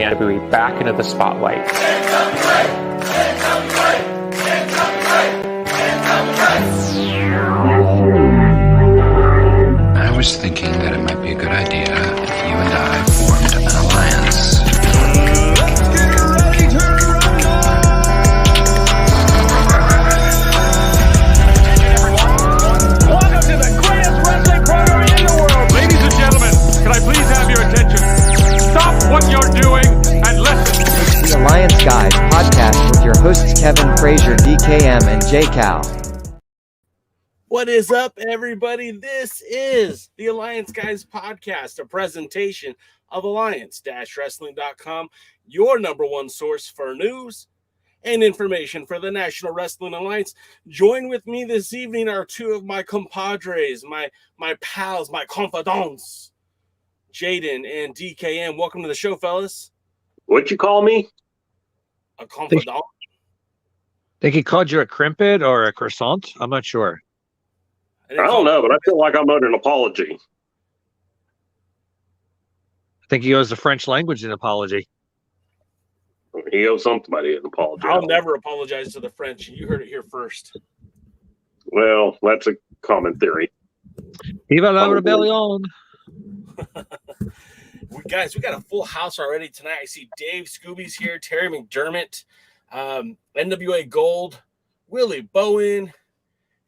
the NWA back into the spotlight. I was thinking that it might be a good idea if you and I formed an alliance. Let's get ready to rumble! Welcome to the greatest wrestling program in the world. Ladies and gentlemen, can I please have your attention? Stop what you're doing and listen. The Alliance Guys podcast with your hosts Kevin Frazier, DKM, and J Cal. What is up, everybody? This is the Alliance Guys podcast, a presentation of alliance-wrestling.com, your number one source for news and information for the National Wrestling Alliance. Join with me this evening are two of my compadres, my pals, my confidants, Jaden and DKM. Welcome to the show, fellas. What'd you call me? A confidant. Think he called you a crimpet or a croissant? I'm not sure. I don't know, but I feel like I'm owed an apology. I think he owes the French language an apology. He owes somebody an apology. I'll never apologize to the French. You heard it here first. Well, that's a common theory. Viva la rebellion! We got a full house already tonight. I see Dave Scooby's here, Terry McDermott, NWA Gold, Willie Bowen,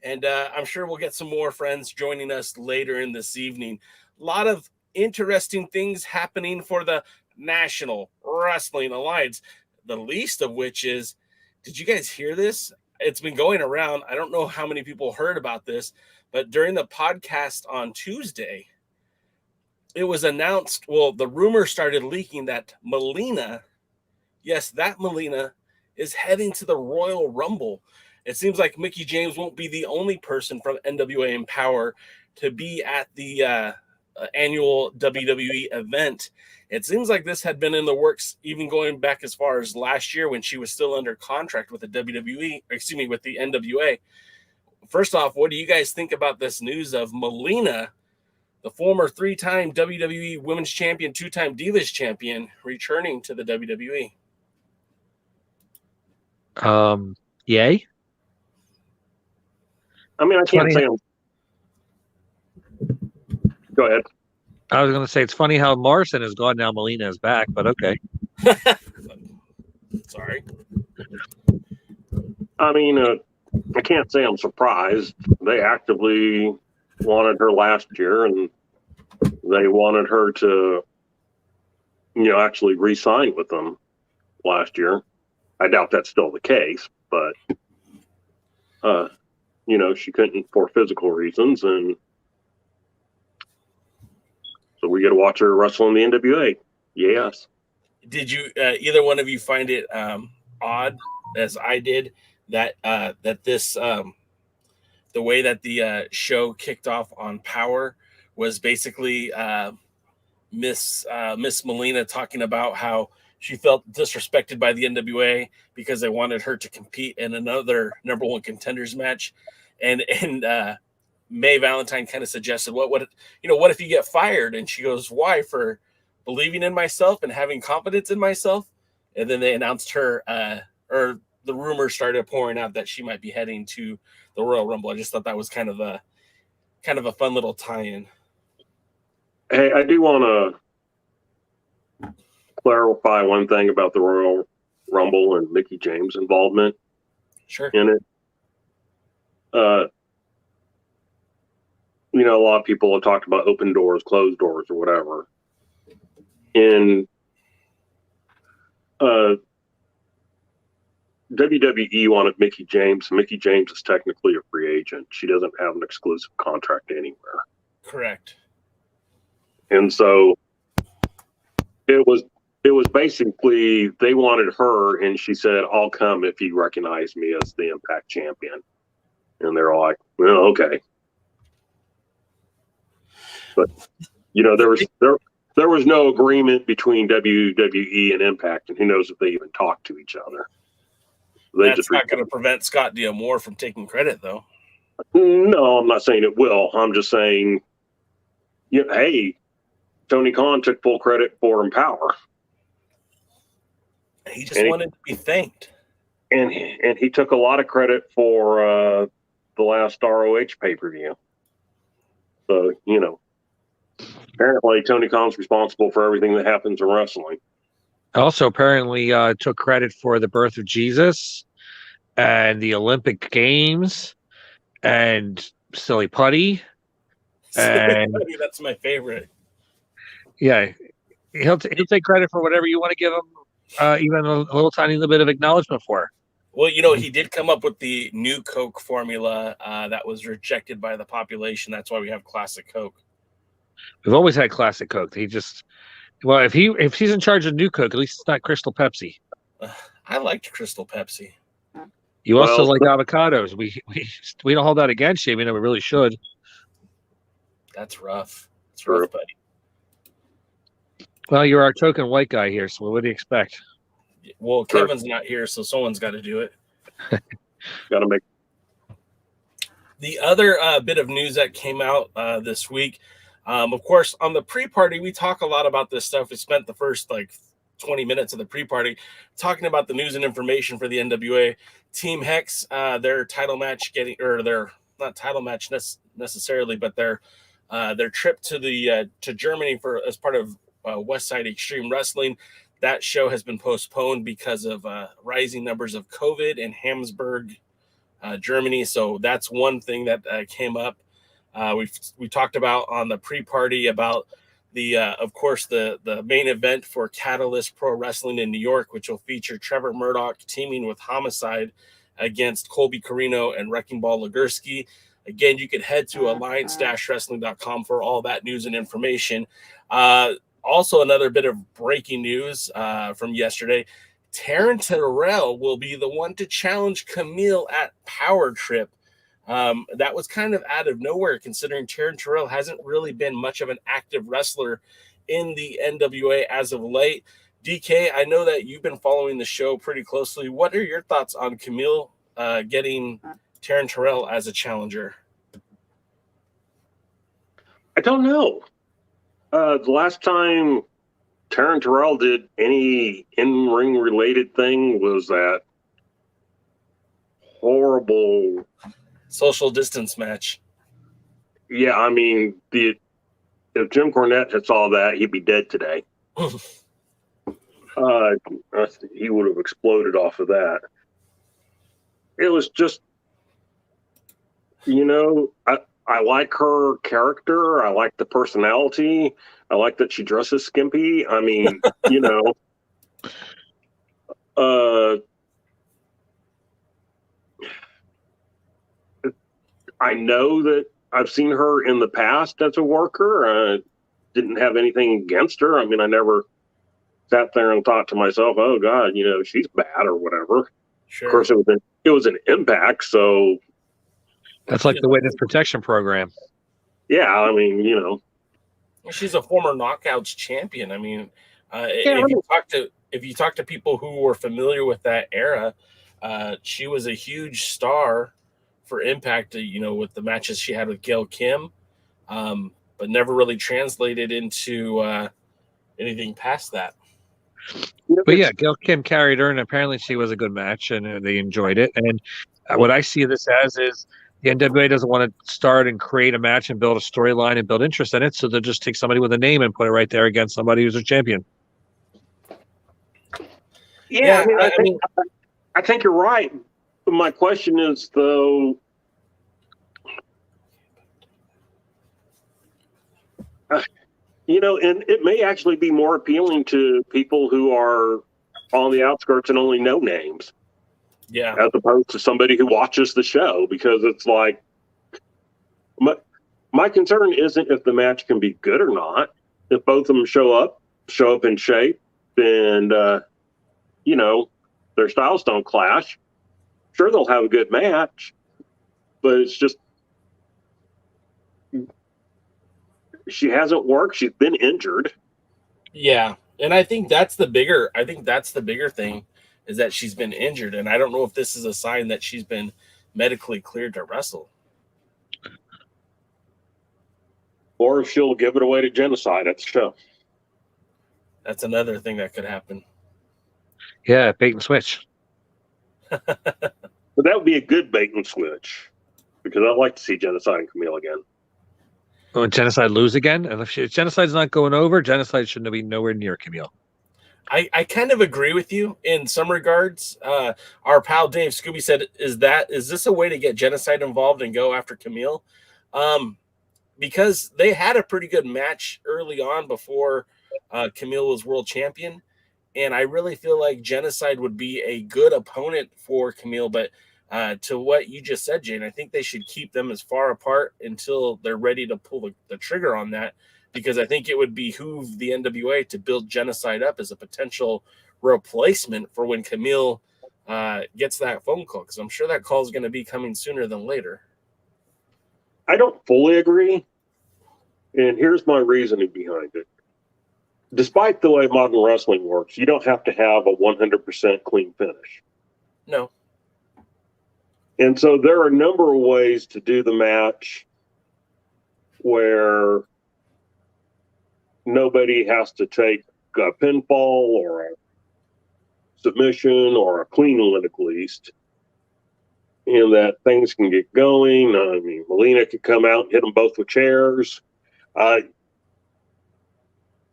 and I'm sure we'll get some more friends joining us later in this evening. A lot of interesting things happening for the National Wrestling Alliance, the least of which is, did you guys hear this? It's been going around. I don't know how many people heard about this, but during the podcast on Tuesday, it was announced, well, the rumor started leaking that Melina, yes, that Melina, is heading to the Royal Rumble. It seems like Mickie James won't be the only person from NWA and Power to be at the annual WWE event. It seems like this had been in the works even going back as far as last year when she was still under contract with the with the NWA. First off, what do you guys think about this news of Melina, the former three-time WWE Women's Champion, two-time Divas Champion, returning to the WWE? Yay? I mean, I can't say I'm... Go ahead. I was going to say, it's funny how Morrison is gone now, Melina is back, but okay. Sorry. I mean, I can't say I'm surprised. They actively wanted her last year, and they wanted her to, actually re-sign with them last year. I doubt that's still the case, but, she couldn't for physical reasons, and so we get to watch her wrestle in the NWA. Yes. Did you, either one of you, find it odd, as I did, that this, the way that the show kicked off on Power was basically Miss Melina talking about how she felt disrespected by the NWA because they wanted her to compete in another number one contenders match, and May Valentine kind of suggested, what if you get fired? And she goes, why? For believing in myself and having confidence in myself. And then they announced her, or the rumors started pouring out that she might be heading to the Royal Rumble. I just thought that was kind of a fun little tie-in. Hey, I do want to clarify one thing about the Royal Rumble and Mickie James' involvement in it. A lot of people have talked about open doors, closed doors, or whatever. In WWE wanted Mickie James. Mickie James is technically a free agent. She doesn't have an exclusive contract anywhere. Correct. And so it was basically they wanted her, and she said, "I'll come if you recognize me as the Impact Champion." And they're all like, "Well, okay." But there was no agreement between WWE and Impact, and who knows if they even talked to each other. That's not going to prevent Scott D'Amore from taking credit, though. No, I'm not saying it will. I'm just saying, hey, Tony Khan took full credit for Empower. He just wanted to be thanked. And he took a lot of credit for the last ROH pay-per-view. So, apparently Tony Khan's responsible for everything that happens in wrestling. Also, apparently, took credit for the birth of Jesus and the Olympic Games and Silly Putty. And that's my favorite. Yeah, he'll take credit for whatever you want to give him, even a little tiny little bit of acknowledgement for. Well, he did come up with the new Coke formula that was rejected by the population. That's why we have Classic Coke. We've always had Classic Coke. If he's in charge of new Coke, at least it's not Crystal Pepsi. I liked Crystal Pepsi. You also like avocados. We don't hold that against you. I mean, we really should. That's rough. It's rough, buddy. Well, you're our token white guy here, so what do you expect? Well, Kevin's not here, so someone's got to do it. Got to make. The other bit of news that came out this week, of course, on the pre-party, we talk a lot about this stuff. We spent the first 20 minutes of the pre-party talking about the news and information for the NWA. Team Hex, their title match their not title match necessarily, but their trip to Germany as part of West Side Extreme Wrestling. That show has been postponed because of rising numbers of COVID in Hamburg, Germany. So that's one thing that came up. We talked about on the pre-party about of course, the main event for Catalyst Pro Wrestling in New York, which will feature Trevor Murdoch teaming with Homicide against Colby Carino and Wrecking Ball Legursky. Again, you can head to alliance-wrestling.com for all that news and information. Also, another bit of breaking news from yesterday. Taryn Terrell will be the one to challenge Camille at Power Trip. That was kind of out of nowhere, considering Taryn Terrell hasn't really been much of an active wrestler in the NWA as of late. DK, I know that you've been following the show pretty closely. What are your thoughts on Camille getting Taryn Terrell as a challenger? I don't know. The last time Taryn Terrell did any in-ring related thing was that horrible social distance match. Yeah, I mean, if Jim Cornette had saw that, he'd be dead today. He would have exploded off of that. It was just, I like her character. I like the personality. I like that she dresses skimpy. I mean, I know that I've seen her in the past as a worker. I didn't have anything against her. I mean, I never sat there and thought to myself, "Oh God, she's bad" or whatever. Sure. Of course, it was an Impact, so that's like the witness protection program. Yeah, I mean, she's a former Knockouts champion. I mean, if you talk to people who were familiar with that era, she was a huge star for Impact, with the matches she had with Gail Kim, but never really translated into anything past that. But yeah, Gail Kim carried her, and apparently she was a good match, and they enjoyed it. And what I see this as is the NWA doesn't want to start and create a match and build a storyline and build interest in it, so they'll just take somebody with a name and put it right there against somebody who's a champion. Yeah, I think you're right. But my question is, though, and it may actually be more appealing to people who are on the outskirts and only know names. Yeah. As opposed to somebody who watches the show, because it's like, my concern isn't if the match can be good or not. If both of them show up in shape, and, their styles don't clash, sure, they'll have a good match, but it's just, she hasn't worked. She's been injured. Yeah. And I think that's the bigger thing, is that she's been injured. And I don't know if this is a sign that she's been medically cleared to wrestle. Or if she'll give it away to Genocide at the show. That's another thing that could happen. Yeah, bait and switch. But that would be a good bait and switch because I'd like to see Genocide and Camille again. When Genocide lose again, and if Genocide's not going over, Genocide shouldn't be nowhere near Camille. I kind of agree with you in some regards. Our pal Dave Scooby said, "Is this a way to get Genocide involved and go after Camille?" Because they had a pretty good match early on before Camille was world champion, and I really feel like Genocide would be a good opponent for Camille. But to what you just said, Jane, I think they should keep them as far apart until they're ready to pull the trigger on that. Because I think it would behoove the NWA to build Genocide up as a potential replacement for when Camille gets that phone call. Because I'm sure that call is going to be coming sooner than later. I don't fully agree. And here's my reasoning behind it. Despite the way modern wrestling works, you don't have to have a 100% clean finish. No. And so there are a number of ways to do the match where nobody has to take a pinfall or a submission or a clean one at least, and that things can get going. I mean, Melina could come out and hit them both with chairs.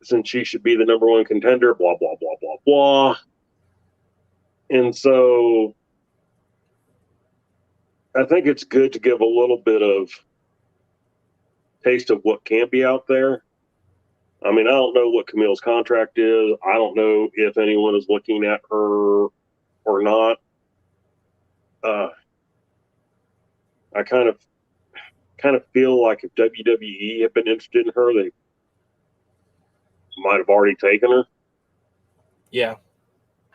Since she should be the number one contender, blah, blah, blah, blah, blah. And so I think it's good to give a little bit of taste of what can be out there. I mean, I don't know what Camille's contract is. I don't know if anyone is looking at her or not. I kind of feel like if WWE had been interested in her, they might have already taken her. Yeah.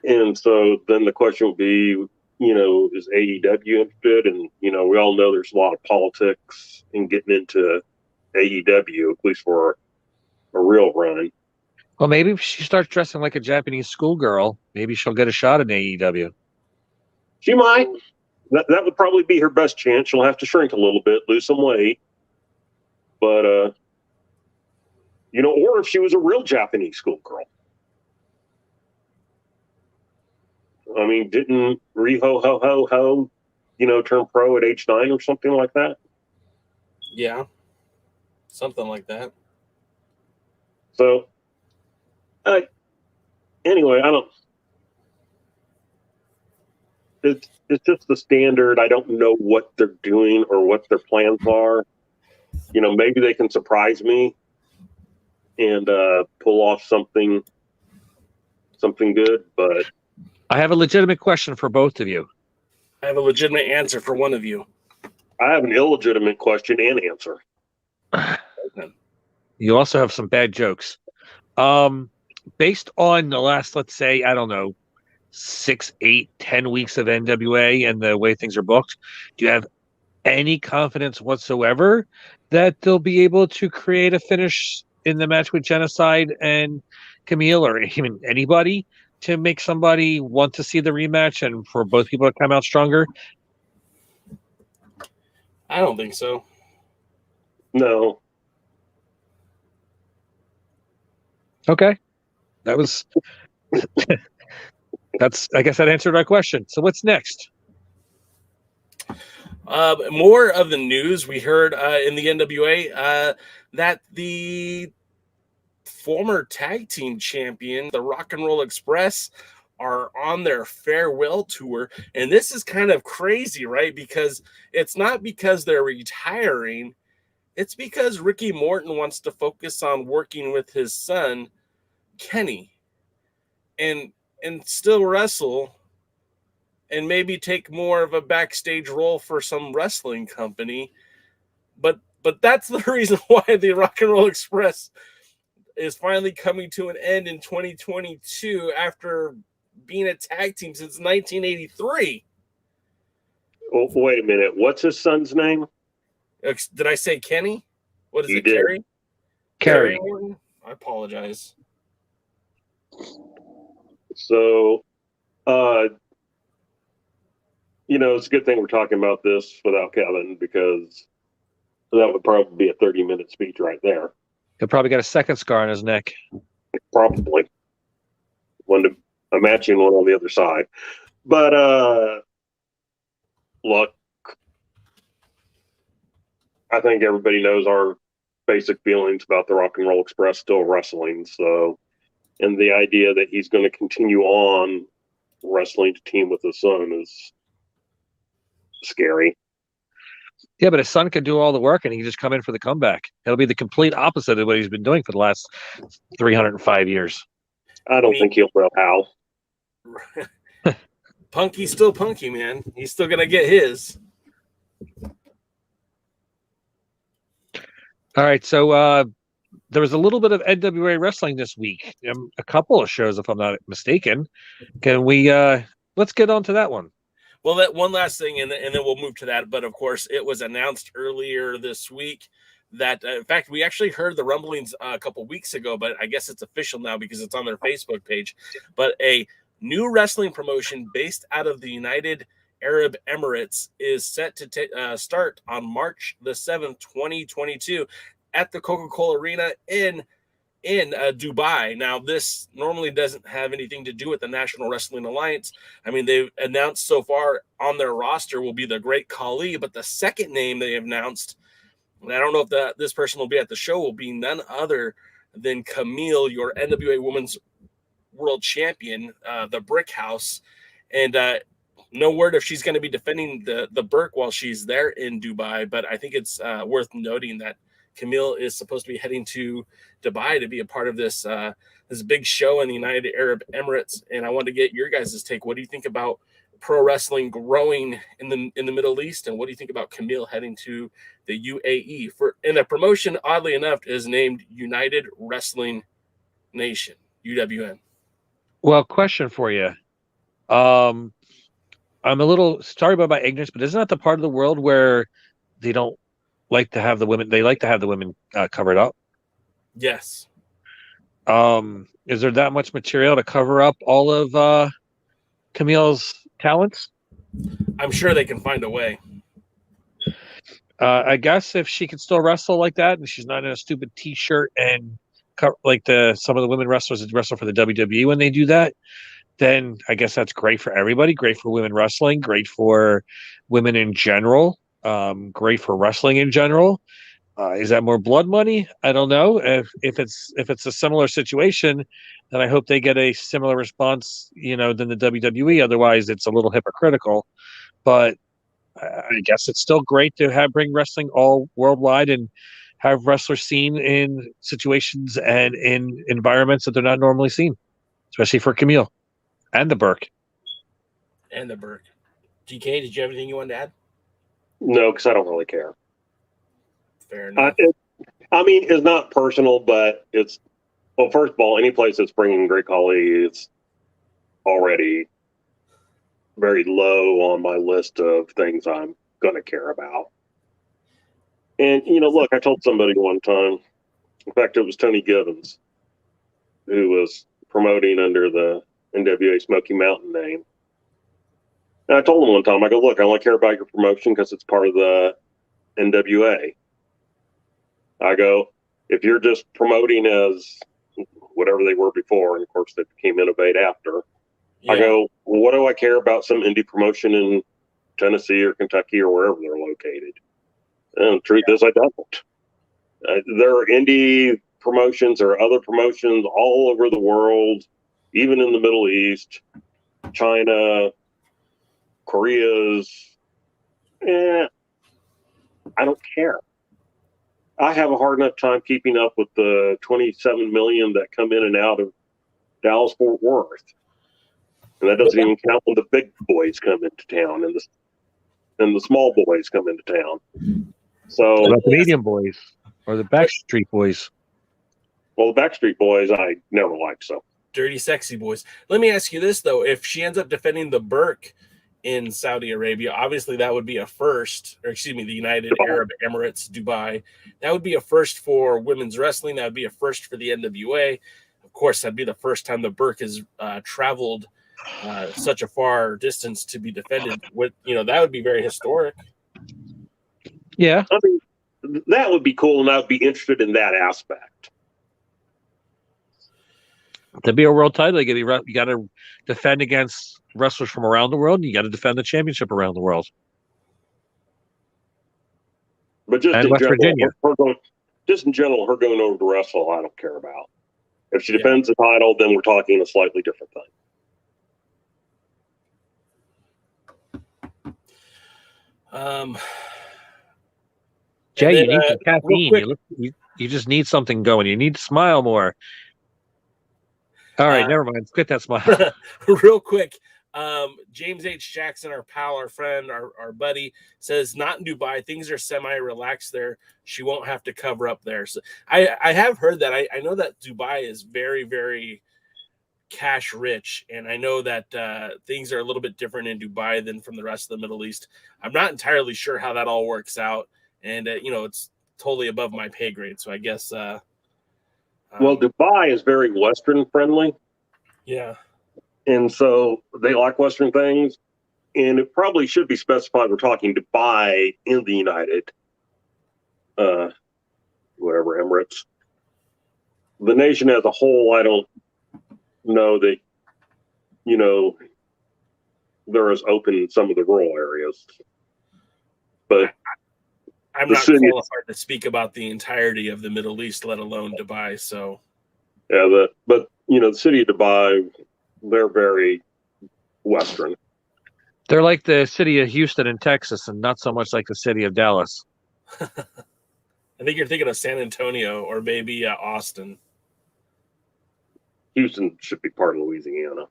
And so then the question would be, is AEW interested? And, we all know there's a lot of politics in getting into AEW, at least for a real run. Well, maybe if she starts dressing like a Japanese schoolgirl, maybe she'll get a shot at AEW. She might. That would probably be her best chance. She'll have to shrink a little bit, lose some weight. But, or if she was a real Japanese schoolgirl. I mean, didn't Riho Ho Ho Ho, turn pro at age 9 or something like that? Yeah. Something like that. So, anyway, I don't. It's just the standard. I don't know what they're doing or what their plans are. Maybe they can surprise me and pull off something good. But I have a legitimate question for both of you. I have a legitimate answer for one of you. I have an illegitimate question and answer. You also have some bad jokes. Based on the last, let's say, I don't know, 6, 8, 10 weeks of NWA and the way things are booked, do you have any confidence whatsoever that they'll be able to create a finish in the match with Genocide and Camille, or even anybody, to make somebody want to see the rematch and for both people to come out stronger? I don't think so. No. Okay. That was I guess that answered our question. So what's next? More of the news we heard in the NWA that the former tag team champion, the Rock and Roll Express, are on their farewell tour. And this is kind of crazy, right? Because it's not because they're retiring. It's because Ricky Morton wants to focus on working with his son, Kenny, and still wrestle and maybe take more of a backstage role for some wrestling company. But that's the reason why the Rock and Roll Express is finally coming to an end in 2022 after being a tag team since 1983. Oh, wait a minute. What's his son's name? Did I say Kenny? What is You it, did. Carrie? Carrie. I apologize. So, it's a good thing we're talking about this without Kevin, because that would probably be a 30-minute speech right there. He'll probably got a second scar on his neck. Probably. a matching one on the other side. But look, I think everybody knows our basic feelings about the Rock and Roll Express still wrestling. So, and the idea that he's going to continue on wrestling to team with his son is scary. Yeah, but his son can do all the work, and he can just come in for the comeback. It'll be the complete opposite of what he's been doing for the last 305 years. I don't think he'll know how. Punky's still punky, man. He's still gonna get his. All right, so there was a little bit of NWA wrestling this week. A couple of shows, if I'm not mistaken. Can we let's get on to that one? Well, that one last thing, and then we'll move to that. But of course, it was announced earlier this week that, in fact, we actually heard the rumblings a couple weeks ago, but I guess it's official now because it's on their Facebook page. But a new wrestling promotion based out of the United Arab Emirates is set to start on March the 7th, 2022 at the Coca-Cola Arena in Dubai. Now, this normally doesn't have anything to do with the National Wrestling Alliance. I mean, they've announced so far on their roster will be the Great Khali, but the second name they have announced, and I don't know if this person will be at the show, will be none other than Camille, your NWA Women's World Champion, the Brick House. And no word if she's going to be defending the Burke while she's there in Dubai, but I think it's worth noting that Camille is supposed to be heading to Dubai to be a part of this this big show in the United Arab Emirates. And I want to get your guys' take. What do you think about pro wrestling growing in the Middle East? And what do you think about Camille heading to the UAE? And the promotion, oddly enough, is named United Wrestling Nation, UWN. Well, question for you. I'm a little sorry about my ignorance, but isn't that the part of the world where they don't like to have the women? They like to have the women covered up. Yes. Is there that much material to cover up all of Camille's talents? I'm sure they can find a way. I guess if she can still wrestle like that, and she's not in a stupid T-shirt and like some of the women wrestlers that wrestle for the WWE when they do that, then I guess that's great for everybody. Great for women wrestling. Great for women in general. Great for wrestling in general. Is that more blood money? I don't know. If it's a similar situation, then I hope they get a similar response, than the WWE. Otherwise, it's a little hypocritical. But I guess it's still great to bring wrestling all worldwide and have wrestlers seen in situations and in environments that they're not normally seen, especially for Camille and the Burke. GK, did you have anything you wanted to add? No, because I don't really care. Fair enough. It's not personal, but it's, well, first of all, any place that's bringing Great Khali is already very low on my list of things I'm going to care about. And, look, I told somebody one time, in fact, it was Tony Givens, who was promoting under the NWA Smoky Mountain name. And I told him one time, I go, look, I only care about your promotion because it's part of the NWA. I go, if you're just promoting as whatever they were before, and of course they became Innovate after, yeah. I go, well, what do I care about some indie promotion in Tennessee or Kentucky or wherever they're located? And the truth is, I don't. There are indie promotions or other promotions all over the world, even in the Middle East, China, Korea's. I don't care. I have a hard enough time keeping up with the 27 million that come in and out of Dallas-Fort Worth. And that doesn't even count when the big boys come into town and the small boys come into town. So the Canadian boys or the Backstreet Boys. Well, the Backstreet Boys I never liked. So dirty, sexy boys. Let me ask you this though: if she ends up defending the Burke in Saudi Arabia, obviously that would be a first, or excuse me, the United Arab Emirates, Dubai. That would be a first for women's wrestling. That would be a first for the NWA. Of course, that'd be the first time the Burke has traveled such a far distance to be defended. With that would be very historic. Yeah, that would be cool, and I would be interested in that aspect. To be a world title, you got to defend against wrestlers from around the world, and you got to defend the championship around the world. But just And in West general, Virginia. her going over to wrestle, I don't care about. If she defends the title, then we're talking a slightly different thing. Jay, then, you need some caffeine. You just need something going. You need to smile more. All right, never mind. Get that smile. Real quick, James H. Jackson, our pal, our friend, our buddy, says not in Dubai. Things are semi-relaxed there. She won't have to cover up there. So I have heard that. I know that Dubai is very, very cash rich, and I know that things are a little bit different in Dubai than from the rest of the Middle East. I'm not entirely sure how that all works out, and it's totally above my pay grade. So I guess. Well, Dubai is very Western friendly. Yeah. And so they like Western things. And it probably should be specified we're talking Dubai in the United, Emirates. The nation as a whole, I don't know that, they're as open in some of the rural areas. But I'm not qualified to speak about the entirety of the Middle East, let alone Dubai. So, yeah, but the city of Dubai, they're very Western. They're like the city of Houston in Texas, and not so much like the city of Dallas. I think you're thinking of San Antonio or maybe Austin. Houston should be part of Louisiana.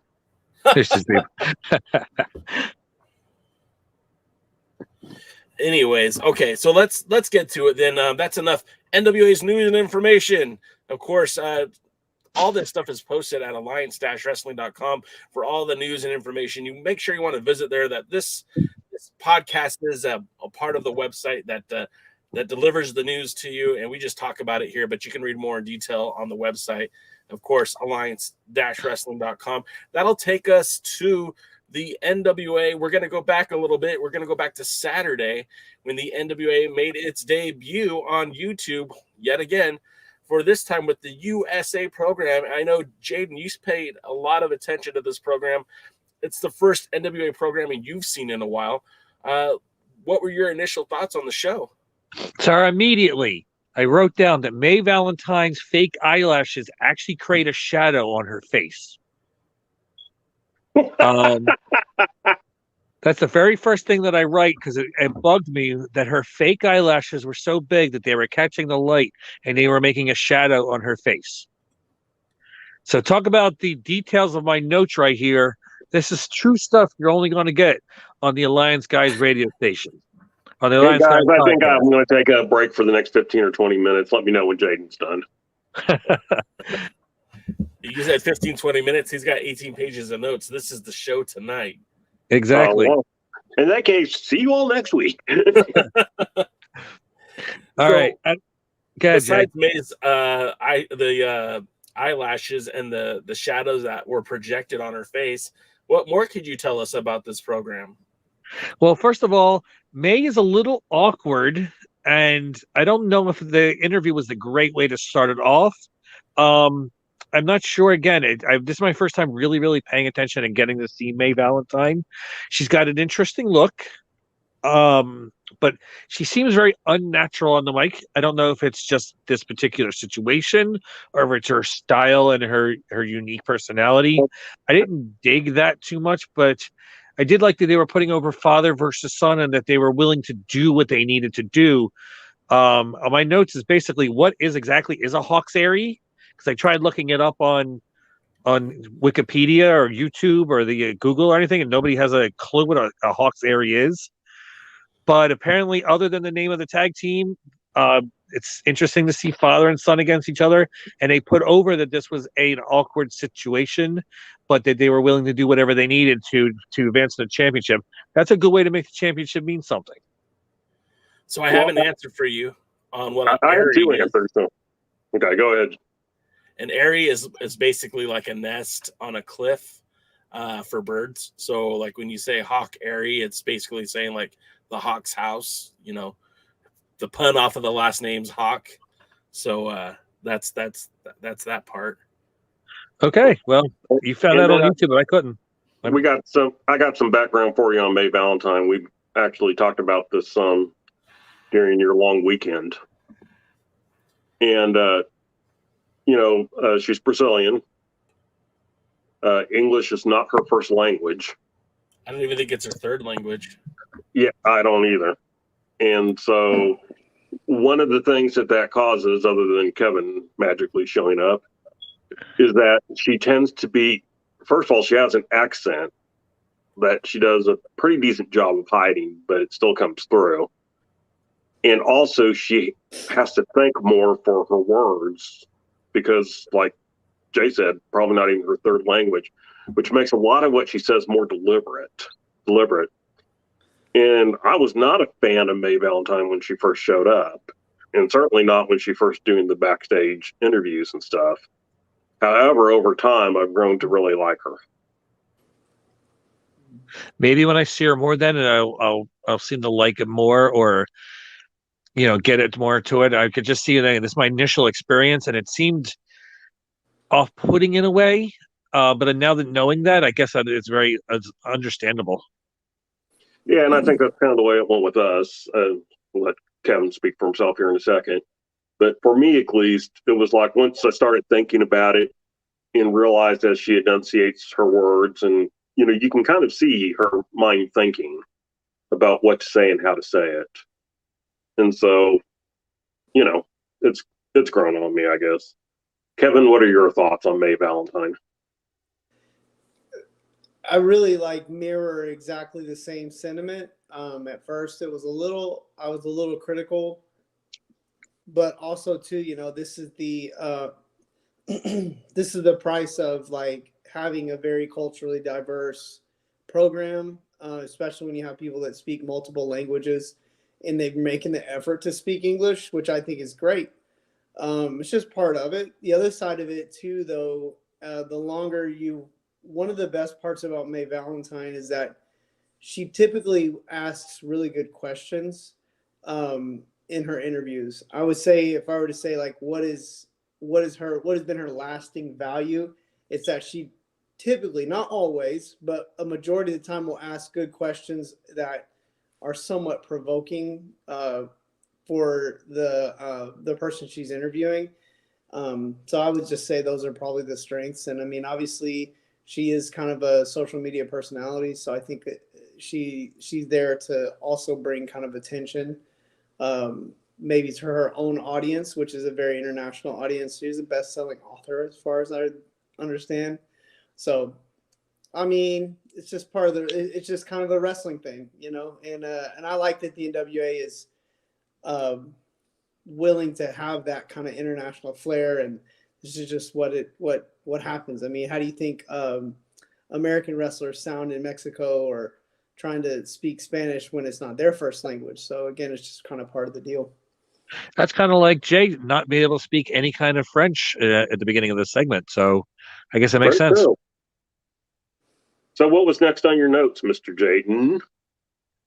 Anyways, okay, so let's get to it then. That's enough NWA's news and information. Of course, all this stuff is posted at alliance-wrestling.com for all the news and information. You make sure you want to visit there. That this podcast is a part of the website that delivers the news to you, and we just talk about it here. But you can read more in detail on the website. Of course, alliance-wrestling.com. That'll take us to the NWA. We're going to go back a little bit. We're going to go back to Saturday when the NWA made its debut on YouTube yet again, for this time with the USA program. I know, Jaden, you paid a lot of attention to this program. It's the first NWA programming you've seen in a while. What were your initial thoughts on the show? So immediately, I wrote down that May Valentine's fake eyelashes actually create a shadow on her face. That's the very first thing that I write, because it bugged me that her fake eyelashes were so big that they were catching the light and they were making a shadow on her face. So talk about the details of my notes right here. This is true stuff you're only going to get on the Alliance Guys radio station. On the Alliance guys, Guys I think podcast. I'm going to take a break for the next 15 or 20 minutes. Let me know when Jaden's done. You said 15, 20 minutes. He's got 18 pages of notes. This is the show tonight. Exactly. Well, in that case, see you all next week. All right. Besides May's eyelashes and the shadows that were projected on her face, what more could you tell us about this program? Well, first of all, May is a little awkward, and I don't know if the interview was a great way to start it off. I'm not sure. Again, this is my first time really, really paying attention and getting to see May Valentine. She's got an interesting look, but she seems very unnatural on the mic. I don't know if it's just this particular situation or if it's her style and her unique personality. I didn't dig that too much, but I did like that they were putting over father versus son and that they were willing to do what they needed to do. On my notes is basically what exactly is a Hawks Airy? Because I tried looking it up on Wikipedia or YouTube or the Google or anything, and nobody has a clue what a Hawks Airy is. But apparently, other than the name of the tag team, it's interesting to see father and son against each other. And they put over that this was an awkward situation, but that they were willing to do whatever they needed to advance the championship. That's a good way to make the championship mean something. So I have an answer for you on what I have two answers. So. Okay, go ahead. An airy is basically like a nest on a cliff for birds. So like when you say Hawk Airy, it's basically saying like the Hawk's house, the pun off of the last name's Hawk. So that's that part. Okay, well, you found And that on then YouTube, but I couldn't. I got some background for you on May Valentine. We actually talked about this during your long weekend. And, she's Brazilian. English is not her first language. I don't even think it's her third language. Yeah, I don't either. And so one of the things that causes, other than Kevin magically showing up, is that she tends to be, first of all, she has an accent that she does a pretty decent job of hiding, but it still comes through. And also she has to think more for her words because, like Jay said, probably not even her third language, which makes a lot of what she says more deliberate. And I was not a fan of May Valentine when she first showed up, and certainly not when she first doing the backstage interviews and stuff. However, over time, I've grown to really like her. Maybe when I see her more, then and I'll seem to like it more, or get it more to it. I could just see it. This is my initial experience, and it seemed off-putting in a way. But now that knowing that, I guess it's understandable. Yeah, and I think that's kind of the way it went with us. We'll let Kevin speak for himself here in a second. But for me, at least, it was like once I started thinking about it and realized as she enunciates her words, and you can kind of see her mind thinking about what to say and how to say it. And so, it's grown on me, I guess. Kevin, what are your thoughts on May Valentine? I really mirror exactly the same sentiment. At first, I was a little critical, but also too, this is the this is the price of having a very culturally diverse program, especially when you have people that speak multiple languages and they're making the effort to speak English, which I think is great. It's just part of it. The other side of it too, though, one of the best parts about May Valentine is that she typically asks really good questions in her interviews. I would say, if I were to say what has been her lasting value, it's that she typically, not always, but a majority of the time will ask good questions that are somewhat provoking for the person she's interviewing. So I would just say those are probably the strengths. And I mean, obviously, she is kind of a social media personality, so I think that she's there to also bring kind of attention, maybe to her own audience, which is a very international audience. She's a best-selling author, as far as I understand. So, I mean, it's just it's just kind of a wrestling thing, And I like that the NWA is willing to have that kind of international flair, and this is just what happens. I mean, how do you think American wrestlers sound in Mexico or trying to speak Spanish when it's not their first language? So again, it's just kind of part of the deal. That's kind of like Jay not being able to speak any kind of French at the beginning of the segment. So I guess it makes sense. True. So what was next on your notes, Mr. Jayden?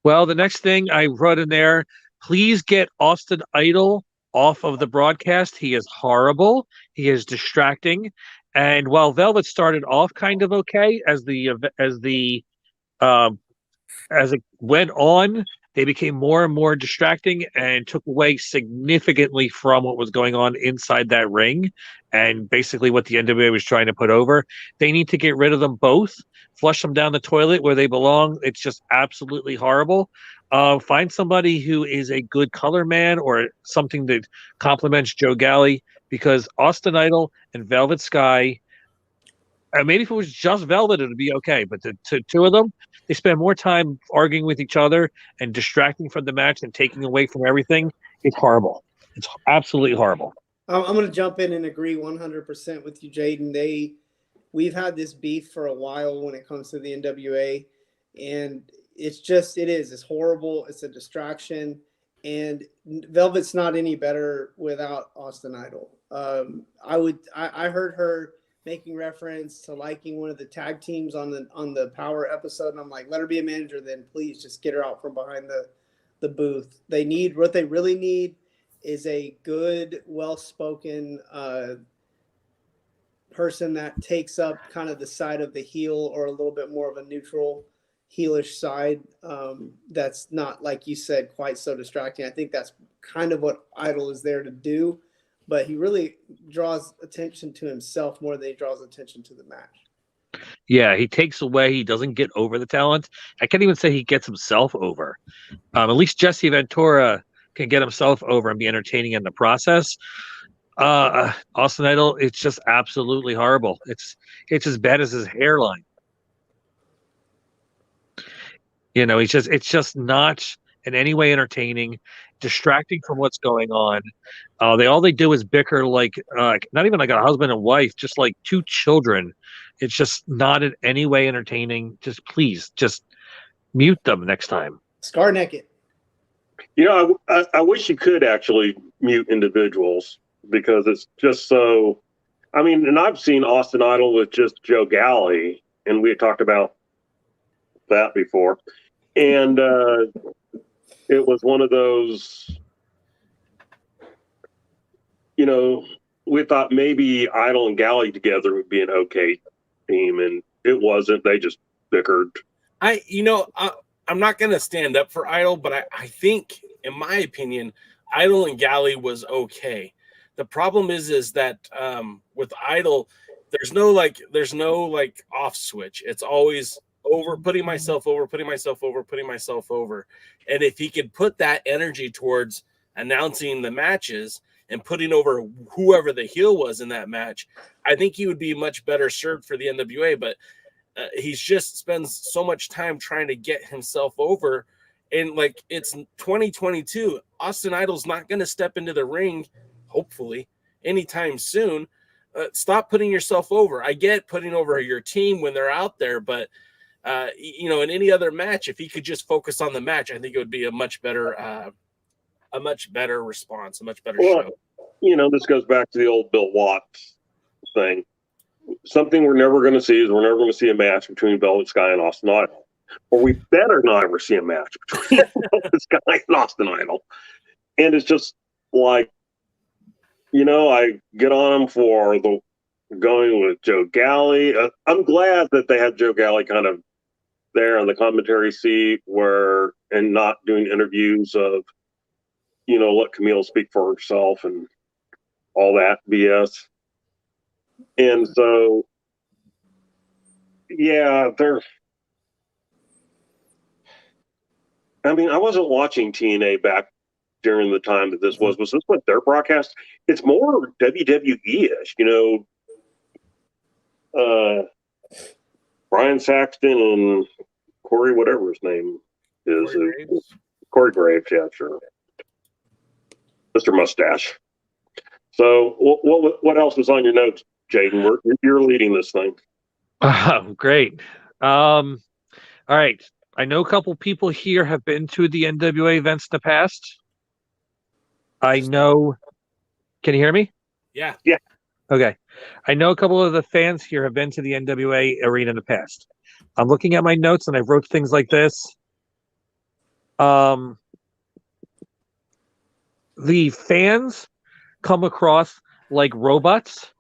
Well, the next thing I wrote in there, please get Austin Idol off of the broadcast. He is horrible. He is distracting. And while Velvet started off kind of okay, as it went on, they became more and more distracting and took away significantly from what was going on inside that ring and basically what the NWA was trying to put over. They need to get rid of them both, flush them down the toilet where they belong. It's just absolutely horrible. Find somebody who is a good color man or something that complements Joe Galley, because Austin Idol and Velvet Sky, maybe if it was just Velvet, it would be okay. But the two of them, they spend more time arguing with each other and distracting from the match and taking away from everything. It's horrible. It's absolutely horrible. I'm going to jump in and agree 100% with you, Jayden. We've had this beef for a while when it comes to the NWA, and it's horrible. It's a distraction, and Velvet's not any better without Austin Idol. I heard her making reference to liking one of the tag teams on the Power episode, and I'm like, let her be a manager then, please. Just get her out from behind the booth. What they really need is a good, well-spoken person that takes up kind of the side of the heel or a little bit more of a neutral heelish side. That's not, like you said, quite so distracting. I think that's kind of what Idol is there to do, but he really draws attention to himself more than he draws attention to the match. Yeah, he takes away. He doesn't get over the talent. I can't even say he gets himself over. At least Jesse Ventura can get himself over and be entertaining in the process. Austin Idol, it's just absolutely horrible. It's as bad as his hairline. You know, it's just not in any way entertaining, distracting from what's going on. All they do is bicker like not even like a husband and wife, just like two children. It's just not in any way entertaining. Just please, just mute them next time. Scar naked. You know, I wish you could actually mute individuals because it's just so. I mean, and I've seen Austin Idol with just Joe Galley, and we had talked about that before, and it was one of those. You know, we thought maybe Idol and Galley together would be an okay team, and it wasn't. They just bickered. I'm not going to stand up for Idol, but I think, in my opinion, Idol and Galley was okay. The problem is that with Idol, there's no off switch. It's always putting myself over. And if he could put that energy towards announcing the matches and putting over whoever the heel was in that match, I think he would be much better served for the NWA. But he's just spends so much time trying to get himself over. And like, it's 2022. Austin Idol's not going to step into the ring, hopefully, anytime soon. Stop putting yourself over. I get putting over your team when they're out there, but in any other match, if he could just focus on the match, I think it would be a much better response, a much better show. You know, this goes back to the old Bill Watts thing. Something we're never going to see is we're never going to see a match between Velvet Sky and Austin Idol. Or we better not ever see a match between Velvet Sky and Austin Idol. And it's just like, you know, I get on him for the going with Joe Galley. I'm glad that they had Joe Galley kind of there on the commentary seat and not doing interviews of, you know, let Camille speak for herself and all that BS. And so, yeah, I mean, I wasn't watching TNA back during the time that this was. Was this what their broadcast? It's more WWE-ish, you know. Brian Saxton and Corey, whatever his name is. Corey Graves, yeah, sure. Mr. Mustache. So, what else is on your notes, Jaden? You're leading this thing. Great. All right. I know a couple people here have been to the NWA events in the past. I know. Can you hear me? Yeah. Yeah. Okay. I know a couple of the fans here have been to the NWA arena in the past. I'm looking at my notes and I wrote things like this. The fans come across like robots.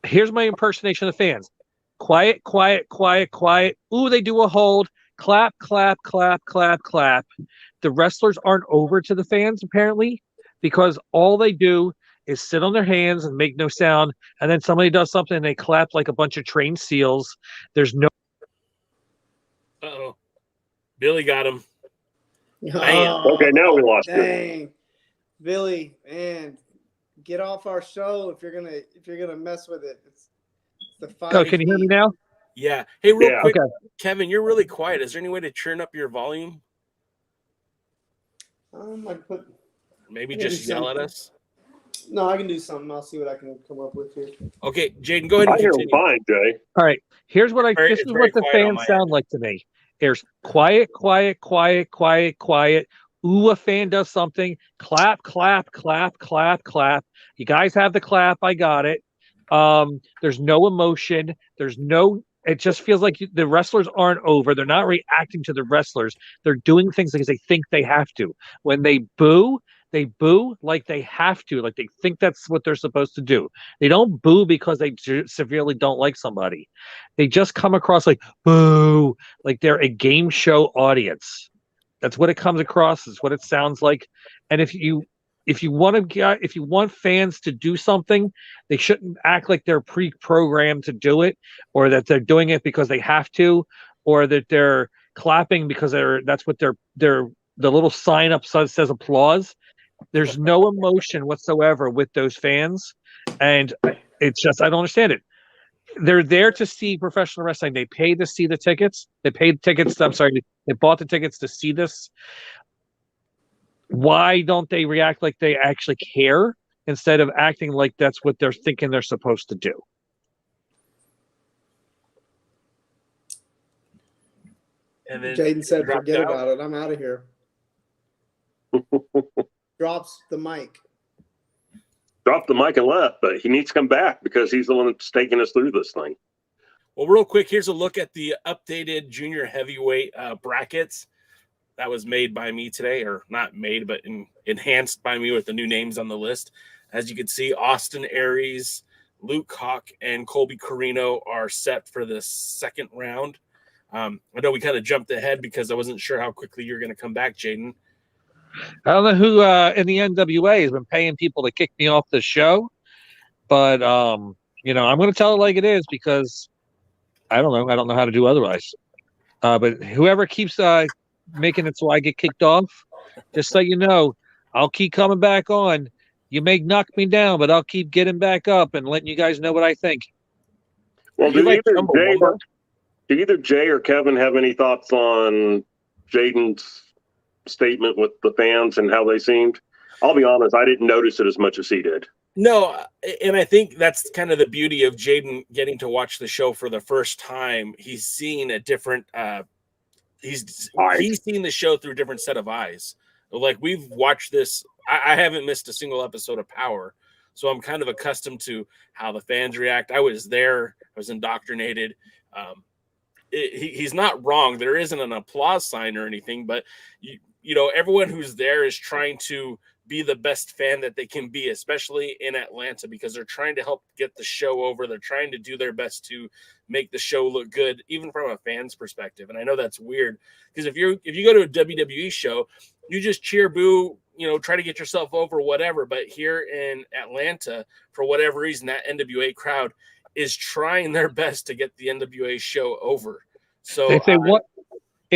Here's my impersonation of the fans. Quiet, quiet, quiet, quiet. Ooh, they do a hold. Clap, clap, clap, clap, clap. The wrestlers aren't over to the fans, apparently, because all they do is sit on their hands and make no sound, and then somebody does something and they clap like a bunch of trained seals. There's no... Uh-oh. Billy got him. Oh, okay, now we lost dang. Billy, man, get off our show if you're gonna mess with it. It's the 5. Oh, can you hear me now? Yeah. Hey, real quick, okay. Kevin, you're really quiet. Is there any way to turn up your volume? Maybe just yell at us. No, I can do something. I'll see what I can come up with here. Okay, Jaden, go ahead and I hear continue. fine, Jay. All right. Here's what this is what the fans sound like to me. There's quiet, quiet, quiet, quiet, quiet. Ooh, a fan does something. Clap, clap, clap, clap, clap. You guys have the clap. I got it. There's no emotion. It just feels like the wrestlers aren't over. They're not reacting to the wrestlers. They're doing things because they think they have to. When they boo, They boo like they have to, like they think that's what they're supposed to do. They don't boo because they severely don't like somebody. They just come across like boo, like they're a game show audience. That's what it comes across. It's what it sounds like. And if you want fans to do something, they shouldn't act like they're pre-programmed to do it, or that they're doing it because they have to, or that they're clapping because that's what the little sign up says applause. There's no emotion whatsoever with those fans, and it's just I don't understand it. They're there to see professional wrestling. They pay to see the tickets. They paid tickets. I'm sorry, they bought the tickets to see this. Why don't they react like they actually care instead of acting like that's what they're thinking they're supposed to do? And then Jaden said, dropped forget out. about it. I'm out of here. Drops the mic. Dropped the mic and left, but he needs to come back because he's the one that's taking us through this thing. Well, real quick, here's a look at the updated junior heavyweight brackets. That was made by me today, or not made, but enhanced by me with the new names on the list. As you can see, Austin Aries, Luke Hawk, and Colby Carino are set for the second round. I know we kind of jumped ahead because I wasn't sure how quickly you're going to come back, Jaden. I don't know who in the NWA has been paying people to kick me off the show, but I'm going to tell it like it is because I don't know. I don't know how to do otherwise. But whoever keeps making it so I get kicked off, just so you know, I'll keep coming back on. You may knock me down, but I'll keep getting back up and letting you guys know what I think. Well, do either Jay or Kevin have any thoughts on Jaden's statement with the fans and how they seemed? I'll be honest, I didn't notice it as much as he did. No, and I think that's kind of the beauty of Jaden getting to watch the show for the first time. He's seeing a different he's seen the show through a different set of eyes. Like we've watched this. I haven't missed a single episode of Power, so I'm kind of accustomed to how the fans react. I was there. I was indoctrinated. He's not wrong. There isn't an applause sign or anything, but everyone who's there is trying to be the best fan that they can be, especially in Atlanta, because they're trying to help get the show over. They're trying to do their best to make the show look good, even from a fan's perspective. And I know that's weird because if you go to a WWE show, you just cheer, boo, try to get yourself over, whatever. But here in Atlanta, for whatever reason, that NWA crowd is trying their best to get the NWA show over. So if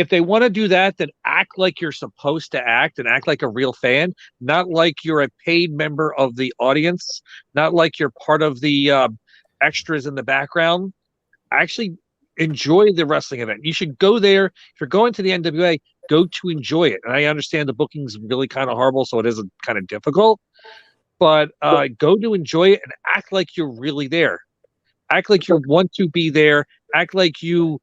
they want to do that, then act like you're supposed to act and act like a real fan, not like you're a paid member of the audience, not like you're part of the extras in the background. Actually enjoy the wrestling event. You should go there. If you're going to the NWA, go to enjoy it. And I understand the booking's really kind of horrible, so it is kind of difficult. But go to enjoy it and act like you're really there. Act like you want to be there. Act like you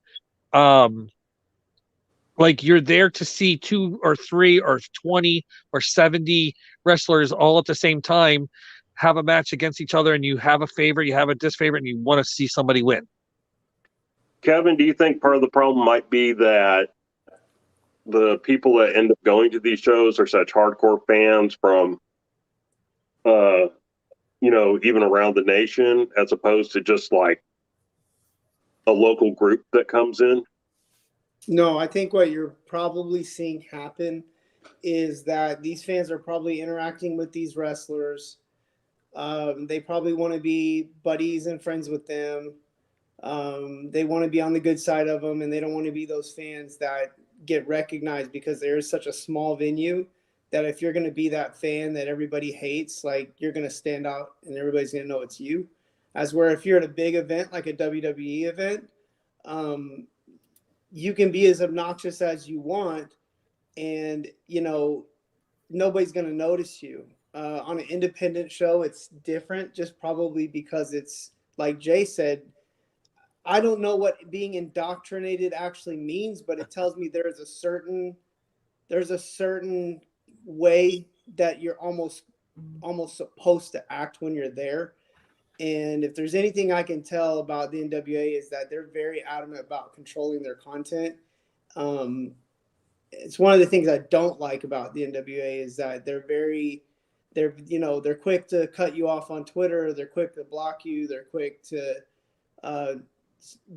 like you're there to see 2 or 3 or 20 or 70 wrestlers all at the same time have a match against each other, and you have a favorite, you have a disfavorite, and you want to see somebody win. Kevin, do you think part of the problem might be that the people that end up going to these shows are such hardcore fans from, even around the nation, as opposed to just like a local group that comes in? No, I think what you're probably seeing happen is that these fans are probably interacting with these wrestlers. They probably want to be buddies and friends with them. They want to be on the good side of them, and they don't want to be those fans that get recognized because there is such a small venue that if you're going to be that fan that everybody hates, like you're going to stand out and everybody's going to know it's you. As where if you're at a big event like a WWE event, you can be as obnoxious as you want, and nobody's going to notice you. On an independent show, it's different, just probably because it's like Jay said. I don't know what being indoctrinated actually means, but it tells me there's a certain way that you're almost supposed to act when you're there. And if there's anything I can tell about the NWA is that they're very adamant about controlling their content. it's one of the things I don't like about the NWA is that they're quick to cut you off on Twitter. They're quick to block you. They're quick to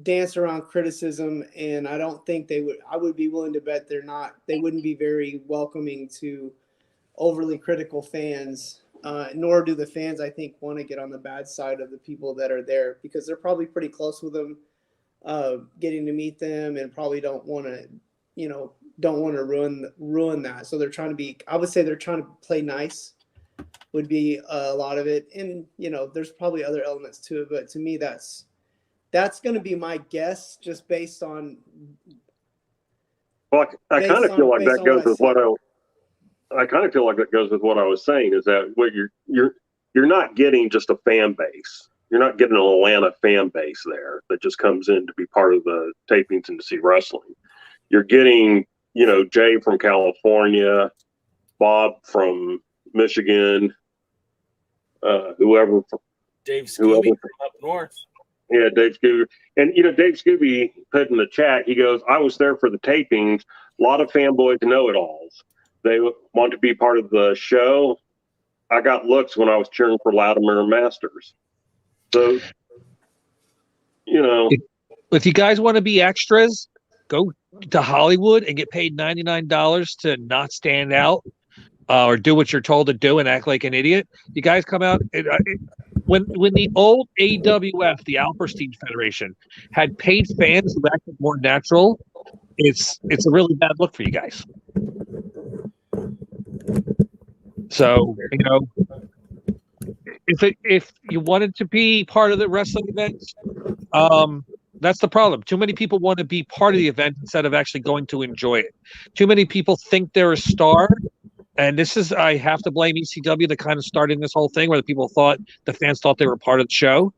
dance around criticism. And I don't think I would be willing to bet they wouldn't be very welcoming to overly critical fans, nor do the fans, I think, want to get on the bad side of the people that are there, because they're probably pretty close with them, getting to meet them, and probably don't want to ruin that. So they're trying to I would say they're trying to play nice, would be a lot of it. And, there's probably other elements to it, but to me, that's going to be my guess, just based on. Well, I kind of feel like that goes with what I kind of feel like that goes with what I was saying, is that what you're not getting just a fan base. You're not getting an Atlanta fan base there that just comes in to be part of the tapings and to see wrestling. You're getting, Jay from California, Bob from Michigan, whoever. Dave Scooby from up north. Yeah, Dave Scooby. And, Dave Scooby put in the chat, he goes, I was there for the tapings. A lot of fanboys know-it-alls. They want to be part of the show. I got looks when I was cheering for Latimer and Masters. So, If you guys want to be extras, go to Hollywood and get paid $99 to not stand out or do what you're told to do and act like an idiot. You guys come out. When the old AWF, the Alperstein Federation, had paid fans who acted more natural, it's a really bad look for you guys. So, if you wanted to be part of the wrestling event, that's the problem. Too many people want to be part of the event instead of actually going to enjoy it. Too many people think they're a star. And I have to blame ECW that kind of started this whole thing where the fans thought they were part of the show.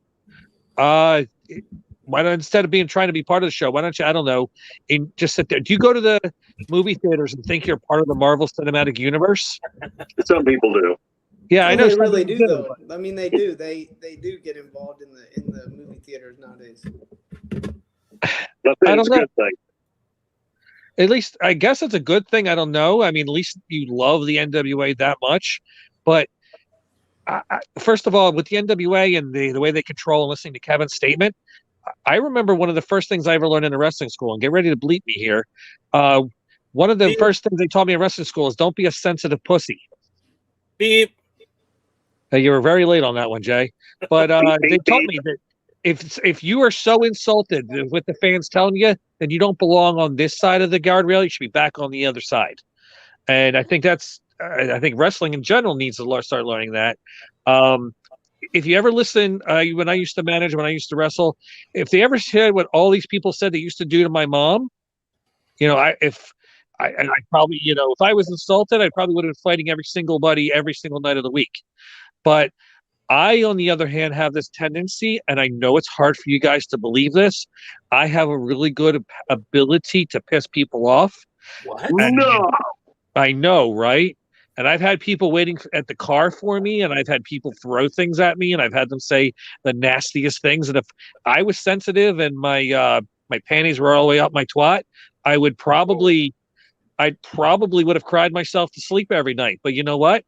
Why not, instead of trying to be part of the show, why don't you, I don't know, just sit there? Do you go to the movie theaters and think you're part of the Marvel Cinematic Universe? Some people do. Yeah, I know. They really do, though. I mean, they do. They do get involved in the movie theaters nowadays. I don't know. Good thing. At least, I guess it's a good thing. I don't know. I mean, at least you love the NWA that much. But first of all, with the NWA and the way they control and listening to Kevin's statement, I remember one of the first things I ever learned in a wrestling school, and get ready to bleep me here. One of the first things they taught me in wrestling school is don't be a sensitive pussy. Beep. You were very late on that one, Jay. But they taught me that if you are so insulted with the fans telling you that you don't belong on this side of the guardrail, you should be back on the other side. And I think I think wrestling in general needs to start learning that. If you ever listen, when I used to manage, when I used to wrestle, if they ever said what all these people said they used to do to my mom, I probably, if I was insulted, I probably would have been fighting every single night of the week. But I, on the other hand, have this tendency, and I know it's hard for you guys to believe this. I have a really good ability to piss people off. What? No. I know, right? And I've had people waiting at the car for me, and I've had people throw things at me, and I've had them say the nastiest things. And if I was sensitive and my panties were all the way up my twat, I probably would have cried myself to sleep every night. But you know what?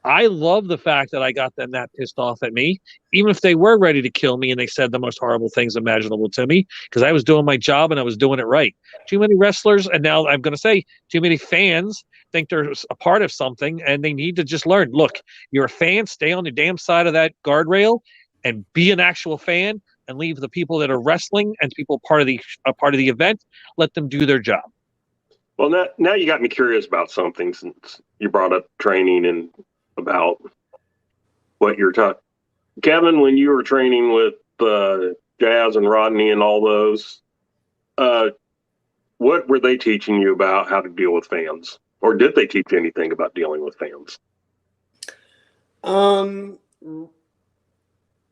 I love the fact that I got them that pissed off at me, even if they were ready to kill me and they said the most horrible things imaginable to me, because I was doing my job and I was doing it right. Too many wrestlers, and now I'm going to say too many fans think they're a part of something, and they need to just learn. Look, you're a fan, stay on the damn side of that guardrail and be an actual fan, and leave the people that are wrestling and people part of the event, let them do their job. Well, now you got me curious about something, since you brought up training and about what you're talking. Kevin, when you were training with Jazz and Rodney and all those, what were they teaching you about how to deal with fans? Or did they teach you anything about dealing with fans?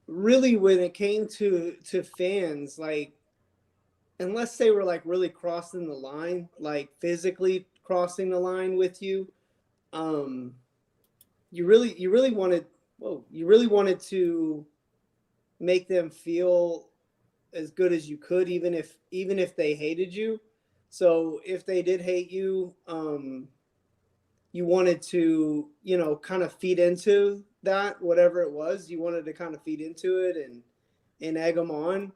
Really, when it came to fans, like, unless they were like really crossing the line, like physically crossing the line with you, you really wanted to make them feel as good as you could, even if they hated you. So if they did hate you, you wanted to, kind of feed into that, whatever it was, you wanted to kind of feed into it and egg them on.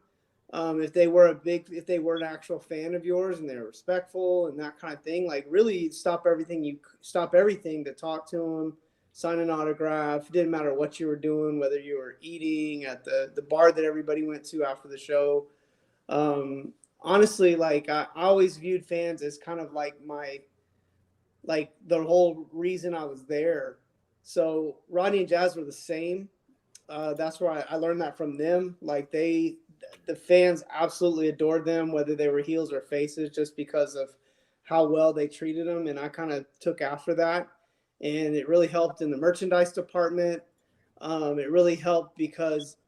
If they were an actual fan of yours and they're respectful and that kind of thing, like really stop everything to talk to them, sign an autograph. It didn't matter what you were doing, whether you were eating at the bar that everybody went to after the show. Honestly, like I always viewed fans as kind of like the whole reason I was there. So Rodney and Jazz were the same. That's where I learned that from them. Like the fans absolutely adored them, whether they were heels or faces, just because of how well they treated them. And I kind of took after that. And it really helped in the merchandise department. It really helped because,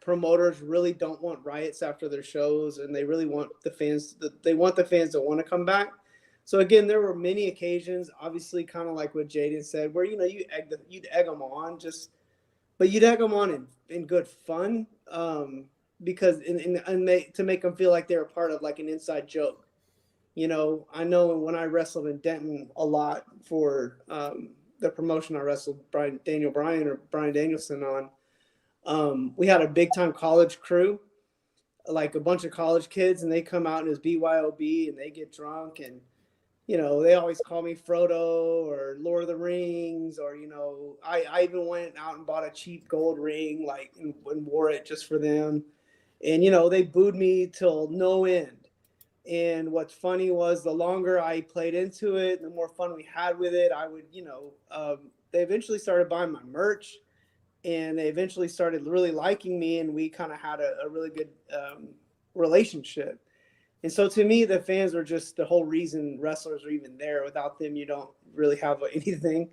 promoters really don't want riots after their shows, and they really want the fans to want to come back. So again, there were many occasions, obviously kind of like what Jaden said, where, you'd egg them on, but you'd egg them on in good fun, because to make them feel like they were part of like an inside joke. I know when I wrestled in Denton a lot for the promotion I wrestled Brian Danielson on, we had a big time college crew, like a bunch of college kids, and they come out and it's BYOB and they get drunk, and they always call me Frodo or Lord of the Rings, or I even went out and bought a cheap gold ring, like and wore it just for them, and they booed me till no end. And what's funny was the longer I played into it, the more fun we had with it. I would, they eventually started buying my merch, and they eventually started really liking me, and we kind of had a really good relationship. And so to me, the fans were just the whole reason wrestlers are even there. Without them, you don't really have anything.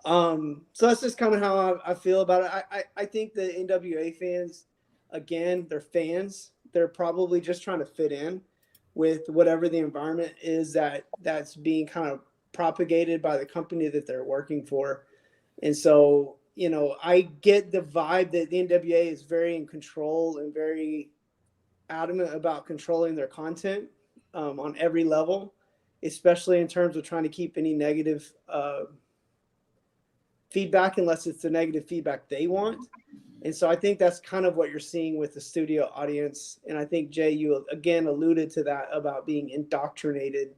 So that's just kind of how I feel about it. I think the NWA fans, again, they're fans. They're probably just trying to fit in with whatever the environment is that's being kind of propagated by the company that they're working for. And so, I get the vibe that the NWA is very in control and very adamant about controlling their content on every level, especially in terms of trying to keep any negative feedback, unless it's the negative feedback they want. And so I think that's kind of what you're seeing with the studio audience. And I think, Jay, you again alluded to that about being indoctrinated.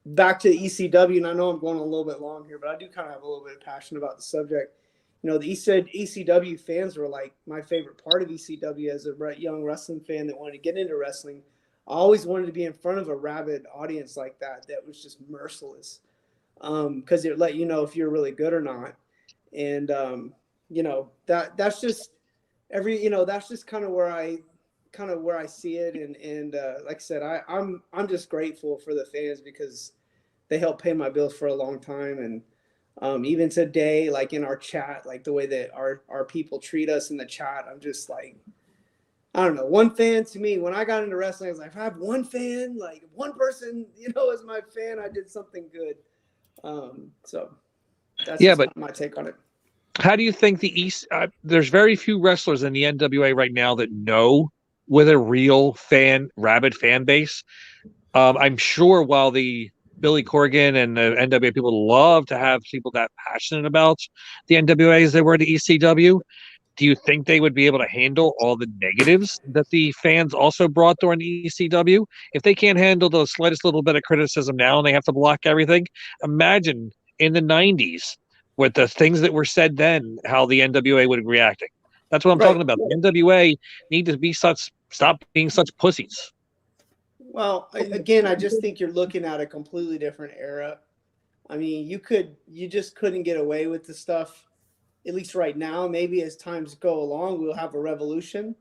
Back to ECW, and I know I'm going a little bit long here, but I do kind of have a little bit of passion about the subject. The ECW fans were like my favorite part of ECW as a young wrestling fan that wanted to get into wrestling. I always wanted to be in front of a rabid audience like that was just merciless, because it let you know if you're really good or not. And that's just that's just kind of where I see it. And like I said, I'm just grateful for the fans because they helped pay my bills for a long time. And even today, like in our chat, like the way that our people treat us in the chat, I'm just like, I don't know. One fan to me, when I got into wrestling, I was like, if I have one fan, like one person, as my fan, I did something good. So that's my take on it. How do you think the East? There's very few wrestlers in the NWA right now that know with a real rabid fan base. I'm sure while the Billy Corgan and the NWA people love to have people that passionate about the NWA as they were the ECW, do you think they would be able to handle all the negatives that the fans also brought during the ECW? If they can't handle the slightest little bit of criticism now and they have to block everything, imagine in the 90s with the things that were said then, how the NWA would be reacting. That's what I'm talking about. The NWA need to stop being such pussies. Well, again, I just think you're looking at a completely different era. I mean, you just couldn't get away with the stuff, at least right now. Maybe as times go along, we'll have a revolution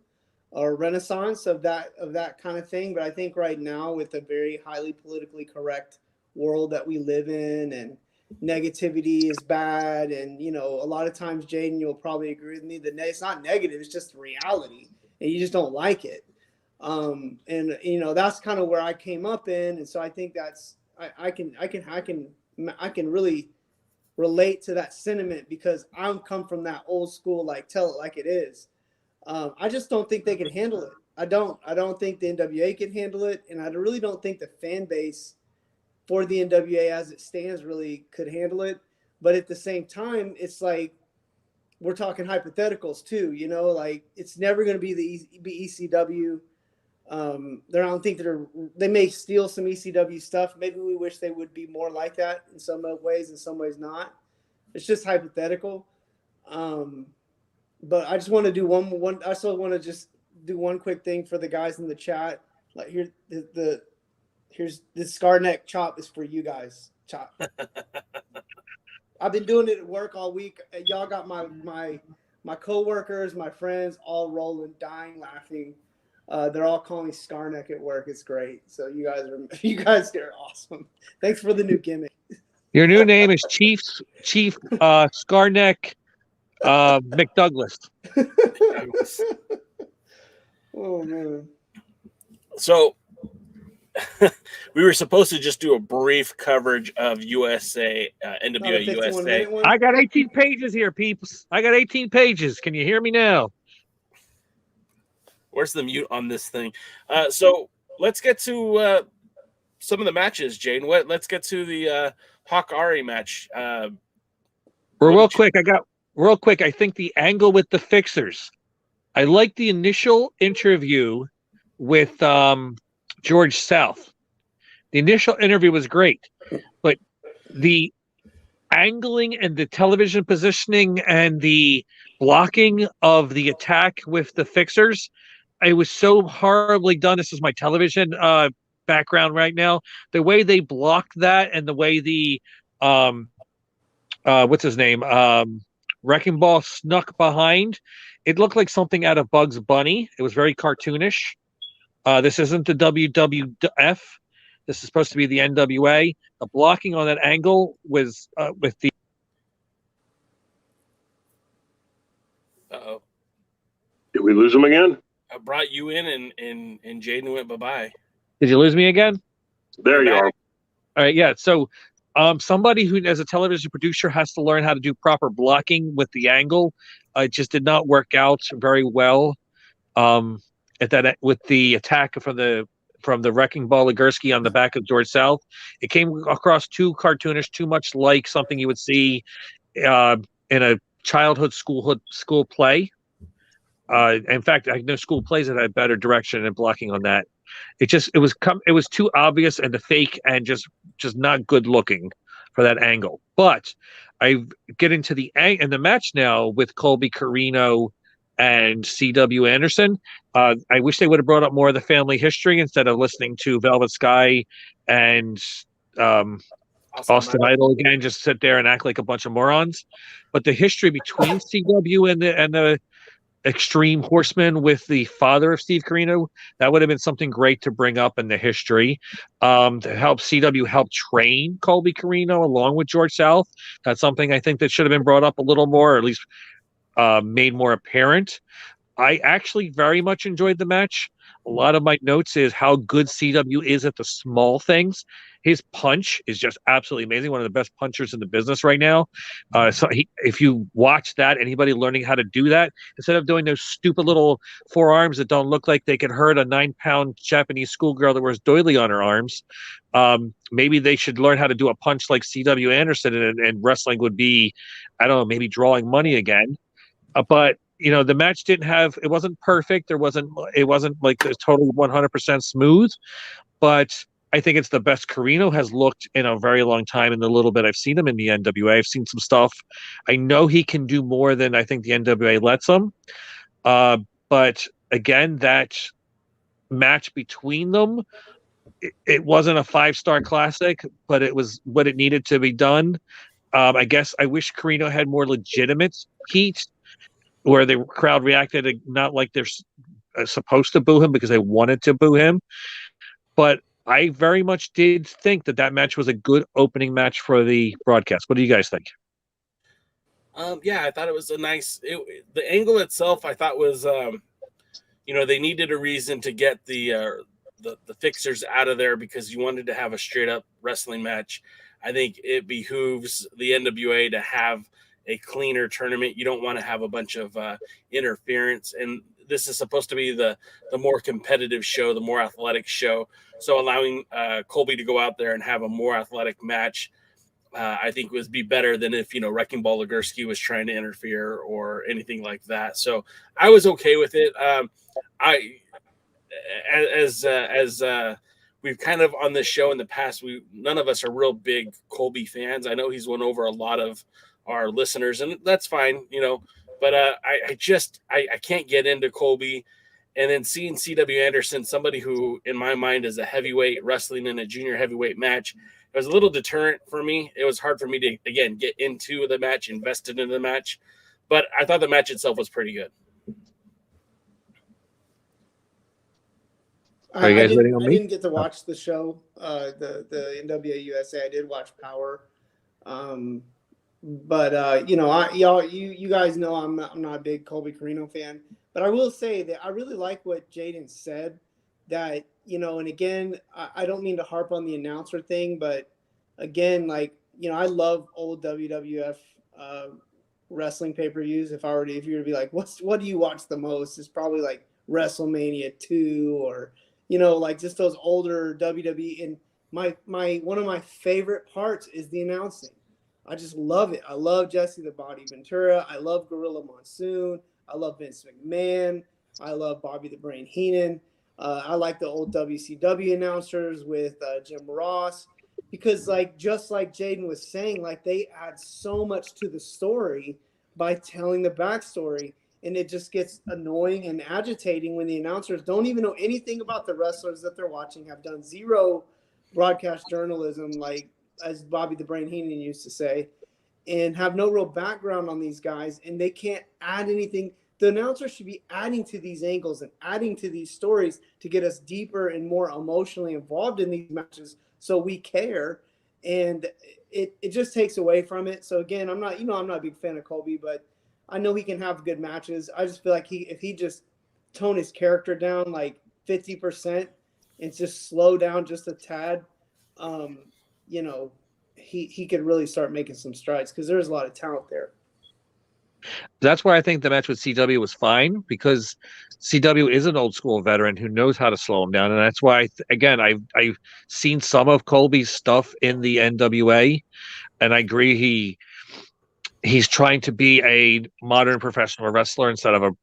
or renaissance of that kind of thing. But I think right now, with a very highly politically correct world that we live in, and negativity is bad, and a lot of times, Jaden, you'll probably agree with me that it's not negative, it's just reality, and you just don't like it. And that's kind of where I came up in, and so I think that's I can really relate to that sentiment because I come from that old school, like, tell it like it is. I just don't think they can handle it. I don't think the NWA can handle it, and I really don't think the fan base for the NWA as it stands really could handle it. But at the same time, it's like we're talking hypotheticals too. You know, like it's never going to be be ECW. I don't think they may steal some ECW stuff. Maybe we wish they would be more like that in some ways, in some ways not. It's just hypothetical. But I just want to do one. I also want to just do one quick thing for the guys in the chat. Like here's the scar neck chop is for you guys. Chop. I've been doing it at work all week. Y'all got my coworkers, my friends, all rolling, dying, laughing. They're all calling me scar neck at work. It's great. So you guys are awesome. Thanks for the new gimmick. Your new name is Chief Scarneck McDouglas. Oh man. So we were supposed to just do a brief coverage of USA, NWA USA. I got 18 pages here, peeps. I got 18 pages. Can you hear me now? Where's the mute on this thing? So let's get to some of the matches, Jane. Let's get to the Hawk Ari match. Real quick. I think the angle with the Fixers. I like the initial interview with George South. The initial interview was great, but the angling and the television positioning and the blocking of the attack with the Fixers, it was so horribly done. This is my television background right now. The way they blocked that and the way the what's his name? Wrecking Ball snuck behind. It looked like something out of Bugs Bunny. It was very cartoonish. This isn't the WWF. This is supposed to be the NWA. The blocking on that angle was with the. Uh-oh. Did we lose him again? I brought you in and Jaden went bye-bye. Did you lose me again? There you are. All right, yeah. So somebody who, as a television producer, has to learn how to do proper blocking with the angle. It just did not work out very well. At that with the attack from the Wrecking Ball Legursky on the back of George South, it came across too cartoonish, too much like something you would see in a childhood school play. In fact, I know school plays that had better direction and blocking on that. It was too obvious and the fake and just not good looking for that angle. But I get into the match now with Colby Carino and C.W. Anderson. I wish they would have brought up more of the family history instead of listening to Velvet Sky and Austin Idol again, just sit there and act like a bunch of morons. But the history between C.W. and the Extreme Horseman with the father of Steve Carino, that would have been something great to bring up in the history. To help CW help train Colby Carino along with George South. That's something I think that should have been brought up a little more, or at least made more apparent. I actually very much enjoyed the match. A lot of my notes is how good CW is at the small things. His punch is just absolutely amazing. One of the best punchers in the business right now. If you watch that, anybody learning how to do that, instead of doing those stupid little forearms that don't look like they could hurt a 9-pound Japanese schoolgirl that wears doily on her arms, maybe they should learn how to do a punch like C.W. Anderson, and wrestling would be, I don't know, maybe drawing money again. But the match it wasn't perfect. It wasn't like the total 100% smooth, but I think it's the best Carino has looked in a very long time. In the little bit I've seen him in the NWA, I've seen some stuff. I know he can do more than I think the NWA lets him. But again, that match between them, it wasn't a 5-star classic, but it was what it needed to be done. I guess I wish Carino had more legitimate heat, where the crowd reacted not like they're supposed to boo him because they wanted to boo him. But I very much did think that match was a good opening match for the broadcast. What do you guys think? Yeah, I thought it was a nice. The angle itself, I thought was, they needed a reason to get the Fixers out of there because you wanted to have a straight up wrestling match. I think it behooves the NWA to have a cleaner tournament. You don't want to have a bunch of interference. And this is supposed to be the more competitive show, the more athletic show. So allowing Colby to go out there and have a more athletic match, I think would be better than if, Wrecking Ball Legursky was trying to interfere or anything like that. So I was okay with it. As we've kind of on this show in the past, none of us are real big Colby fans. I know he's won over a lot of our listeners, and that's fine, but I can't get into Colby. And then seeing C.W. Anderson, somebody who in my mind is a heavyweight, wrestling in a junior heavyweight match, it was a little deterrent for me. It was hard for me to, again, get into the match, invested in the match, but I thought the match itself was pretty good. Are you guys waiting on me? I didn't get to watch the show, the NWA USA. I did watch Power, but you guys know I'm not a big Colby Carino fan. But I will say that I really like what Jaden said. That and again, I don't mean to harp on the announcer thing, but again, I love old WWF wrestling pay-per-views. If you were to be like, what do you watch the most? It's probably like WrestleMania 2 or just those older WWE. And my one of my favorite parts is the announcing. I just love it. I love Jesse the Body Ventura. I love Gorilla Monsoon. I love Vince McMahon. I love Bobby the Brain Heenan. I like the old WCW announcers with Jim Ross because just like Jaden was saying, they add so much to the story by telling the backstory. And it just gets annoying and agitating when the announcers don't even know anything about the wrestlers that they're watching, have done zero broadcast journalism, as Bobby the Brain Heenan used to say, and have no real background on these guys, and they can't add anything. The announcer should be adding to these angles and adding to these stories to get us deeper and more emotionally involved in these matches so we care. And it just takes away from it. So again, I'm not a big fan of Colby, but I know he can have good matches. I just feel like if he just tone his character down 50% and just slow down just a tad, he could really start making some strides because there's a lot of talent there. That's why I think the match with CW was fine, because CW is an old school veteran who knows how to slow him down. And that's why, I've seen some of Colby's stuff in the NWA, and I agree he's trying to be a modern professional wrestler instead of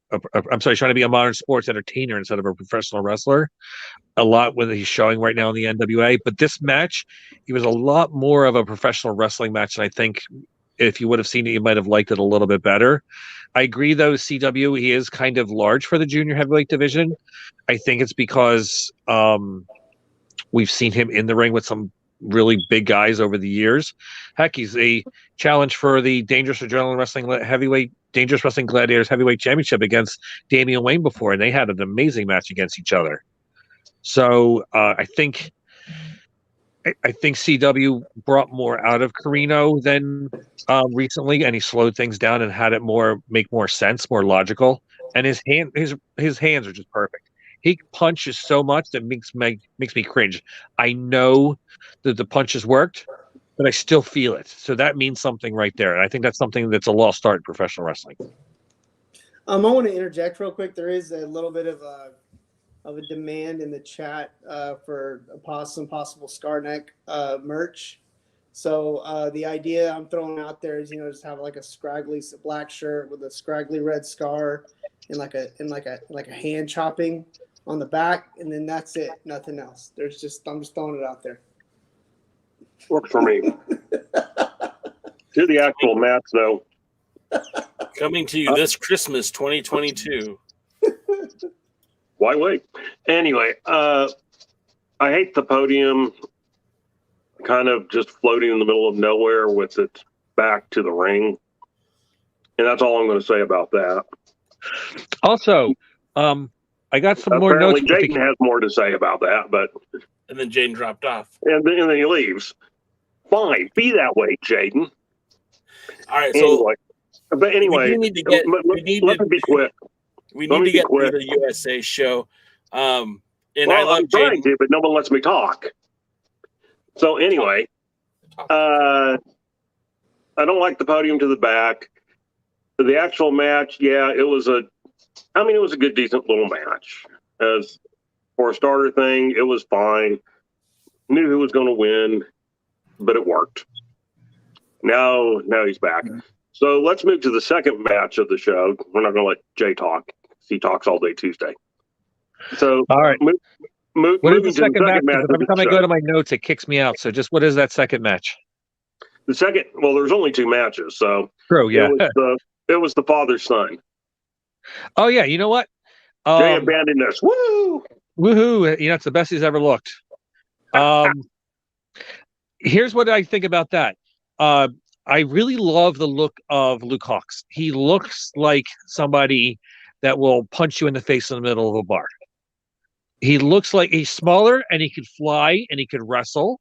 trying to be a modern sports entertainer instead of a professional wrestler. A lot what he's showing right now in the NWA. But this match, he was a lot more of a professional wrestling match, and I think if you would have seen it, you might have liked it a little bit better. I agree, though, CW, he is kind of large for the junior heavyweight division. I think it's because we've seen him in the ring with some really big guys over the years. Heck, he's a challenge for the Dangerous Wrestling Gladiators Heavyweight Championship against Damian Wayne before, and they had an amazing match against each other. So I think CW brought more out of Carino than recently, and he slowed things down and had it make more sense, more logical. And his hands are just perfect. He punches so much that makes me cringe. I know that the punches worked, but I still feel it. So that means something right there. And I think that's something that's a lost art in professional wrestling. I want to interject real quick. There is a little bit of a demand in the chat for some possible Scarneck merch. So the idea I'm throwing out there is, just have a scraggly black shirt with a scraggly red scar and like a hand chopping on the back, and then that's it, nothing else. I'm just throwing it out there. Works for me. To the actual match, though. Coming to you this Christmas 2022. Why wait? Anyway, I hate the podium kind of just floating in the middle of nowhere with its back to the ring. And that's all I'm going to say about that. Also, I got some more notes. Apparently, Jaden has more to say about that, but... And then Jaden dropped off. And then he leaves. Fine. Be that way, Jaden. All right, so... Anyway, we need to get... Let me be quick. We need to get through the USA show. And I love I'm trying to, but no one lets me talk. So anyway, I don't like the podium to the back. The actual match, yeah, it was a I mean, it was a good, decent little match. As for a starter thing, it was fine. Knew who was going to win, but it worked. Now he's back. So let's move to the second match of the show. We're not going to let Jay talk. He talks all day Tuesday. So all right. What is the second match? Because every time I go to my notes, it kicks me out. So just what is that second match? The second, well, there's only 2 matches. So true, yeah. It was the father-son. Oh, yeah. You know what? Jay abandoned us. Woo! Woohoo. You know, it's the best he's ever looked. Here's what I think about that. I really love the look of Luke Hawx. He looks like somebody that will punch you in the face in the middle of a bar. He looks like he's smaller and he could fly and he could wrestle.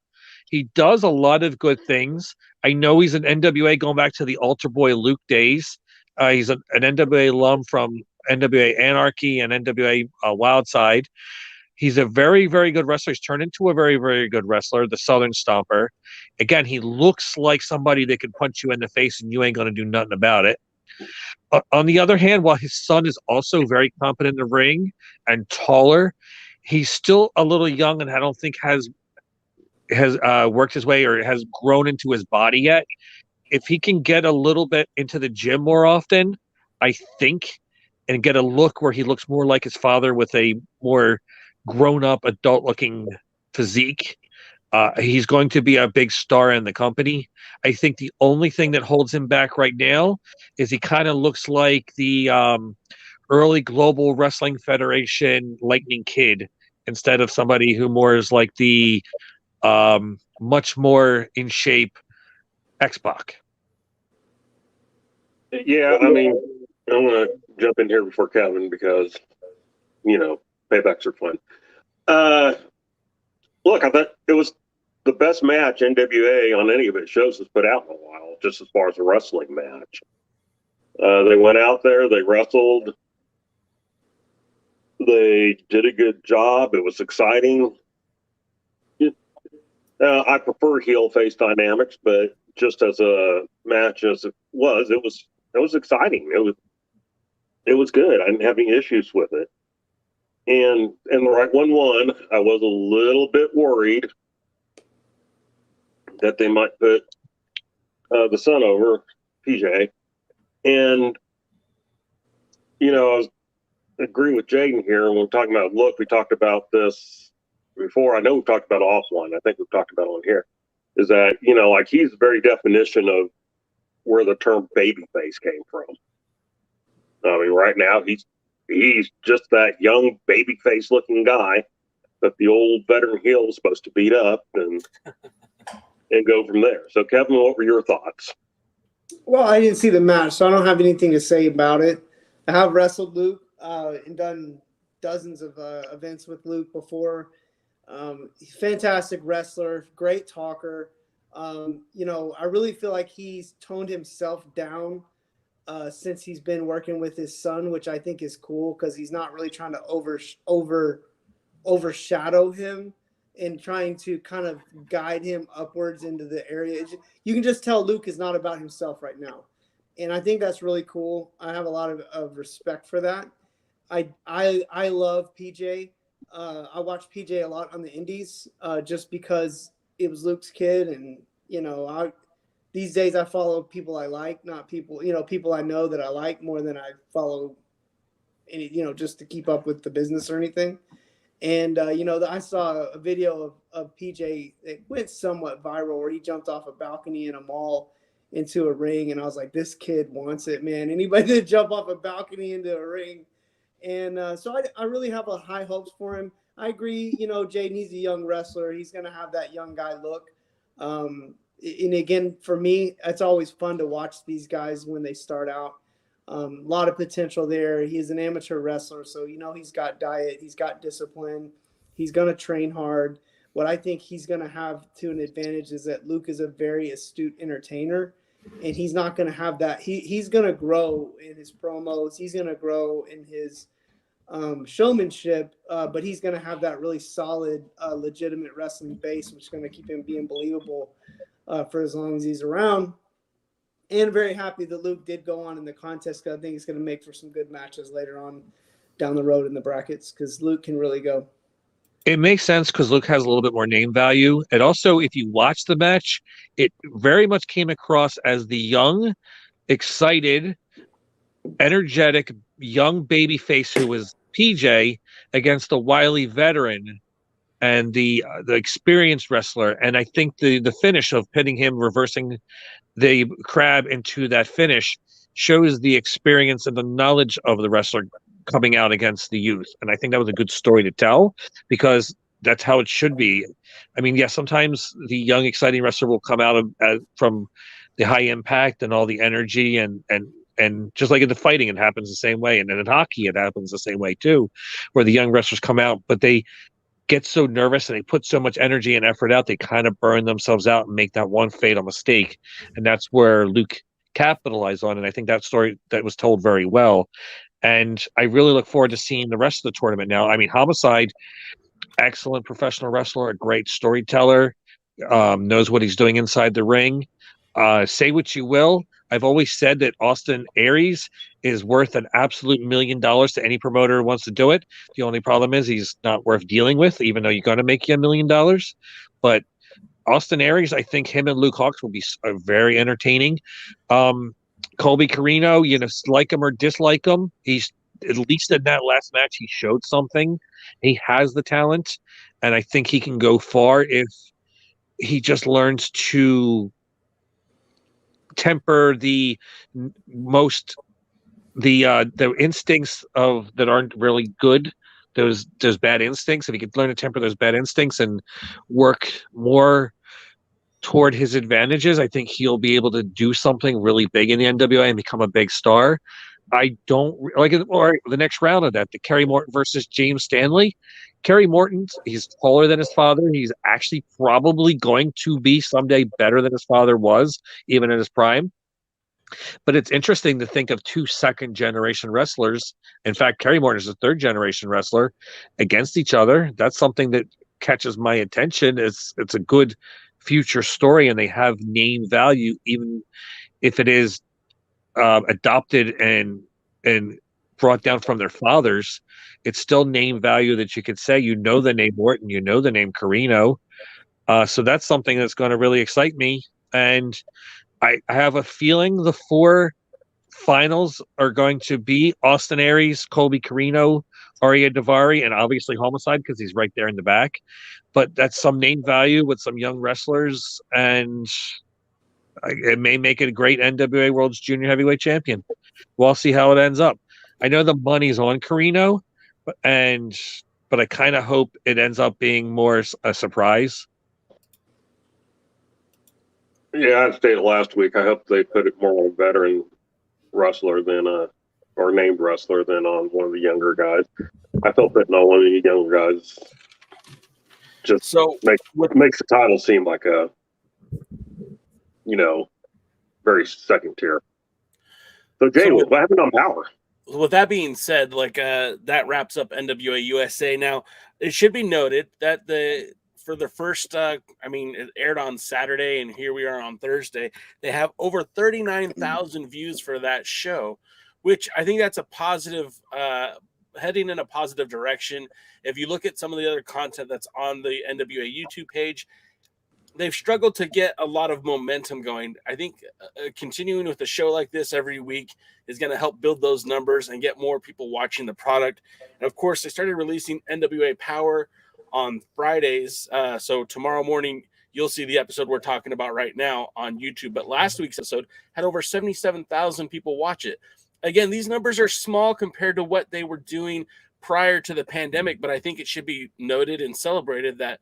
He does a lot of good things. I know he's an NWA going back to the Altar Boy Luke days. He's an NWA alum from NWA Anarchy and NWA Wildside. He's a very, very good wrestler. He's turned into a very, very good wrestler, the Southern Stomper. Again, he looks like somebody that could punch you in the face and you ain't going to do nothing about it. On the other hand, while his son is also very competent in the ring and taller, he's still a little young and I don't think has worked his way or has grown into his body yet. If he can get a little bit into the gym more often, I think, and get a look where he looks more like his father with a more grown-up, adult-looking physique, he's going to be a big star in the company. I think the only thing that holds him back right now is he kind of looks like the early Global Wrestling Federation Lightning Kid instead of somebody who more is like the much more in shape X-Pac. Yeah, I mean, I'm going to jump in here before Kevin because, you know, paybacks are fun. Look, I thought it was the best match NWA on any of its shows has put out in a while, just as far as a wrestling match. They went out there, they wrestled, they did a good job. It was exciting. I prefer heel face dynamics, but just as a match as it was exciting. It was good. I didn't have any issues with it. And the right one won. I was a little bit worried that they might put the son over, PJ. And, you know, I agree with Jaden here. When we're talking about look, we talked about this before. I know we've talked about offline. I think we've talked about it on here. Is that, you know, like he's the very definition of where the term babyface came from. I mean, right now he's just that young babyface looking guy that the old veteran heel is supposed to beat up and go from there. So, Kevin, what were your thoughts? Well, I didn't see the match, so I don't have anything to say about it. I have wrestled Luke and done dozens of events with Luke before. Fantastic wrestler, great talker. You know, I really feel like he's toned himself down since he's been working with his son, which I think is cool because he's not really trying to overshadow him and trying to kind of guide him upwards into the area. You can just tell Luke is not about himself right now. And I think that's really cool. I have a lot of respect for that. I love PJ. I watched PJ a lot on the indies just because it was Luke's kid. And, you know, these days I follow people I like, not people, you know, people I know that I like more than I follow any, you know, just to keep up with the business or anything. And, you know, I saw a video of PJ that went somewhat viral where he jumped off a balcony in a mall into a ring. And I was like, this kid wants it, man. Anybody that jump off a balcony into a ring. And so I really have a high hopes for him. I agree, you know, Jaden, he's a young wrestler. He's going to have that young guy look. And again, for me, it's always fun to watch these guys when they start out. A lot of potential there. He's an amateur wrestler, so you know he's got diet, he's got discipline, he's going to train hard. What I think he's going to have to an advantage is that Luke is a very astute entertainer, and he's not going to have that. He's going to grow in his promos, he's going to grow in his showmanship, but he's going to have that really solid, legitimate wrestling base, which is going to keep him being believable for as long as he's around. And very happy that Luke did go on in the contest, because I think it's going to make for some good matches later on down the road in the brackets, because Luke can really go. It makes sense because Luke has a little bit more name value. And also, if you watch the match, it very much came across as the young, excited, energetic, young baby face who was PJ against the wily veteran and the experienced wrestler. And I think the finish of pitting him, reversing the crab into that finish, shows the experience and the knowledge of the wrestler coming out against the youth. And I think that was a good story to tell, because that's how it should be. I mean, yeah, sometimes the young, exciting wrestler will come out from the high impact and all the energy, and just like in the fighting, it happens the same way. And then in hockey, it happens the same way too, where the young wrestlers come out, but they get so nervous and they put so much energy and effort out, they kind of burn themselves out and make that one fatal mistake. And that's where Luke capitalized on. And I think that story that was told very well. And I really look forward to seeing the rest of the tournament now. I mean, Homicide, excellent professional wrestler, a great storyteller, knows what he's doing inside the ring. Say what you will, I've always said that Austin Aries is worth an absolute $1 million to any promoter who wants to do it. The only problem is he's not worth dealing with, even though you're going to make you $1 million. But Austin Aries, I think him and Luke Hawx will be very entertaining. Colby Carino, like him or dislike him, he's at least in that last match, he showed something. He has the talent, and I think he can go far if he just learns to temper the instincts that aren't really good, those bad instincts. If he could learn to temper those bad instincts and work more toward his advantages, I think he'll be able to do something really big in the NWA and become a big star. I don't like it. Or the next round of that, the Kerry Morton versus James Stanley. Kerry Morton, he's taller than his father. He's actually probably going to be someday better than his father was, even in his prime. But it's interesting to think of two second-generation wrestlers. In fact, Kerry Morton is a third-generation wrestler against each other. That's something that catches my attention. It's a good future story, and they have name value, even if it is adopted and brought down from their fathers. It's still name value that you could say, the name Morton, the name Carino. So that's something that's going to really excite me. And I have a feeling the 4 finals are going to be Austin Aries, Colby Carino, Arya Daivari, and obviously Homicide, because he's right there in the back. But that's some name value with some young wrestlers, and it may make it a great NWA World's Junior Heavyweight Champion. We'll see how it ends up. I know the money's on Carino, but I kind of hope it ends up being more a surprise. Yeah, I stated last week, I hope they put it more on a veteran wrestler or named wrestler than on one of the younger guys. I felt that no one of the younger guys just makes the title seem like a, very second tier. So, Jay, what happened on Power? With that being said, that wraps up NWA USA. Now, it should be noted that for the first, it aired on Saturday, and here we are on Thursday. They have over 39,000 views for that show, which I think that's a positive, heading in a positive direction. If you look at some of the other content that's on the NWA YouTube page, they've struggled to get a lot of momentum going. I think continuing with a show like this every week is going to help build those numbers and get more people watching the product. And of course, they started releasing NWA Power on Fridays. So tomorrow morning, you'll see the episode we're talking about right now on YouTube. But last week's episode had over 77,000 people watch it. Again, these numbers are small compared to what they were doing prior to the pandemic, but I think it should be noted and celebrated that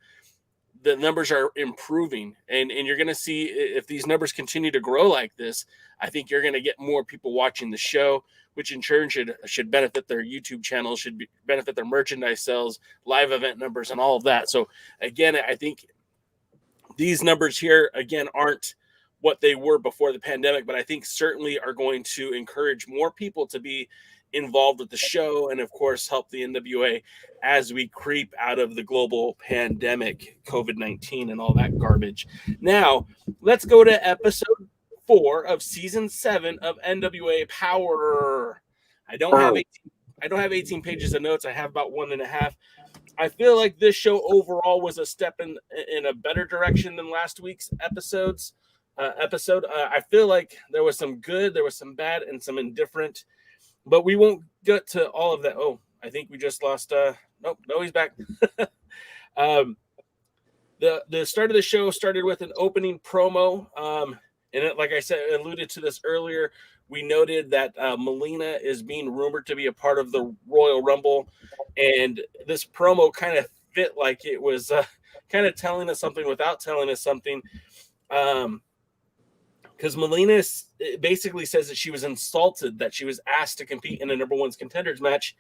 the numbers are improving, and you're going to see if these numbers continue to grow like this, I think you're going to get more people watching the show, which in turn should benefit their YouTube channels, benefit their merchandise sales, live event numbers, and all of that. So again, I think these numbers here, again, aren't what they were before the pandemic, but I think certainly are going to encourage more people to be involved with the show, and of course help the NWA as we creep out of the global pandemic, COVID-19 and all that garbage. Now let's go to episode 4 of season 7 of NWA POWERRR. I don't have 18 pages of notes. I have about 1.5. I feel like this show overall was a step in a better direction than last week's episode. I feel like there was some good, there was some bad, and some indifferent. But we won't get to all of that. Oh, I think we just lost. No, he's back. The start of the show started with an opening promo. And it, like I said, alluded to this earlier. We noted that Melina is being rumored to be a part of the Royal Rumble. And this promo kind of fit like it was kind of telling us something without telling us something. Because Melina basically says that she was insulted that she was asked to compete in a number 1 contenders match,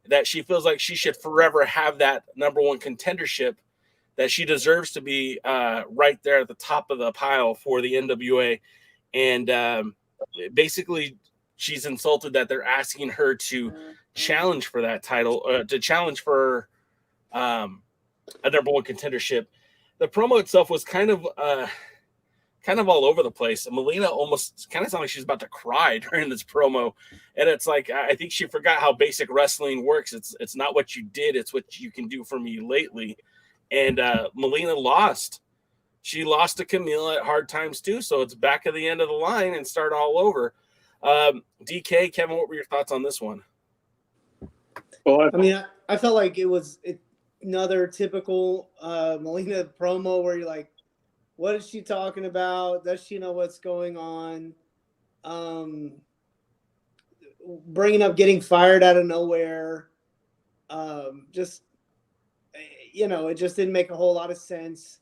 that she feels like she should forever have that number 1 contendership, that she deserves to be right there at the top of the pile for the NWA. And basically she's insulted that they're asking her to challenge for that title, to challenge for a number 1 contendership. The promo itself was kind of all over the place. Melina almost kind of sounded like she's about to cry during this promo. And it's like, I think she forgot how basic wrestling works. It's not what you did, it's what you can do for me lately. And Melina lost. She lost to Camila at Hard Times too. So it's back at the end of the line and start all over. DK, Kevin, what were your thoughts on this one? Well, I mean, I felt like it was another typical Melina promo where you're like, what is she talking about? Does she know what's going on? Bringing up getting fired out of nowhere. Just, it just didn't make a whole lot of sense.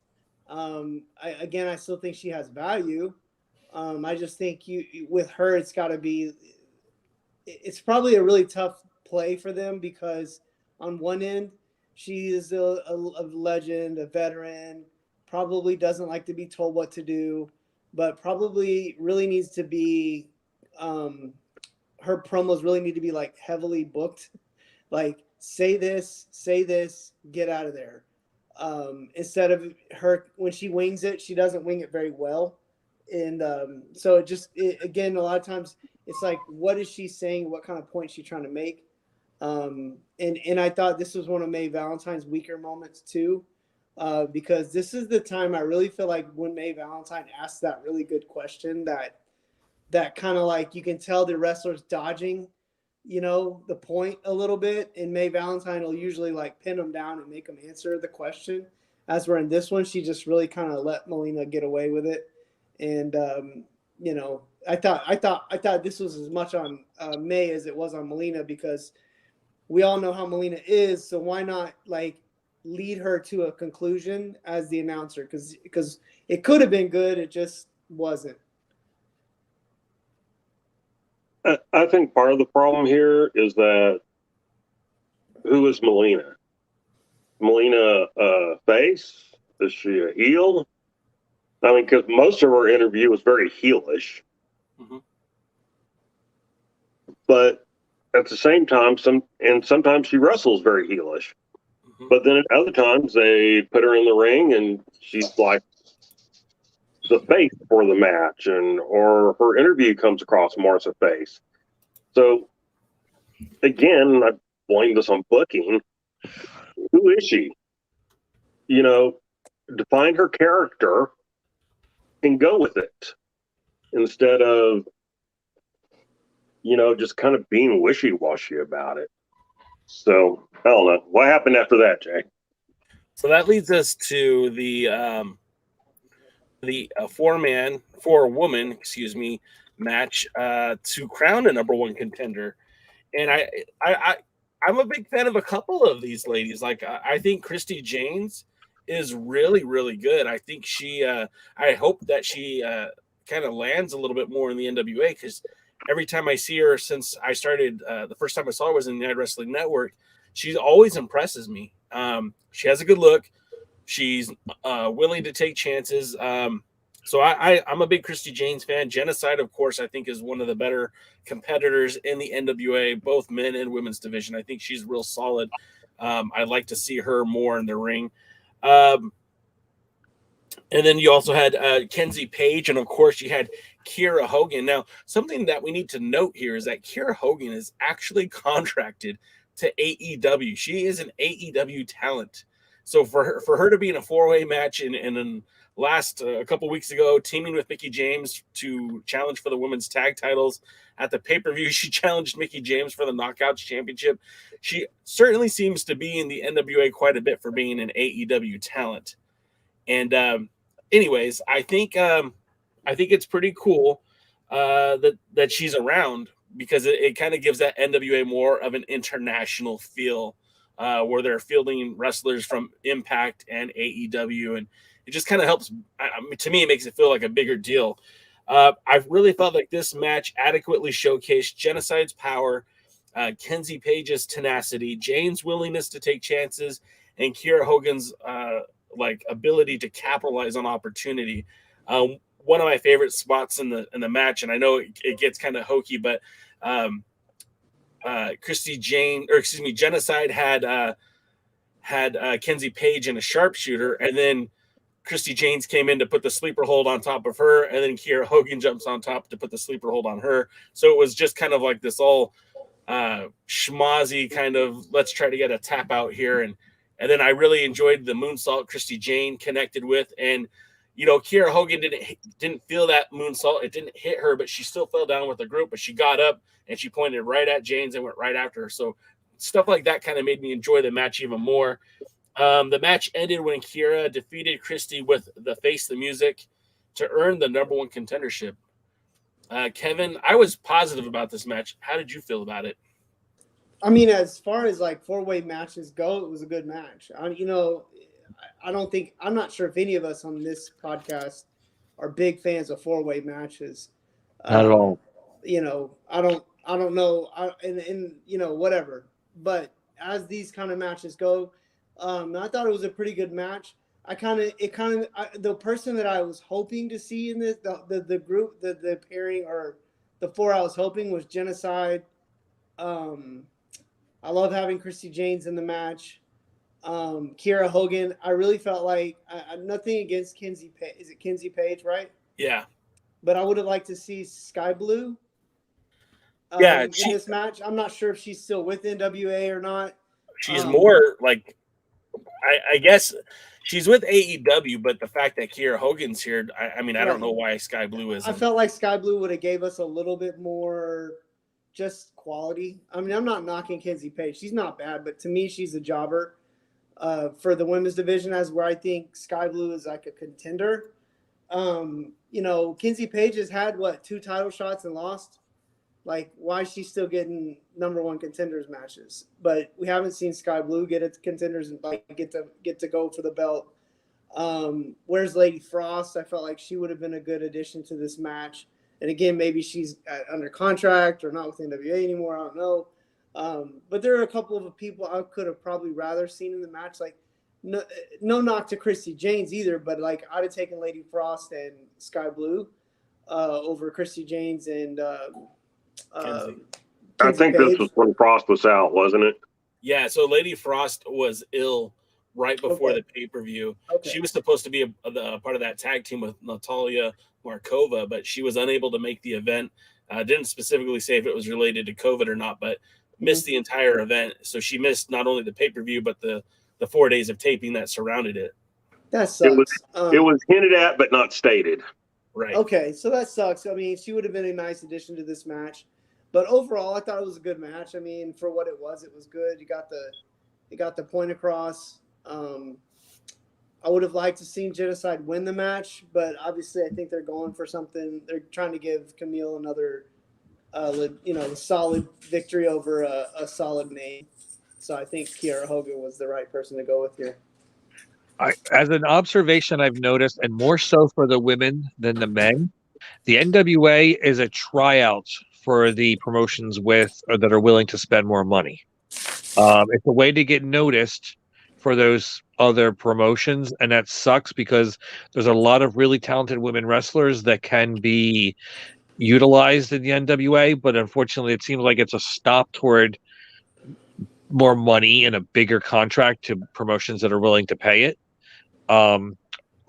I still think she has value. I just think with her, it's probably a really tough play for them because on one end, she is a legend, a veteran, probably doesn't like to be told what to do, but probably really needs to be, her promos really need to be like heavily booked. Like say this, get out of there. Instead of her, when she wings it, she doesn't wing it very well. And so again, a lot of times it's like, what is she saying? What kind of point is she trying to make? And I thought this was one of May Valentine's weaker moments too. Because this is the time I really feel like when May Valentine asked that really good question that kind of like you can tell the wrestlers dodging, the point a little bit, and May Valentine will usually like pin them down and make them answer the question. As we're in this one, she just really kind of let Melina get away with it. And, I thought this was as much on May as it was on Melina because we all know how Melina is. So why not like lead her to a conclusion as the announcer? Because it could have been good. It just wasn't. I think part of the problem here is that who is Melina? Melina face? Is she a heel? I mean, because most of her interview was very heelish. Mm-hmm. But at the same time, sometimes she wrestles very heelish. Mm-hmm. But then at other times they put her in the ring and she's like the face for the match, or her interview comes across more as a face. So again, I blame this on booking. Who is she? Define her character and go with it instead of, just kind of being wishy-washy about it. So I don't know. What happened after that, Jay? So that leads us to the four-woman match to crown a number 1 contender. And I'm a big fan of a couple of these ladies. Like I think Christy James is really, really good. I think I hope that she kind of lands a little bit more in the NWA, because every time I see her since I started, the first time I saw her was in the United Wrestling Network, she always impresses me. She has a good look. She's willing to take chances. So I'm a big Christy James fan. Genocide, of course, I think is one of the better competitors in the NWA, both men and women's division. I think she's real solid. I'd like to see her more in the ring. And then you also had Kenzie Page, and of course you had Kiera Hogan. Now, something that we need to note here is that Kiera Hogan is actually contracted to AEW. She is an AEW talent. So for her to be in a 4-way match and then last a couple weeks ago, teaming with Mickie James to challenge for the women's tag titles at the pay-per-view, she challenged Mickie James for the Knockouts Championship. She certainly seems to be in the NWA quite a bit for being an AEW talent. And anyways, I think it's pretty cool that she's around, because it kind of gives that NWA more of an international feel, where they're fielding wrestlers from Impact and AEW, and it just kind of helps. To me, it makes it feel like a bigger deal. I've really felt like this match adequately showcased Genocide's power, Kenzie Page's tenacity, Jane's willingness to take chances, and Kiera Hogan's ability to capitalize on opportunity. One of my favorite spots in the match, and I know it gets kind of hokey, but Genocide had Kenzie Page in a sharpshooter, and then Christy Janes came in to put the sleeper hold on top of her, and then Kiera Hogan jumps on top to put the sleeper hold on her. So it was just kind of like this all schmozzy kind of, let's try to get a tap out here. And then I really enjoyed the moonsault Christy Jane connected with. And, Kiera Hogan didn't feel that moonsault. It didn't hit her, but she still fell down with the group. But she got up and she pointed right at Janes and went right after her. So stuff like that kind of made me enjoy the match even more. The match ended when Kiera defeated Christy with the Face the Music to earn the #1 contendership. Kevin, I was positive about this match. How did you feel about it? I mean, as far as like 4-way matches go, it was a good match. I'm not sure if any of us on this podcast are big fans of 4-way matches. Not at all. I don't know. Whatever. But as these kind of matches go, I thought it was a pretty good match. The person that I was hoping to see in this, the group, the pairing or the 4 I was hoping was Genocide. I love having Christy Janes in the match. Kiera Hogan, I really felt like nothing against Kenzie Page. Is it Kenzie Page, right? Yeah. But I would have liked to see Sky Blue in this match. I'm not sure if she's still with NWA or not. She's more like, I guess she's with AEW, but the fact that Kiera Hogan's here, I don't know why Sky Blue isn't. I felt like Sky Blue would have gave us a little bit more just quality. I mean, I'm not knocking Kenzie Page. She's not bad, but to me, she's a jobber for the women's division, as where I think Sky Blue is like a contender. Kenzie Page has had, 2 title shots and lost? Like, why is she still getting #1 contenders matches? But we haven't seen Sky Blue get it to contenders and get to go for the belt. Where's Lady Frost? I felt like she would have been a good addition to this match. And again, maybe she's under contract or not with NWA anymore. I don't know. But there are a couple of people I could have probably rather seen in the match. Like, no knock to Christy Janes either, but like I'd have taken Lady Frost and Sky Blue over Christy Janes and I think Page. this was when Frost was out, wasn't it? Yeah, so Lady Frost was ill right before the pay-per-view. Okay. She was supposed to be a part of that tag team with Natalia Markova, but she was unable to make the event. Didn't specifically say if it was related to COVID or not, but missed the entire event. So she missed not only the pay-per-view, but the 4 days of taping that surrounded it. That sucks. It was hinted at, but not stated. Right. Okay, so that sucks. I mean, she would have been a nice addition to this match. But overall, I thought it was a good match. I mean, for what it was good. You got the point across. I would have liked to see Genocide win the match, but obviously I think they're going for something. They're trying to give Camille another, solid victory over a solid name. So I think Kiera Hogan was the right person to go with here. As an observation I've noticed, and more so for the women than the men, the NWA is a tryout for the promotions that are willing to spend more money. It's a way to get noticed for those other promotions, and that sucks because there's a lot of really talented women wrestlers that can be utilized in the NWA, but unfortunately it seems like it's a stop toward more money and a bigger contract to promotions that are willing to pay it.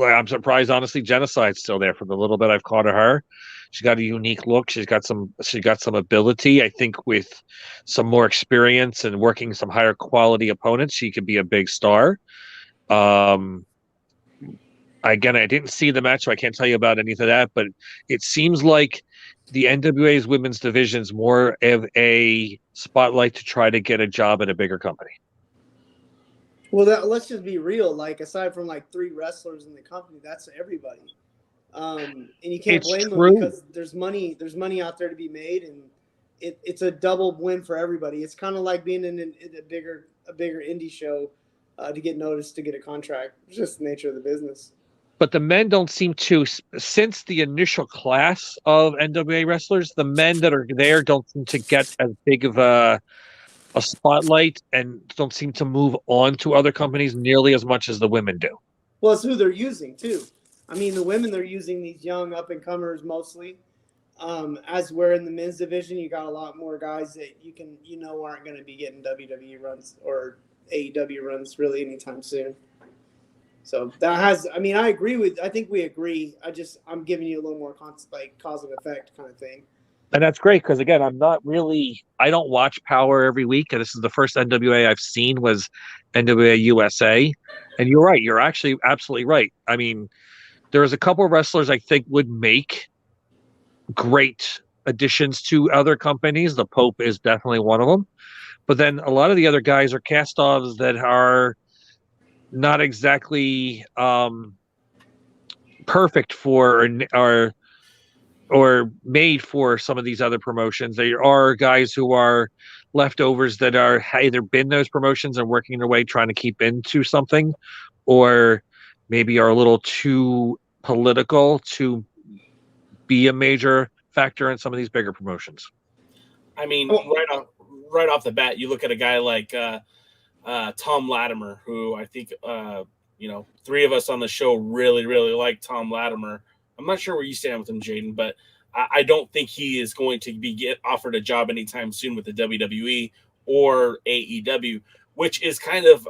I'm surprised, honestly, Genocide's still there. From the little bit I've caught of her, she's got a unique look. She's got some ability. I think with some more experience and working some higher quality opponents, she could be a big star. Again, I didn't see the match, so I can't tell you about any of that, but it seems like the NWA's women's division is more of a spotlight to try to get a job at a bigger company. Well, let's just be real. Like, aside from like 3 wrestlers in the company, that's everybody. And you can't blame them because there's money out there to be made, and it's a double win for everybody. It's kind of like being in a bigger indie show to get noticed, to get a contract. It's just the nature of the business. But the men don't seem to, since the initial class of NWA wrestlers, the men that are there don't seem to get as big of a spotlight and don't seem to move on to other companies nearly as much as the women do. Well, it's who they're using too. I mean, the women, they're using these young up and comers mostly. As we're in the men's division, you got a lot more guys that aren't going to be getting WWE runs or AEW runs really anytime soon. So I think we agree. I'm giving you a little more cause and effect kind of thing. And that's great because, again, I don't watch Power every week. And this is the first NWA I've seen was NWA USA. And you're right. You're actually absolutely right. I mean, there's a couple of wrestlers I think would make great additions to other companies. The Pope is definitely one of them. But then a lot of the other guys are cast-offs that are not exactly perfect for or made for some of these other promotions. There are guys who are leftovers that are either been those promotions and working their way trying to keep into something, or maybe are a little too political to be a major factor in some of these bigger promotions. I mean, right off the bat, you look at a guy like Tom Latimer, who I think 3 of us on the show really, really like Tom Latimer. I'm not sure where you stand with him, Jaden, but I don't think he is going to get offered a job anytime soon with the WWE or AEW, which is kind of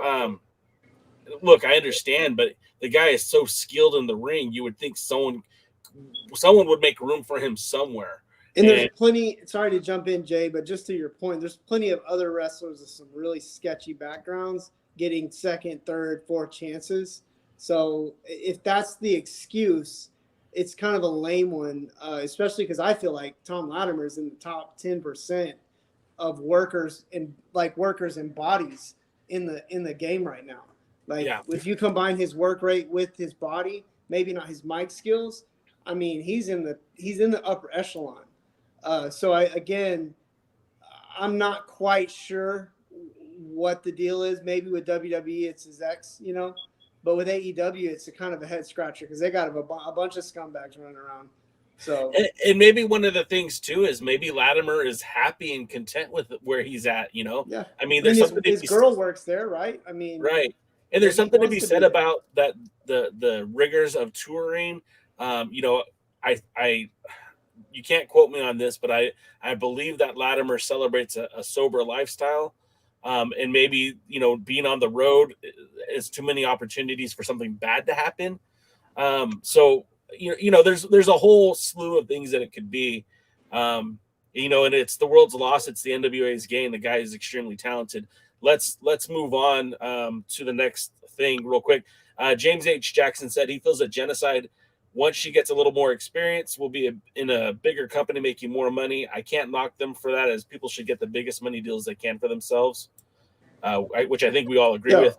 look, I understand, but the guy is so skilled in the ring, you would think someone would make room for him somewhere. And there's plenty, sorry to jump in, Jay, but just to your point, there's plenty of other wrestlers with some really sketchy backgrounds getting 2nd, 3rd, 4th chances. So if that's the excuse, it's kind of a lame one, especially because I feel like Tom Latimer is in the top 10% of workers and bodies in the game right now. If you combine his work rate with his body, maybe not his mic skills, I mean, he's in the upper echelon. So I'm not quite sure what the deal is. Maybe with WWE, it's his ex, but with AEW, it's a kind of a head scratcher because they got a bunch of scumbags running around. So, and maybe one of the things too is maybe Latimer is happy and content with where he's at. Yeah. I mean, there's something. His girl works there, right? I mean, right. And there's something to be said about that. The rigors of touring. You can't quote me on this, but I believe that Latimer celebrates a sober lifestyle. And maybe, being on the road is too many opportunities for something bad to happen. So, there's a whole slew of things that it could be, and it's the world's loss. It's the NWA's gain. The guy is extremely talented. Let's move on to the next thing real quick. James H. Jackson said he feels that Genocide, once she gets a little more experience, will be in a bigger company making more money. I can't knock them for that, as people should get the biggest money deals they can for themselves, which I think we all agree with.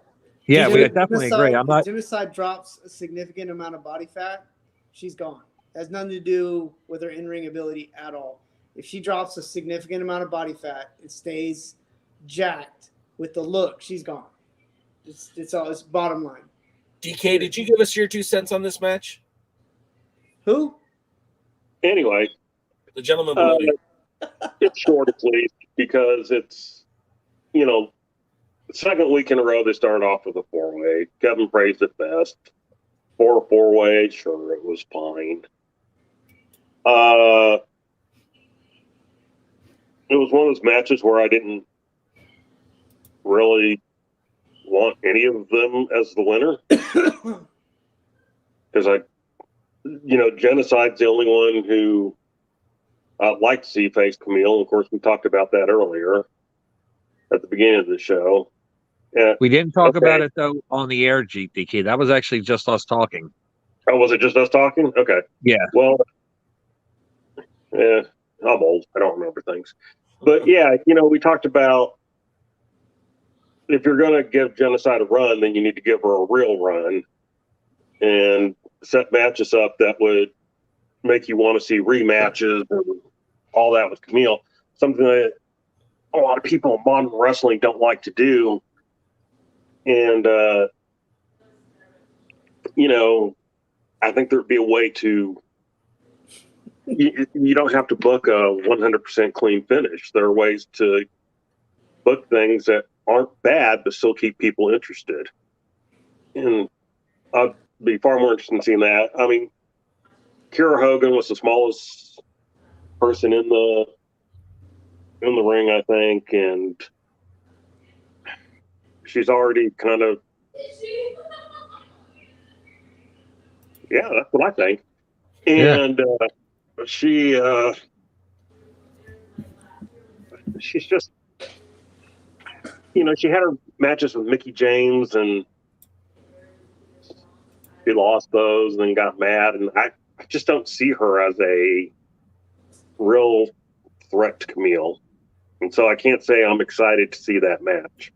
Yeah, we definitely agree. If Genocide drops a significant amount of body fat, she's gone. It has nothing to do with her in-ring ability at all. If she drops a significant amount of body fat and stays jacked with the look, she's gone. It's bottom line. DK, did you give us your 2 cents on this match? Who? Anyway, the gentleman below you. It's short, at least, because it's, the second week in a row they started off with a 4-way. Kevin praised it best. 4-way, sure, it was fine. It was one of those matches where I didn't really want any of them as the winner. because Genocide's the only one who I'd like to see face Camille. Of course, we talked about that earlier at the beginning of the show. We didn't talk about it, though, on the air, GDK. That was actually just us talking. Oh, was it just us talking? Okay. Yeah. Well, I'm old. I don't remember things. But, yeah, we talked about if you're going to give Genocide a run, then you need to give her a real run and set matches up that would make you want to see rematches and all that with Camille. Something that a lot of people in modern wrestling don't like to do. And, I think there'd be a way to, you don't have to book a 100% clean finish. There are ways to book things that aren't bad, but still keep people interested. And I'd be far more interested in seeing that. I mean, Kiera Hogan was the smallest person in the ring, I think, and she's already kind of, yeah, that's what I think. And she's just, she had her matches with Mickie James, and she lost those and then got mad. And I just don't see her as a real threat to Camille. And so I can't say I'm excited to see that match.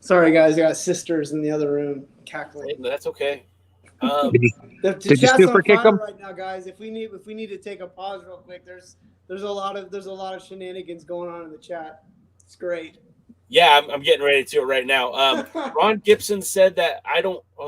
Sorry, guys. I got sisters in the other room cackling. That's okay. Did you super kick them right now, guys? If we need to take a pause real quick, there's a lot of shenanigans going on in the chat. It's great. Yeah, I'm getting ready to do it right now. Ron Gibson said that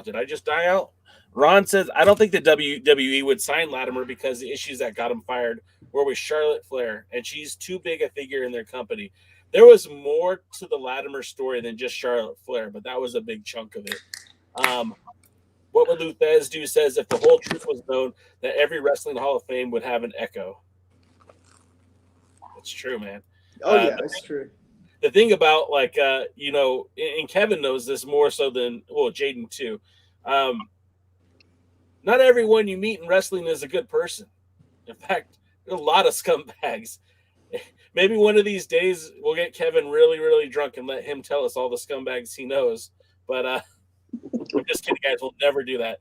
did I just die out? Ron says, I don't think the WWE would sign Latimer because the issues that got him fired were with Charlotte Flair, and she's too big a figure in their company. There was more to the Latimer story than just Charlotte Flair, but that was a big chunk of it. What would Luthez do says if the whole truth was known that every Wrestling Hall of Fame would have an echo. It's true, man. Oh, yeah, it's true. The thing about, and Kevin knows this more so than, Jaden too. Not everyone you meet in wrestling is a good person. In fact, there's a lot of scumbags. Maybe one of these days we'll get Kevin really, really drunk and let him tell us all the scumbags he knows. But I'm just kidding, guys. We'll never do that.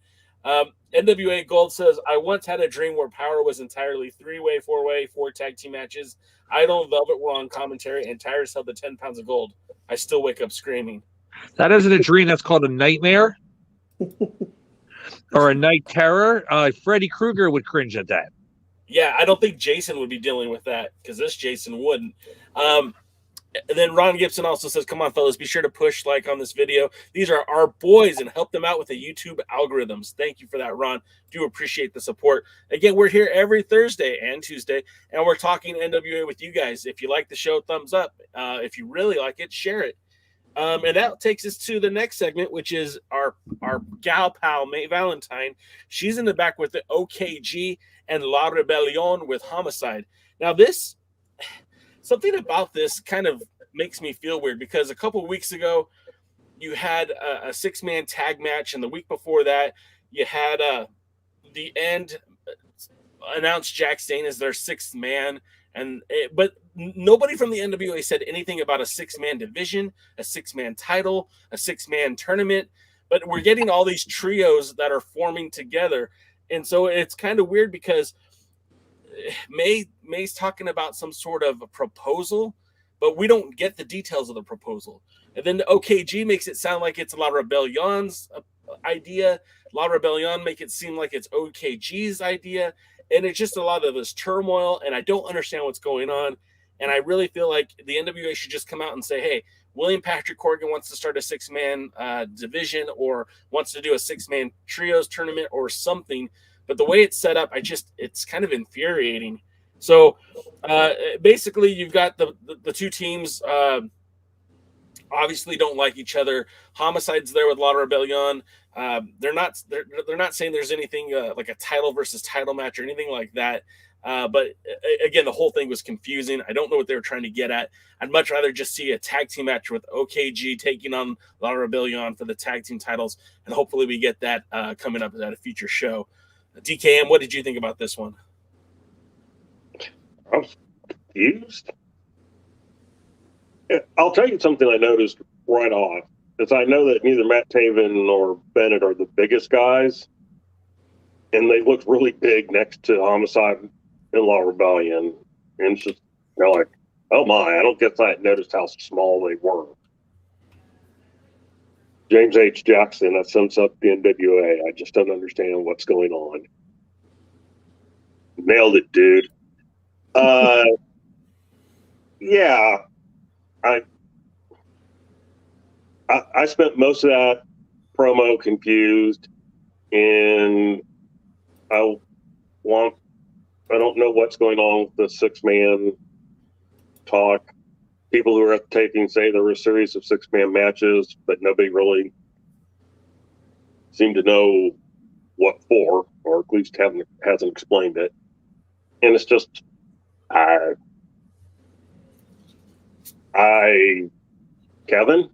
NWA Gold says, I once had a dream where Power was entirely 3-way, 4-way, 4 tag team matches. Idol and Velvet were on commentary, and Tyrus held the 10 pounds of gold. I still wake up screaming. That isn't a dream. That's called a nightmare or a night terror. Freddy Krueger would cringe at that. Yeah, I don't think Jason would be dealing with that because this Jason wouldn't. And then Ron Gibson also says, come on, fellas, be sure to push like on this video. These are our boys and help them out with the YouTube algorithms. Thank you for that, Ron. Do appreciate the support. Again, we're here every Thursday and Tuesday, and we're talking NWA with you guys. If you like the show, thumbs up. If you really like it, share it. And that takes us to the next segment, which is our gal pal, May Valentine. She's in the back with the OKG and La Rebellion with Homicide. Now, something about this kind of makes me feel weird because a couple of weeks ago, you had a 6-man tag match, and the week before that, you had the End announced Jack Stain as their 6th man. But nobody from the NWA said anything about a 6-man division, a 6-man title, a 6-man tournament. But we're getting all these trios that are forming together. And so it's kind of weird because May's talking about some sort of a proposal, but we don't get the details of the proposal. And then the OKG makes it sound like it's La Rebellion's idea. La Rebellion make it seem like it's OKG's idea. And it's just a lot of this turmoil, and I don't understand what's going on. And I really feel like the NWA should just come out and say, hey, William Patrick Corgan wants to start a 6-man division or wants to do a 6-man trios tournament or something. But the way it's set up, it's kind of infuriating. So basically you've got the two teams obviously don't like each other. Homicide's there with La Rebellion. They're not saying there's anything like a title versus title match or anything like that. But again, the whole thing was confusing. I don't know what they were trying to get at. I'd much rather just see a tag team match with OKG taking on La Rebellion for the tag team titles, and hopefully we get that coming up at a future show. DKM, what did you think about this one? I was confused. I'll tell you something I noticed right off. Is I know that neither Matt Taven nor Bennett are the biggest guys, and they look really big next to Homicide and La Rebellion. And it's just, like, oh my, I don't guess I noticed how small they were. James H. Jackson, that sums up the NWA. I just don't understand what's going on. Nailed it, dude. Yeah. I spent most of that promo confused, and I don't know what's going on with the 6-man talk. People who are at the taping say there were a series of 6-man matches, but nobody really seemed to know what for, or at least hasn't explained it. And it's just, Kevin?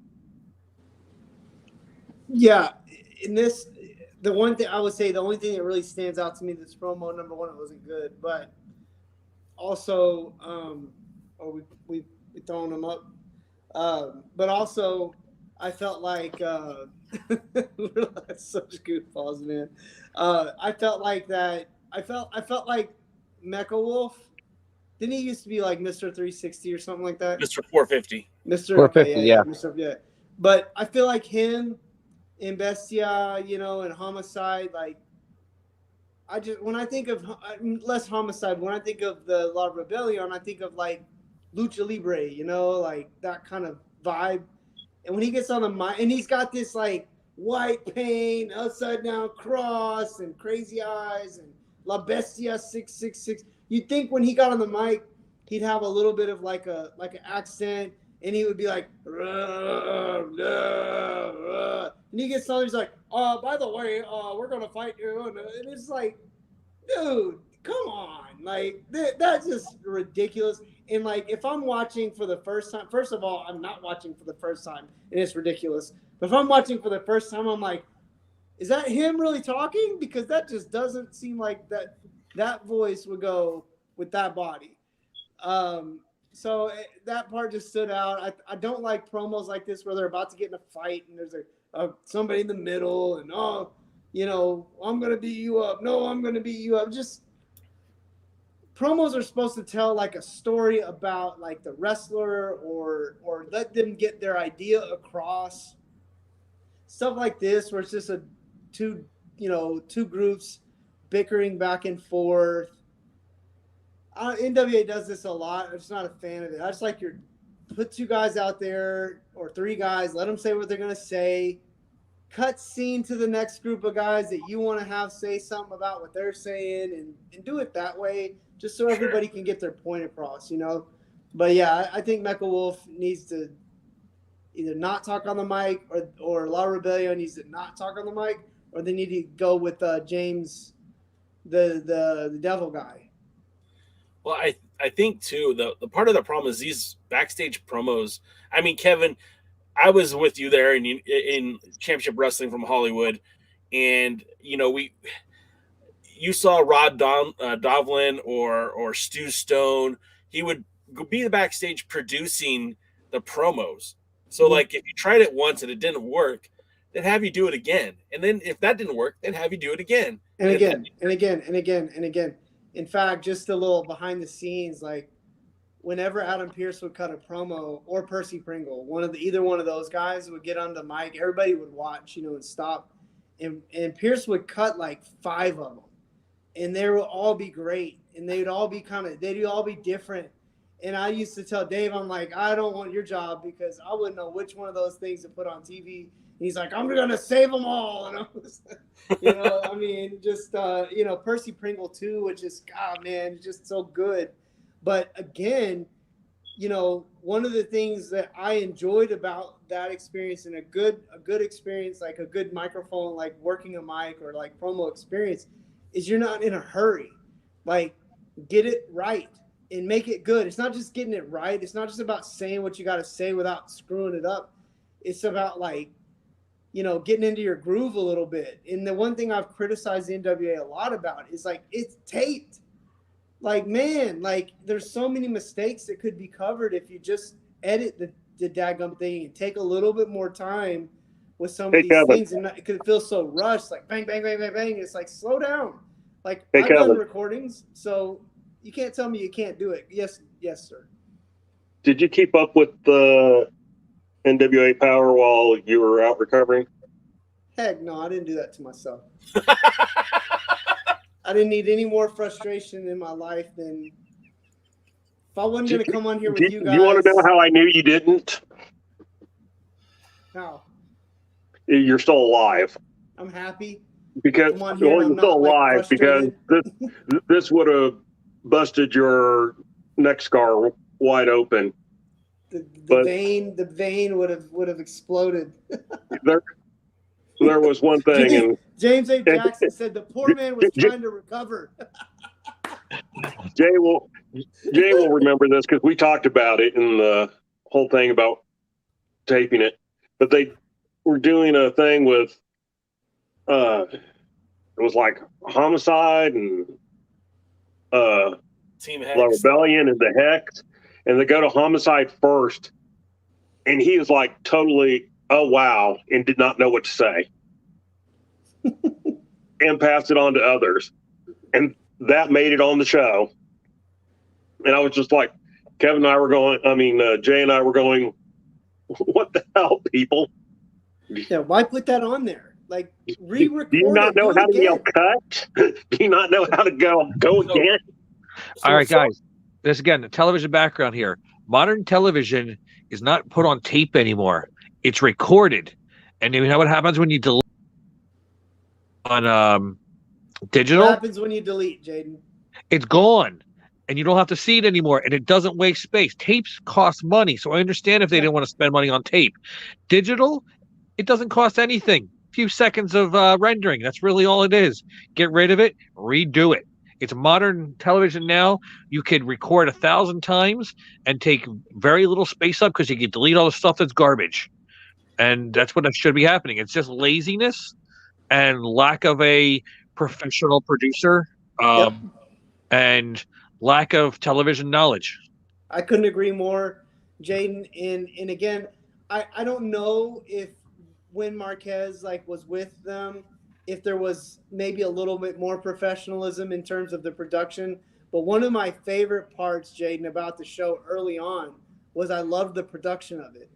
Yeah, in this, the one thing I would say, the only thing that really stands out to me this promo, number one, it wasn't good, but also, we throwing them up, but also I felt like such goofballs, man. I felt like Mecha Wolf. Didn't he used to be like Mr. 360 or something like that? Mr. 450. Mr. 450, yeah. Mr. Yeah. But I feel like him in Bestia, and Homicide, like, when I think of less Homicide, when I think of the La Rebellion, I think of like Lucha Libre, like that kind of vibe. And when he gets on the mic, and he's got this like white paint, upside down cross, and crazy eyes, and La Bestia 666. You'd think when he got on the mic, he'd have a little bit of like an accent, and he would be like, ruh, ruh, ruh. And he gets on, he's like, by the way, we're gonna fight you, and it's like, dude, come on, like that's just ridiculous. And like, if I'm watching for the first time, first of all, I'm not watching for the first time, and it's ridiculous. But if I'm watching for the first time, I'm like, is that him really talking? Because that just doesn't seem like that voice would go with that body. So that part just stood out. I don't like promos like this where they're about to get in a fight and there's somebody in the middle and, I'm going to beat you up. No, I'm going to beat you up. Just promos are supposed to tell like a story about like the wrestler or let them get their idea across. Stuff like this where it's just two groups bickering back and forth. NWA does this a lot. I'm just not a fan of it. I just like put two guys out there or three guys, let them say what they're going to say, cut scene to the next group of guys that you want to have say something about what they're saying and do it that way just so everybody can get their point across, But yeah, I think Mecha Wolf needs to either not talk on the mic or La Rebellion needs to not talk on the mic, or they need to go with James, the devil guy. Well, I think too the part of the problem is these backstage promos. I mean, Kevin, I was with you there in Championship Wrestling from Hollywood, and you saw Rod Dovlin or Stu Stone. He would be the backstage producing the promos. So like if you tried it once and it didn't work, then have you do it again. And then if that didn't work, then have you do it again. And again. In fact, just a little behind the scenes, like whenever Adam Pearce would cut a promo or Percy Pringle, either one of those guys would get on the mic, everybody would watch, and stop. And Pearce would cut like 5 of them. And they would all be great. And they'd all be different. And I used to tell Dave, I'm like, I don't want your job because I wouldn't know which one of those things to put on TV. And he's like, I'm going to save them all. And I was, Percy Pringle too, which is, God, man, just so good. But again, one of the things that I enjoyed about that experience and a good experience, like a good microphone, like working a mic or like promo experience, is you're not in a hurry. Like get it right and make it good. It's not just getting it right. It's not just about saying what you got to say without screwing it up. It's about like, you know, getting into your groove a little bit. And the one thing I've criticized the NWA a lot about is like, it's taped. Like, man, like there's so many mistakes that could be covered if you just edit the daggum thing and take a little bit more time with some of these things. And it could feel so rushed, like bang, bang, bang, bang, bang. It's like, slow down. Like, I've done recordings, so you can't tell me you can't do it. Yes, sir. Did you keep up with the NWA Power while you were out recovering? Heck no, I didn't do that to myself. I didn't need any more frustration in my life than if I wasn't going to come on here with you guys. You want to know how I knew you didn't? How? You're still alive. I'm happy. Because you're still alive because this would have busted your neck scar wide open. The vein would have exploded. There was one thing, and James A. Jackson said the poor man was trying to recover. Jay will remember this because we talked about it in the whole thing about taping it. But they were doing a thing with it was like Homicide and Team La Hex. Rebellion and the Hex, and they go to Homicide first, and he is like totally, oh wow, and did not know what to say, and passed it on to others, and that made it on the show. And I was just like, Jay and I were going, what the hell, people? Yeah, why put that on there? Like, re-record. Do you not know how to yell cut? Do you not know how to go again? All right, guys. This again, the television background here. Modern television is not put on tape anymore. It's recorded. And you know what happens when you delete on digital? What happens when you delete, Jaden? It's gone. And you don't have to see it anymore. And it doesn't waste space. Tapes cost money. So I understand if they didn't want to spend money on tape. Digital, it doesn't cost anything. Few seconds of rendering. That's really all it is. Get rid of it, redo it. It's modern television now. You could record 1,000 times and take very little space up because you can delete all the stuff that's garbage. And that's what should be happening. It's just laziness and lack of a professional producer and lack of television knowledge. I couldn't agree more, Jaden. And again, I don't know if when Marquez was with them, if there was maybe a little bit more professionalism in terms of the production. But one of my favorite parts, Jaden, about the show early on was I loved the production of it.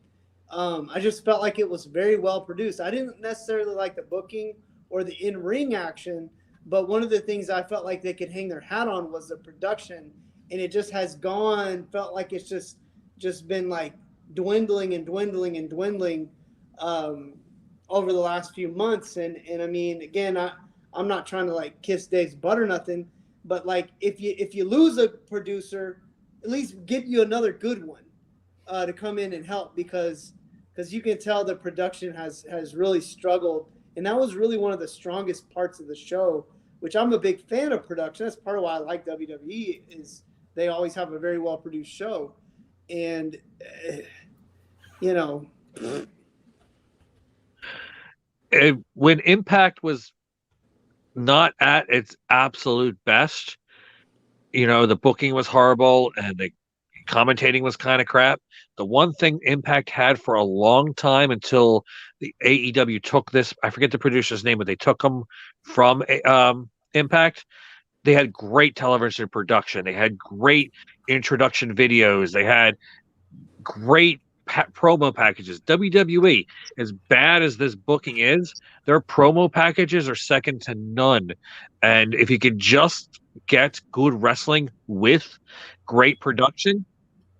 I just felt like it was very well produced. I didn't necessarily like the booking or the in-ring action, but one of the things I felt like they could hang their hat on was the production. And it just has felt like it's just been like dwindling and dwindling and dwindling over the last few months. And I mean, again, I'm not trying to kiss Dave's butt or nothing, but if you lose a producer, at least get you another good one to come in and help, because you can tell the production has really struggled. And that was really one of the strongest parts of the show, which I'm a big fan of production. That's part of why I like WWE, is they always have a very well produced show. And when Impact was not at its absolute best, the booking was horrible and the commentating was kind of crap. The one thing Impact had for a long time until the AEW took this, I forget the producer's name, but they took them from Impact. They had great television production. They had great introduction videos. They had great promo packages. WWE, as bad as this booking is, their promo packages are second to none. And if you could just get good wrestling with great production,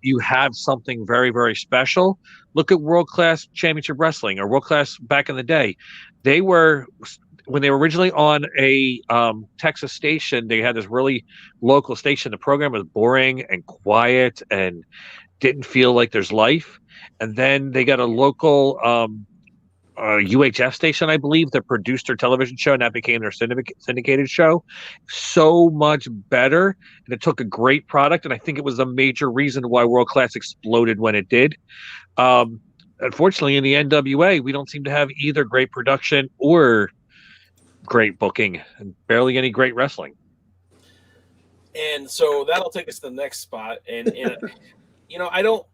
you have something very, very special. Look at World Class Championship Wrestling, or World Class back in the day. When they were originally on a Texas station, they had this really local station. The program was boring and quiet and didn't feel like there's life. And then they got a local UHF station, I believe, that produced their television show, and that became their syndicated show. So much better, and it took a great product, and I think it was a major reason why World Class exploded when it did. Unfortunately, in the NWA, we don't seem to have either great production or great booking, and barely any great wrestling. And so that'll take us to the next spot. And you know, I love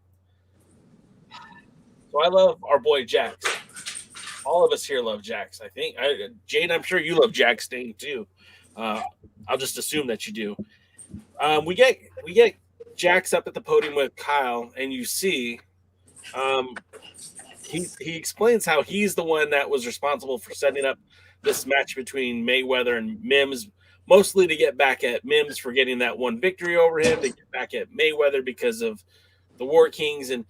our boy Jax. All of us here love Jax. I think Jade, I'm sure you love Jax Dane too. I'll just assume that you do. We get Jax up at the podium with Kyle, and you see, he explains how he's the one that was responsible for setting up this match between Mayweather and Mims, mostly to get back at Mims for getting that one victory over him, to get back at Mayweather because of the War Kings, and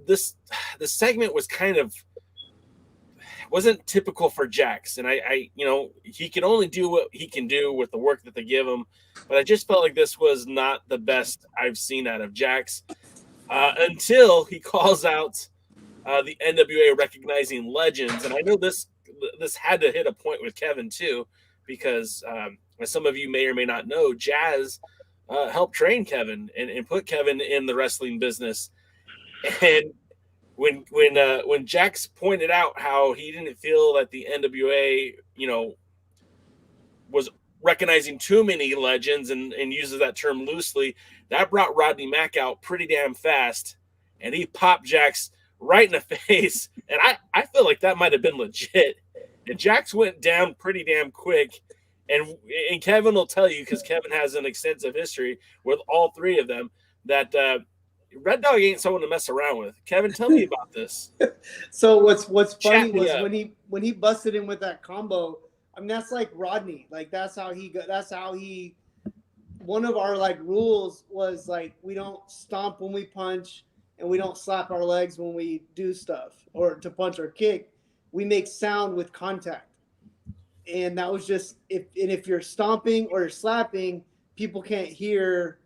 this segment was kind of wasn't typical for Jax, and I you know, he can only do what he can do with the work that they give him, but I just felt like this was not the best I've seen out of Jax until he calls out the NWA recognizing legends, and I know this had to hit a point with Kevin too, because as some of you may or may not know, Jazz helped train Kevin and put Kevin in the wrestling business, and when Jax pointed out how he didn't feel that the NWA, you know, was recognizing too many legends and uses that term loosely, that brought Rodney Mack out pretty damn fast, and he popped Jax right in the face. And I feel like that might have been legit. And Jax went down pretty damn quick. And Kevin will tell you, because Kevin has an extensive history with all three of them, that Red Dog ain't someone to mess around with. Kevin, tell me about this. So what's funny was when he busted in with that combo. I mean, that's like Rodney. Like that's how he. One of our like rules was like we don't stomp when we punch, and we don't slap our legs when we do stuff or to punch or kick. We make sound with contact, and that was just if you're stomping or you're slapping, people can't hear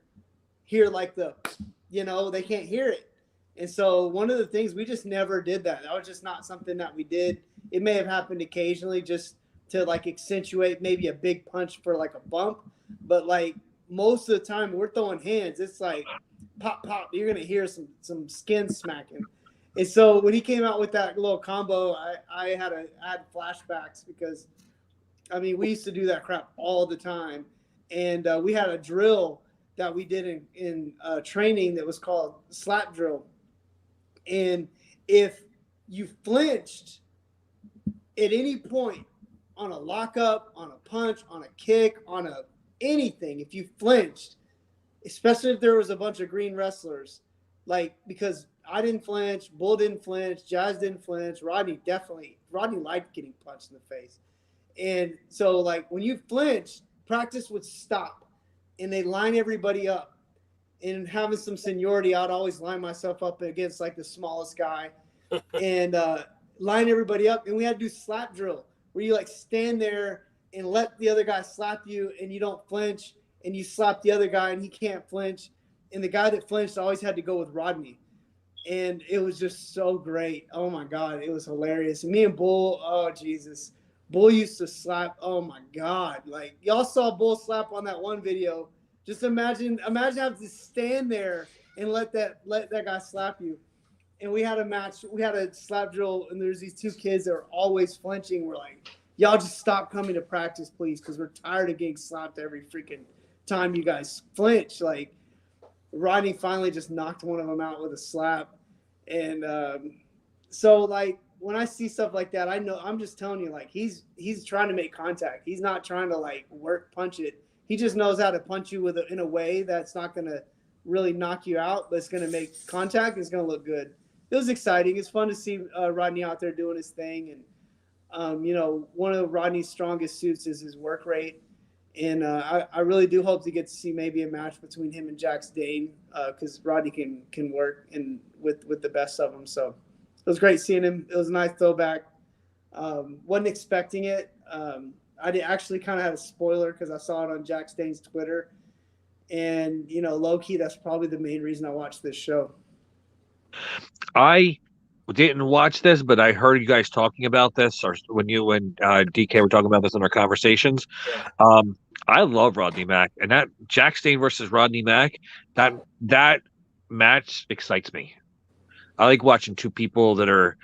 like the. You know, they can't hear it. And so one of the things, we just never did that. That was just not something that we did. It may have happened occasionally just to like accentuate maybe a big punch for like a bump. But like most of the time we're throwing hands, it's like pop, pop. You're going to hear some skin smacking. And so when he came out with that little combo, I had flashbacks because, I mean, we used to do that crap all the time. And we had a drill that we did in training that was called slap drill. And if you flinched at any point on a lockup, on a punch, on a kick, on anything, if you flinched, especially if there was a bunch of green wrestlers, like because I didn't flinch, Bull didn't flinch, Jazz didn't flinch, Rodney liked getting punched in the face. And so like when you flinched, practice would stop. And they line everybody up. And having some seniority, I'd always line myself up against like the smallest guy and line everybody up. And we had to do slap drill where you like stand there and let the other guy slap you and you don't flinch, and you slap the other guy and he can't flinch. And the guy that flinched always had to go with Rodney. And it was just so great. Oh my God, it was hilarious. And me and Bull, oh Jesus. Bull used to slap. Oh my God! Like y'all saw Bull slap on that one video. Just imagine having to stand there and let that guy slap you. And we had a match. We had a slap drill, and there's these two kids that are always flinching. We're like, y'all just stop coming to practice, please, because we're tired of getting slapped every freaking time you guys flinch. Like Rodney finally just knocked one of them out with a slap, and so like. When I see stuff like that, I know I'm just telling you, like he's trying to make contact. He's not trying to like punch it. He just knows how to punch you in a way that's not going to really knock you out, but it's going to make contact. It's going to look good. It was exciting. It's fun to see Rodney out there doing his thing, and you know, one of Rodney's strongest suits is his work rate, and I really do hope to get to see maybe a match between him and Jax Dane because Rodney can work and with the best of them. So. It was great seeing him. It was a nice throwback. Wasn't expecting it. I did actually kind of have a spoiler because I saw it on Jax Dane's Twitter. And, you know, low-key, that's probably the main reason I watched this show. I didn't watch this, but I heard you guys talking about this, or when you and DK were talking about this in our conversations. Yeah. I love Rodney Mack, and that Jack Stain versus Rodney Mack, that match excites me. I like watching two people that are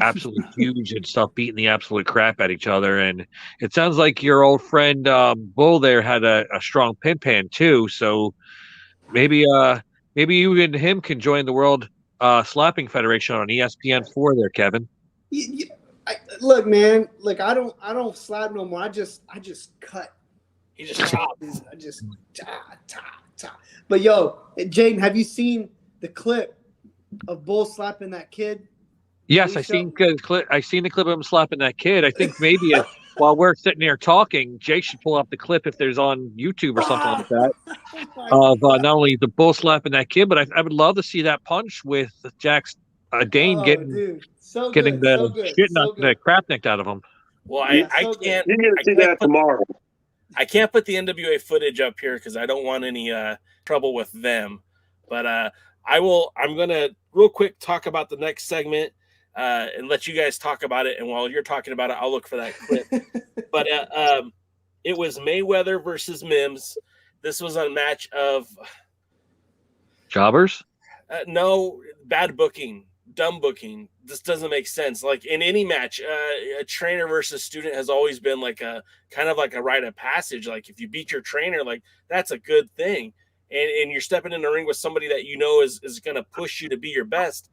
absolutely huge and stuff beating the absolute crap at each other. And it sounds like your old friend Bull there had a strong pin pan too. So maybe you and him can join the World Slapping Federation on ESPN4 there, Kevin. Look, man. Look, I don't slap no more. I just cut. He just chopped. I just ta. But yo, Jaden, have you seen the clip of Bull slapping that kid? Yes, I seen the clip of him slapping that kid. I think maybe while we're sitting there talking, Jake should pull up the clip if there's on YouTube or something like that of not only the Bull slapping that kid, but I would love to see that punch with Jack Dane getting the shit knocked, the crap knocked out of him. Well, I can't. You're going to see that tomorrow. I can't put the NWA footage up here because I don't want any trouble with them. But I'm going to real quick talk about the next segment and let you guys talk about it. And while you're talking about it, I'll look for that clip. But it was Mayweather versus Mims. This was a match of jobbers. No, bad booking, dumb booking. This doesn't make sense. Like in any match, a trainer versus student has always been like a kind of like a rite of passage. Like if you beat your trainer, like that's a good thing. And you're stepping in the ring with somebody that you know is going to push you to be your best.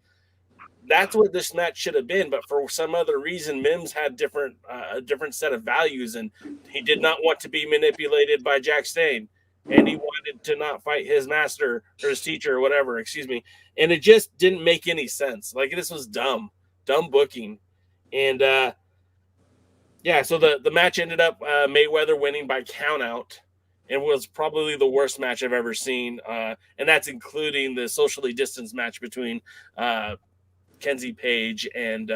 That's what this match should have been. But for some other reason, Mims had a different set of values, and he did not want to be manipulated by Jack Stain. And he wanted to not fight his master or his teacher or whatever, excuse me. And it just didn't make any sense. Like this was dumb booking. And so the match ended up Mayweather winning by countout. And was probably the worst match I've ever seen. And that's including the socially distanced match between Kenzie Page and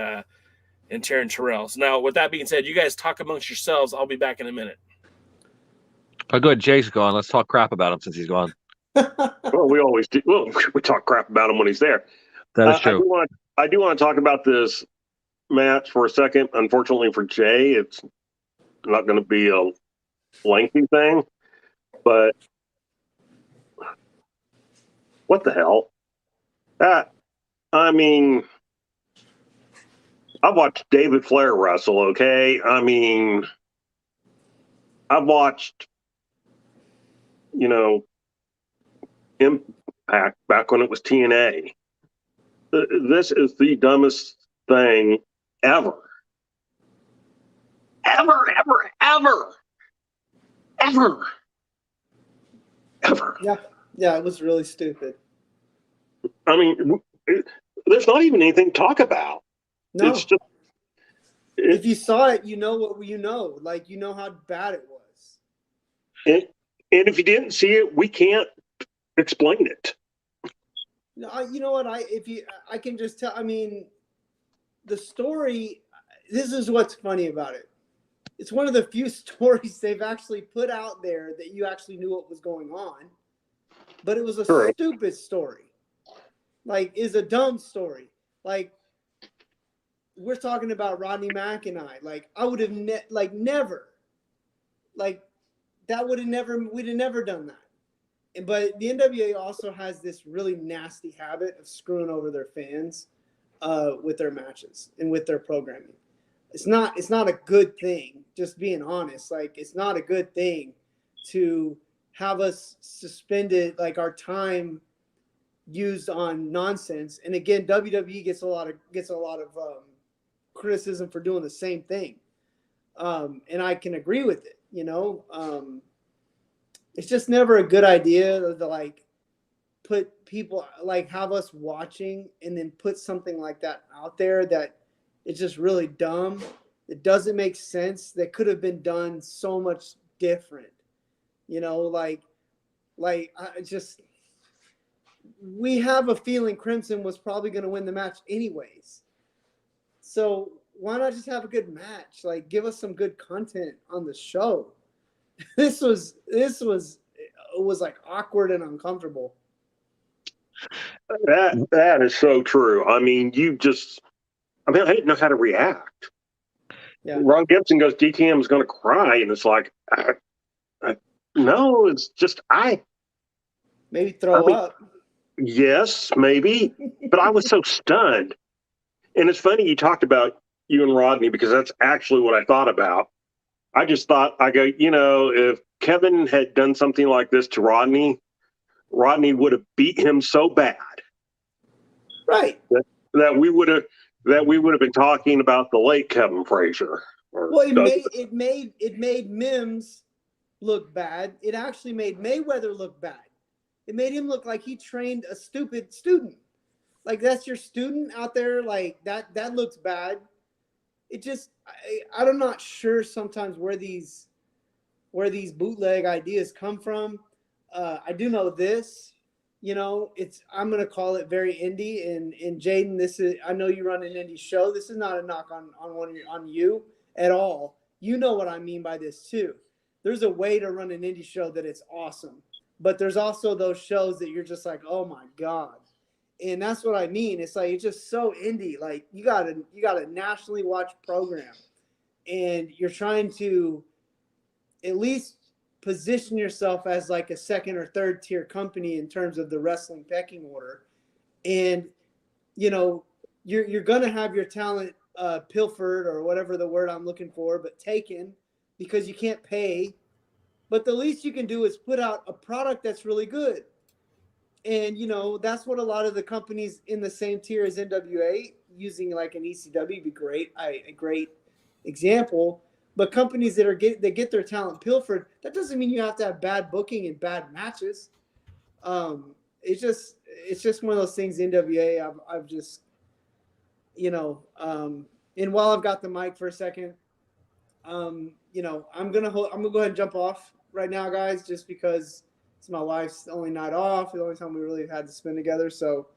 Taryn Terrell. So now, with that being said, you guys talk amongst yourselves. I'll be back in a minute. Oh, good. Jay's gone. Let's talk crap about him since he's gone. Well, we always do. Well, we talk crap about him when he's there. That is true. I do want to talk about this match for a second. Unfortunately for Jay, it's not going to be a lengthy thing. But what the hell? I mean, I've watched David Flair wrestle, okay? I mean, I've watched, Impact back when it was TNA. This is the dumbest thing ever. Ever. Yeah, it was really stupid. I mean, there's not even anything to talk about. No. It's just if you saw it, you know what you know. Like, you know how bad it was. And if you didn't see it, we can't explain it. No, you know what? I can just tell. I mean, the story. This is what's funny about it. It's one of the few stories they've actually put out there that you actually knew what was going on, but it was a stupid story. Like, is a dumb story. Like, we're talking about Rodney Mack and I. Like, I would have never. Like, that would have never. We'd have never done that. But the NWA also has this really nasty habit of screwing over their fans with their matches and with their programming. It's not a good thing, just being honest. Like, it's not a good thing to have us suspended, like our time used on nonsense. And again, WWE gets a lot of criticism for doing the same thing. And I can agree with it, it's just never a good idea to like put people, like have us watching and then put something like that out there that it's just really dumb. It doesn't make sense. That could have been done so much different, we have a feeling Crimson was probably going to win the match anyways. So why not just have a good match? Like, give us some good content on the show. It was like awkward and uncomfortable. That is so true. I mean, you just I mean, I didn't know how to react. Yeah. Ron Gibson goes, DKM's going to cry. And it's like, no, it's just, Maybe throw up. Yes, maybe. But I was so stunned. And it's funny you talked about you and Rodney, because that's actually what I thought about. I just thought, I go, if Kevin had done something like this to Rodney would have beat him so bad. Right. That we would have been talking about the late Kevin Frazier. Well, it made Mims look bad. It actually made Mayweather look bad. It made him look like he trained a stupid student. Like, that's your student out there. Like, that looks bad. It just, I'm not sure sometimes where these bootleg ideas come from. I do know this, I'm going to call it very indie. And Jaden, I know you run an indie show. This is not a knock on you at all. You know what I mean by this too. There's a way to run an indie show that it's awesome, but there's also those shows that you're just like, oh my God. And that's what I mean. It's like, it's just so indie. Like, you got a nationally watched program, and you're trying to at least position yourself as like a second or third tier company in terms of the wrestling pecking order. And, you're going to have your talent pilfered, or whatever the word I'm looking for, but taken, because you can't pay. But the least you can do is put out a product that's really good. And, that's what a lot of the companies in the same tier as NWA, using like an ECW, be great. A great example. But companies that get their talent pilfered, that doesn't mean you have to have bad booking and bad matches. It's just one of those things. NWA, I've just, and while I've got the mic for a second, I'm gonna go ahead and jump off right now, guys, just because it's my wife's only night off, the only time we really had to spend together. So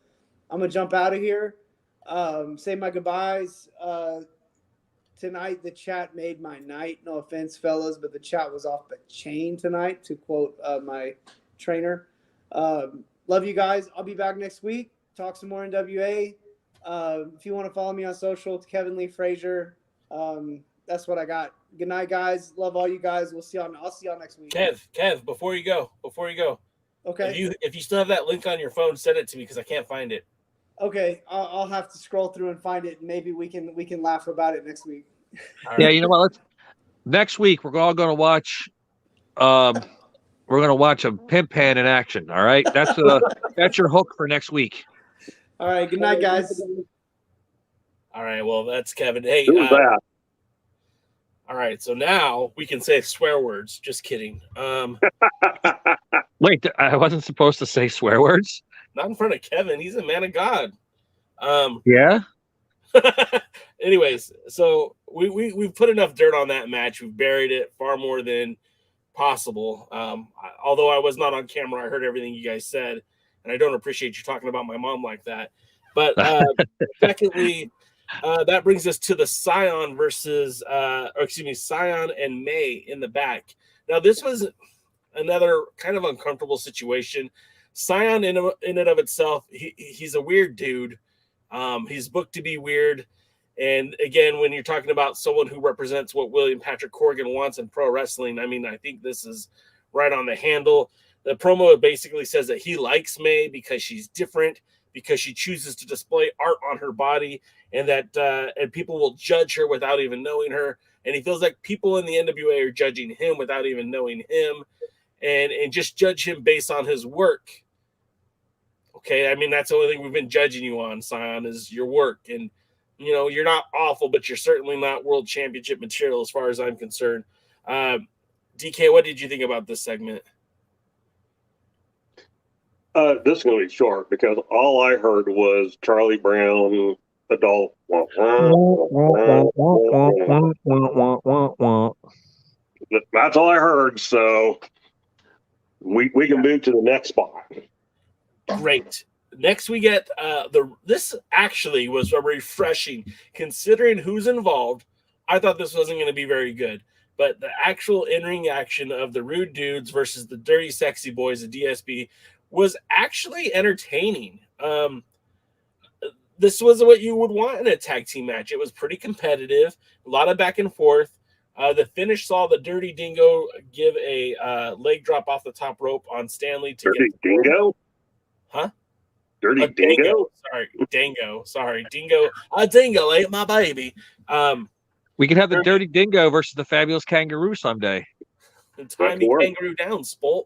I'm gonna jump out of here. Say my goodbyes. Tonight, the chat made my night. No offense, fellas, but the chat was off the chain tonight, to quote my trainer. Love you guys. I'll be back next week. Talk some more NWA. If you want to follow me on social, it's Kevin Lee Frazier. That's what I got. Good night, guys. Love all you guys. I'll see y'all next week. Kev, before you go. Okay. If you still have that link on your phone, send it to me, because I can't find it. Okay, I'll have to scroll through and find it, and maybe we can laugh about it next week. All right. Yeah, you know what? Next week we're all going to watch. We're going to watch a pimp hand in action. All right, that's your hook for next week. All right. Good night, guys. All right. Well, that's Kevin. Hey, Who was that? all right. So now we can say swear words. Just kidding. Wait, I wasn't supposed to say swear words? Not in front of Kevin. He's a man of God. Yeah. Anyways, so we've put enough dirt on that match. We've buried it far more than possible. Although I was not on camera, I heard everything you guys said, and I don't appreciate you talking about my mom like that. But secondly, that brings us to the Scion versus, Scion and May in the back. Now, this was another kind of uncomfortable situation. Scion, in and of itself, he's a weird dude. He's booked to be weird. And again, when you're talking about someone who represents what William Patrick Corgan wants in pro wrestling, I mean, I think this is right on the handle. The promo basically says that he likes May because she's different, because she chooses to display art on her body, and that and people will judge her without even knowing her. And he feels like people in the NWA are judging him without even knowing him, and just judge him based on his work. Okay, I mean, that's the only thing we've been judging you on, Scion, is your work. And, you know, you're not awful, but you're certainly not world championship material as far as I'm concerned. DK, what did you think about this segment? This is going to be short because all I heard was Charlie Brown, adult. That's all I heard. So we can move to the next spot. Great. Next, we get this actually was a refreshing, considering who's involved. I thought this wasn't going to be very good, but the actual in-ring action of the Rude Dudes versus the Dirty Sexy Boys, the DSB, was actually entertaining. this was what you would want in a tag team match. It was pretty competitive, a lot of back and forth. The finish saw the Dirty Dingo give a leg drop off the top rope on Stanley to Dirty get the Dingo? Huh? Dirty Dingo? Sorry, Dingo. Sorry, Dingo. A dingo ain't my baby. We could have the Dirty Dingo versus the Fabulous Kangaroo someday. Tie me kangaroo down, Spolt.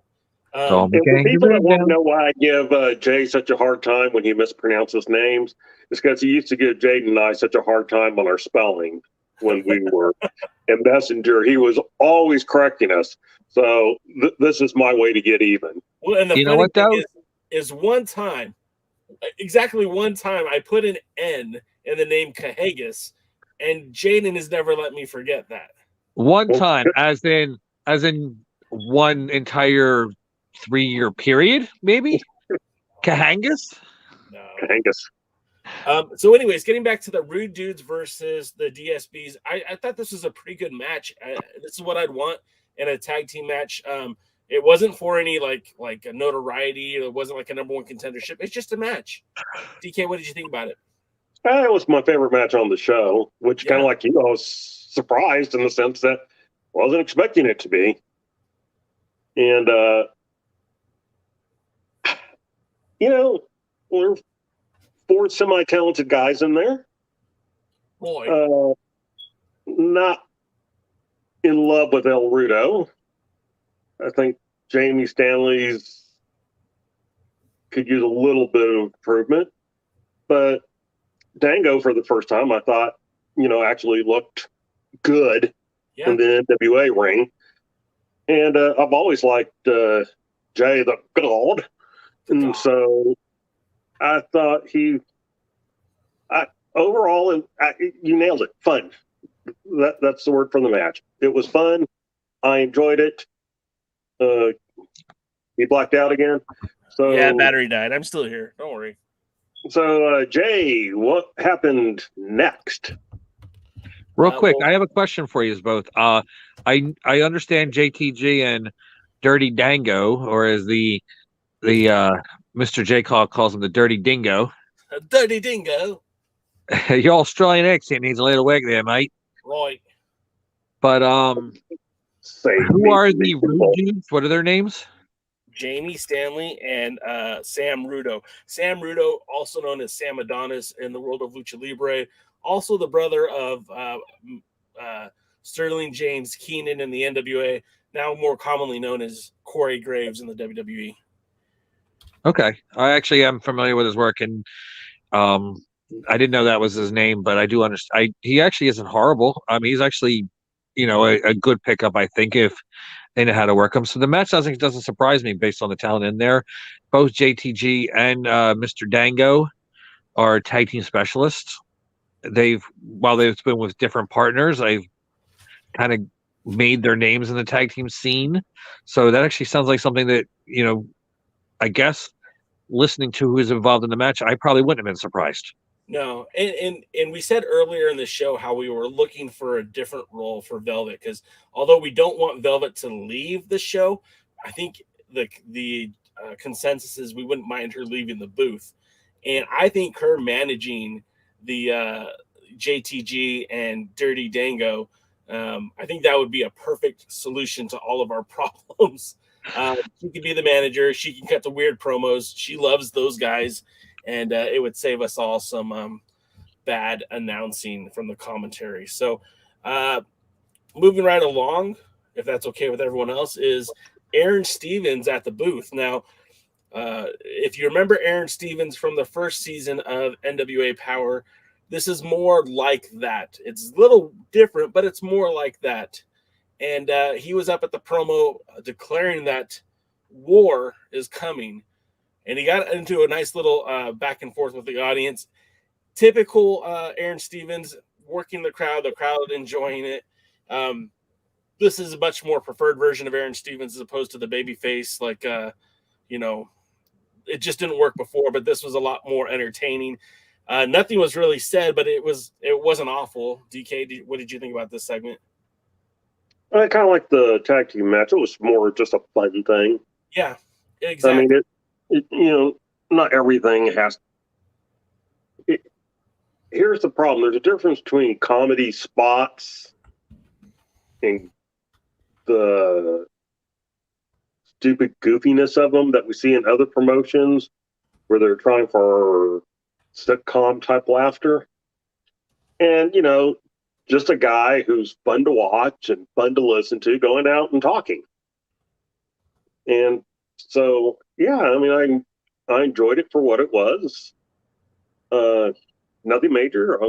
And for people that want to know why I give Jay such a hard time when he mispronounces names, it's because he used to give Jade and I such a hard time on our spelling when we were in Messenger. He was always correcting us. So this is my way to get even. Well, and the funny thing is one time, exactly one time, I put an N in the name Cahagas, and Jaden has never let me forget that. One time, as in one entire 3-year period, maybe? Cahangas? No. Cahangas. So anyways, getting back to the Rude Dudes versus the DSBs, I thought this was a pretty good match. This is what I'd want in a tag team match. It wasn't for any like a notoriety. It wasn't like a number one contendership. It's just a match. DK, what did you think about it? It was my favorite match on the show, which kind of like you, I was surprised in the sense that I wasn't expecting it to be. And, there were 4 semi-talented guys in there. Boy. Not in love with El Rudo. I think Jamie Stanley's could use a little bit of improvement. But Dango, for the first time, I thought, actually looked good in the NWA ring. And I've always liked Jay the God. And so I thought overall, you nailed it. Fun. That's the word for the match. It was fun. I enjoyed it. He blacked out again. So yeah, battery died. I'm still here. Don't worry. So, Jay, what happened next? Real quick, I have a question for you both. I understand JTG and Dirty Dango, or as the Mr. J calls him, the Dirty Dingo. A Dirty Dingo. Your Australian accent needs a little work there, mate. Right. But who are the Rude Dudes? What are their names? Jamie Stanley and Sam Rudo. Sam Rudo, also known as Sam Adonis in the world of Lucha Libre, also the brother of Sterling James Keenan in the NWA, now more commonly known as Corey Graves in the WWE. Okay. I actually am familiar with his work, and I didn't know that was his name, but I do understand. He actually isn't horrible. I mean, he's actually, a good pickup, I think, if they know how to work him. So the match doesn't surprise me based on the talent in there. Both JTG and Mr. Dango are tag team specialists. While they've been with different partners, they've kind of made their names in the tag team scene. So that actually sounds like something that, I guess listening to who's involved in the match, I probably wouldn't have been surprised. No, and we said earlier in the show how we were looking for a different role for Velvet, because although we don't want Velvet to leave the show, I think the consensus is we wouldn't mind her leaving the booth, and I think her managing the JTG and Dirty Dango, I think that would be a perfect solution to all of our problems. She could be the manager. She can cut the weird promos. She loves those guys. And it would save us all some bad announcing from the commentary. So moving right along, if that's okay with everyone else, is Aaron Stevens at the booth. Now, if you remember Aaron Stevens from the first season of NWA Power, this is more like that. It's a little different, but it's more like that. And he was up at the promo declaring that war is coming. And he got into a nice little back and forth with the audience. Typical Aaron Stevens, working the crowd enjoying it. This is a much more preferred version of Aaron Stevens as opposed to the baby face. It just didn't work before, but this was a lot more entertaining. Nothing was really said, but it wasn't awful. DK, what did you think about this segment? I kind of like the tag team match. It was more just a fun thing. Yeah, exactly. I mean, not everything has. here's the problem. There's a difference between comedy spots and the stupid goofiness of them that we see in other promotions where they're trying for sitcom type laughter. And, you know, just a guy who's fun to watch and fun to listen to going out and talking. And so, yeah, I mean, I enjoyed it for what it was. Nothing major.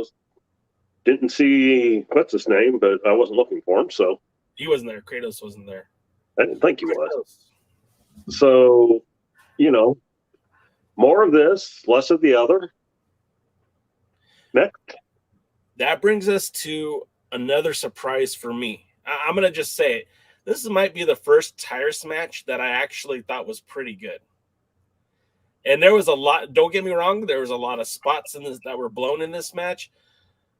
Didn't see, what's his name, but I wasn't looking for him. So he wasn't there. Kratos wasn't there. I didn't think he was. So, you know, more of this, less of the other. Next. That brings us to another surprise for me. I'm going to just say it. This might be the first Tyrus match that I actually thought was pretty good. And there was a lot, don't get me wrong, there was a lot of spots in this that were blown in this match.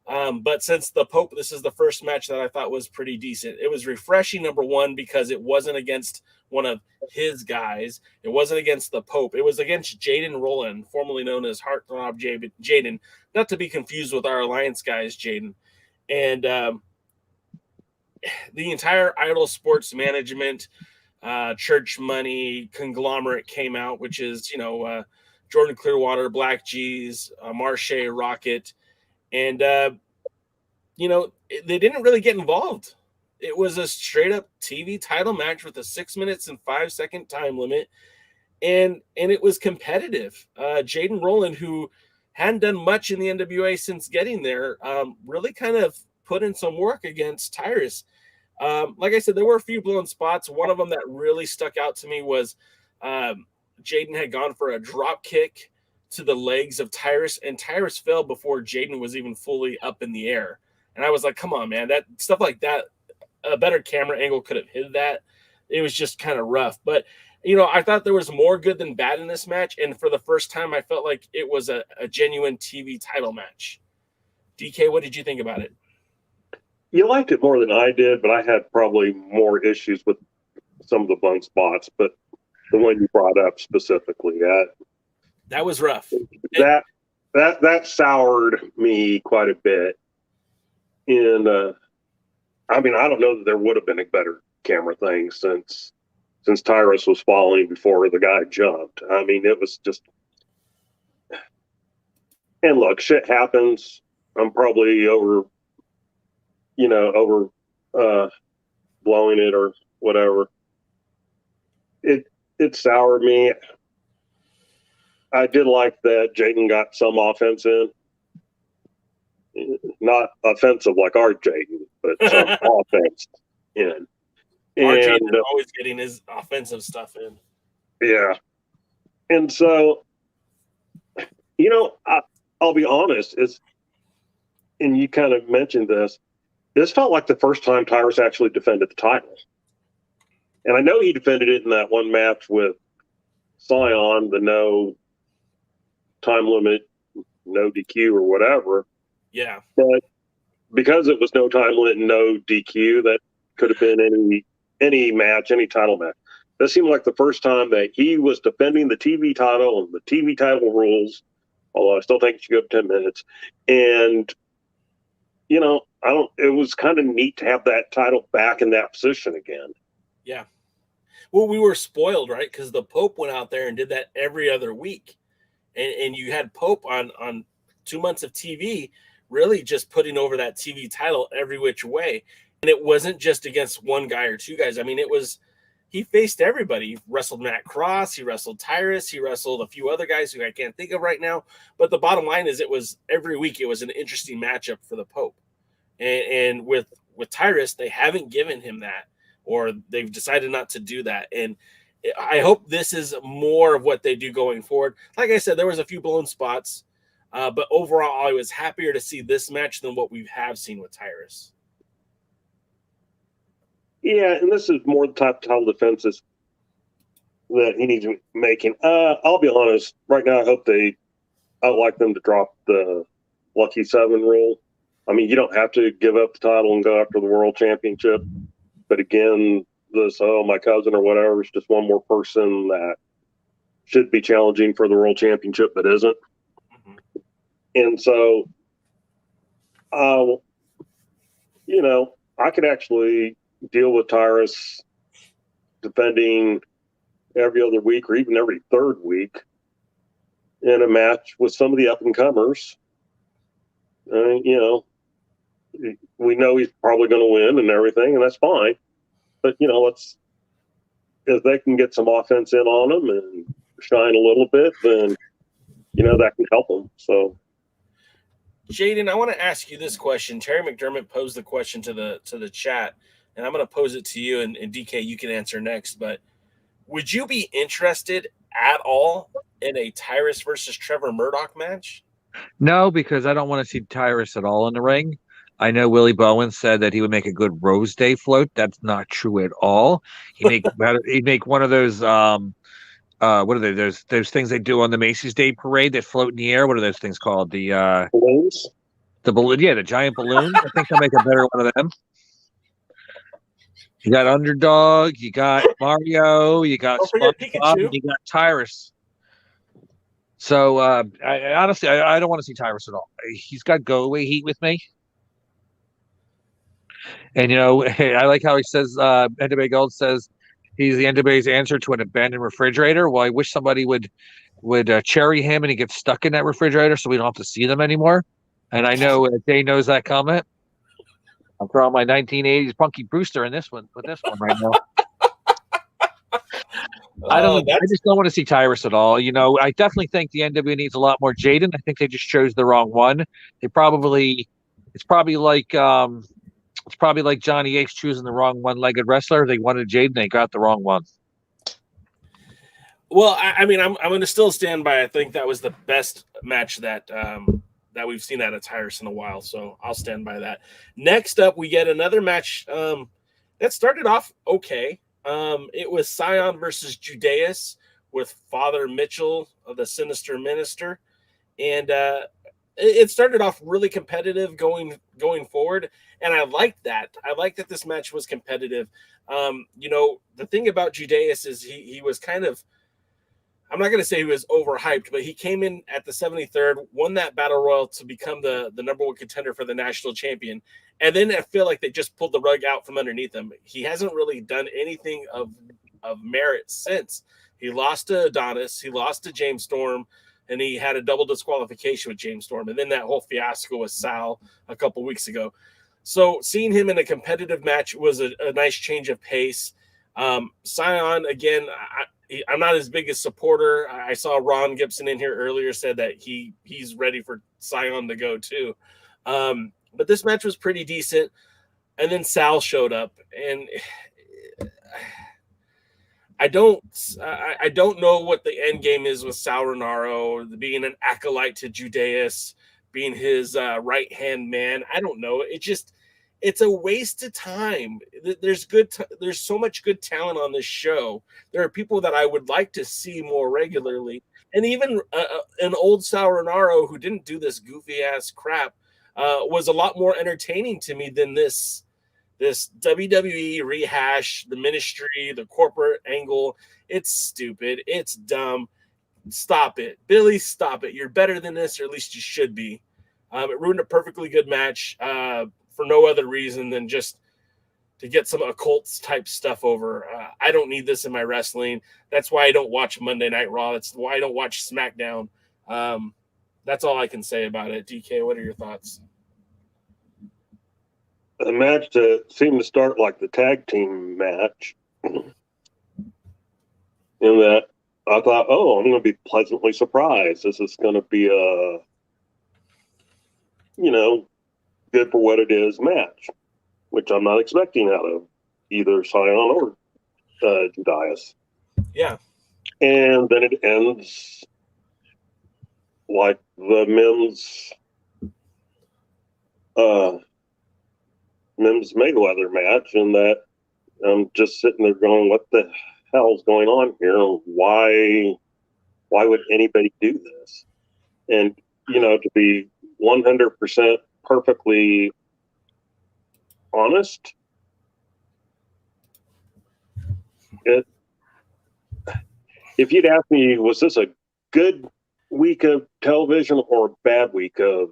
But since the Pope, this is the first match that I thought was pretty decent. It was refreshing, number one, because it wasn't against one of his guys. It wasn't against the Pope. It was against Jaden Rowland, formerly known as Heartthrob Jaden, not to be confused with our Alliance guys, Jaden. And the entire Idol Sports Management, Church Money conglomerate came out, which is, you know, Jordan Clearwater, Black G's, Marche, Rocket. And, you know, they didn't really get involved. It was a straight up TV title match with a 6 minutes and 5 second time limit. And it was competitive. Jaden Rowland, who hadn't done much in the NWA since getting there, really kind of put in some work against Tyrus. Like I said, there were a few blown spots. One of them that really stuck out to me was Jaden had gone for a drop kick to the legs of Tyrus, and Tyrus fell before Jaden was even fully up in the air. And I was like, come on, man, that stuff like that, a better camera angle could have hid that. It was just kind of rough. But, you know, I thought there was more good than bad in this match. And for the first time, I felt like it was a genuine TV title match. DK, what did you think about it? You liked it more than I did, but I had probably more issues with some of the blown spots. But the one you brought up specifically, that was rough. That soured me quite a bit. And I mean, I don't know that there would have been a better camera thing since Tyrus was falling before the guy jumped. I mean, it was just. And look, shit happens. I'm probably over blowing it or whatever. It soured me. I did like that Jaden got some offense in. Not offensive like our Jaden, but some offense in. Our Jaden is always getting his offensive stuff in. Yeah. And so, you know, I'll be honest, and you kind of mentioned this felt like the first time Tyrus actually defended the title. And I know he defended it in that one match with Scion, the no time limit, no DQ or whatever. Yeah. But because it was no time limit and no DQ, that could have been any match, any title match. That seemed like the first time that he was defending the TV title and the TV title rules, although I still think it should go 10 minutes. And, you know, it was kind of neat to have that title back in that position again. Yeah. Well, we were spoiled, right? Because the Pope went out there and did that every other week. And you had Pope on 2 months of TV really just putting over that TV title every which way. And it wasn't just against one guy or two guys. I mean, he faced everybody. He wrestled Matt Cross. He wrestled Tyrus. He wrestled a few other guys who I can't think of right now. But the bottom line is it was every week it was an interesting matchup for the Pope. And with Tyrus, they haven't given him that, or they've decided not to do that. And I hope this is more of what they do going forward. Like I said, there was a few blown spots, but overall, I was happier to see this match than what we have seen with Tyrus. Yeah, and this is more the type of title defenses that he needs making. I'll be honest, right now I'd like them to drop the Lucky 7 rule. I mean, you don't have to give up the title and go after the world championship. But again, my cousin or whatever is just one more person that should be challenging for the world championship but isn't. Mm-hmm. And so You know, I could actually deal with Tyrus defending every other week or even every third week in a match with some of the up and comers. You know, we know he's probably going to win and everything, and that's fine. But, you know, if they can get some offense in on them and shine a little bit, then, you know, that can help them. So, Jaden, I want to ask you this question. Terry McDermott posed the question to the chat, and I'm going to pose it to you, and DK, you can answer next. But would you be interested at all in a Tyrus versus Trevor Murdoch match? No, because I don't want to see Tyrus at all in the ring. I know Willie Bowen said that he would make a good Rose Day float. That's not true at all. He'd make one of those what are they? Those things they do on the Macy's Day Parade that float in the air. What are those things called? The balloons? The balloon, yeah, the giant balloons. I think they'll make a better one of them. You got Underdog, you got Mario, you got SpongeBob, and you got Tyrus. So I honestly don't want to see Tyrus at all. He's got go away heat with me. And you know, I like how he says NWA Gold says he's the NWA's answer to an abandoned refrigerator. Well, I wish somebody would cherry him and he gets stuck in that refrigerator so we don't have to see them anymore. And I know Jay knows that comment. I'm throwing my 1980s Punky Brewster in this one with this one right now. I just don't want to see Tyrus at all. You know, I definitely think the NWA needs a lot more Jaden. I think they just chose the wrong one. It's probably like Johnny Ace choosing the wrong one-legged wrestler. They wanted Jaden, they got the wrong one. Well, I mean, I'm going to still stand by. I think that was the best match that we've seen out of Tyrus in a while. So I'll stand by that. Next up, we get another match that started off okay. It was Scion versus Judeus with Father Mitchell of the Sinister Minister. And it started off really competitive going forward. And I liked that. I liked that this match was competitive. You know, the thing about Judeus is he was kind of, I'm not going to say he was overhyped, but he came in at the 73rd, won that battle royal to become the number one contender for the national champion. And then I feel like they just pulled the rug out from underneath him. He hasn't really done anything of merit since. He lost to Adonis, he lost to James Storm, and he had a double disqualification with James Storm. And then that whole fiasco with Sal a couple weeks ago. So seeing him in a competitive match was a nice change of pace. Scion, again, I'm not his biggest supporter. I saw Ron Gibson in here earlier said that he's ready for Scion to go too. But this match was pretty decent. And then Sal showed up, and I don't know what the end game is with Sal Renaro being an acolyte to Judeus, being his right-hand man. I don't know. It's a waste of time. There's so much good talent on this show. There are people that I would like to see more regularly. And even an old Sal Renaro who didn't do this goofy ass crap was a lot more entertaining to me than this WWE rehash, the ministry, the corporate angle. It's stupid. It's dumb. Stop it. Billy, stop it. You're better than this, or at least you should be. It ruined a perfectly good match for no other reason than just to get some occult type stuff over. I don't need this in my wrestling. That's why I don't watch Monday Night Raw. That's why I don't watch SmackDown. That's all I can say about it. DK, what are your thoughts? A match that seemed to start like the tag team match. In that I thought, I'm going to be pleasantly surprised. This is going to be a, good for what it is match, which I'm not expecting out of either Scion or Judeus. Yeah. And then it ends like the Mims Mayweather match, and that I'm just sitting there going, what the hell's going on here? Why would anybody do this? And, to be 100% perfectly honest, if you'd asked me, was this a good week of television or a bad week of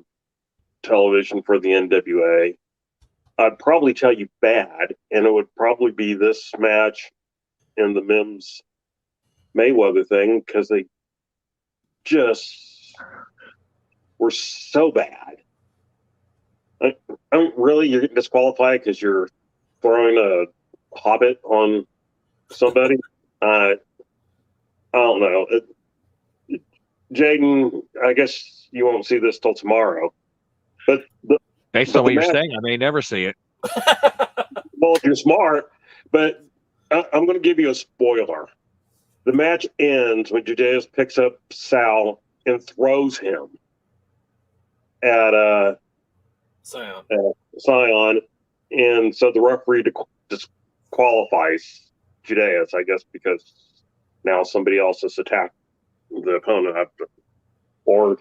television for the NWA, I'd probably tell you bad, and it would probably be this match and the Mims Mayweather thing, because they just were so bad. I don't really, you're getting disqualified because you're throwing a hobbit on somebody. I don't know. Jaden, I guess you won't see this till tomorrow. But based on what you're saying, I may never see it. Well, if you're smart, but I'm going to give you a spoiler. The match ends when Judeus picks up Sal and throws him at Scion, and so the referee disqualifies Judeus, I guess, because now somebody else has attacked the opponent, or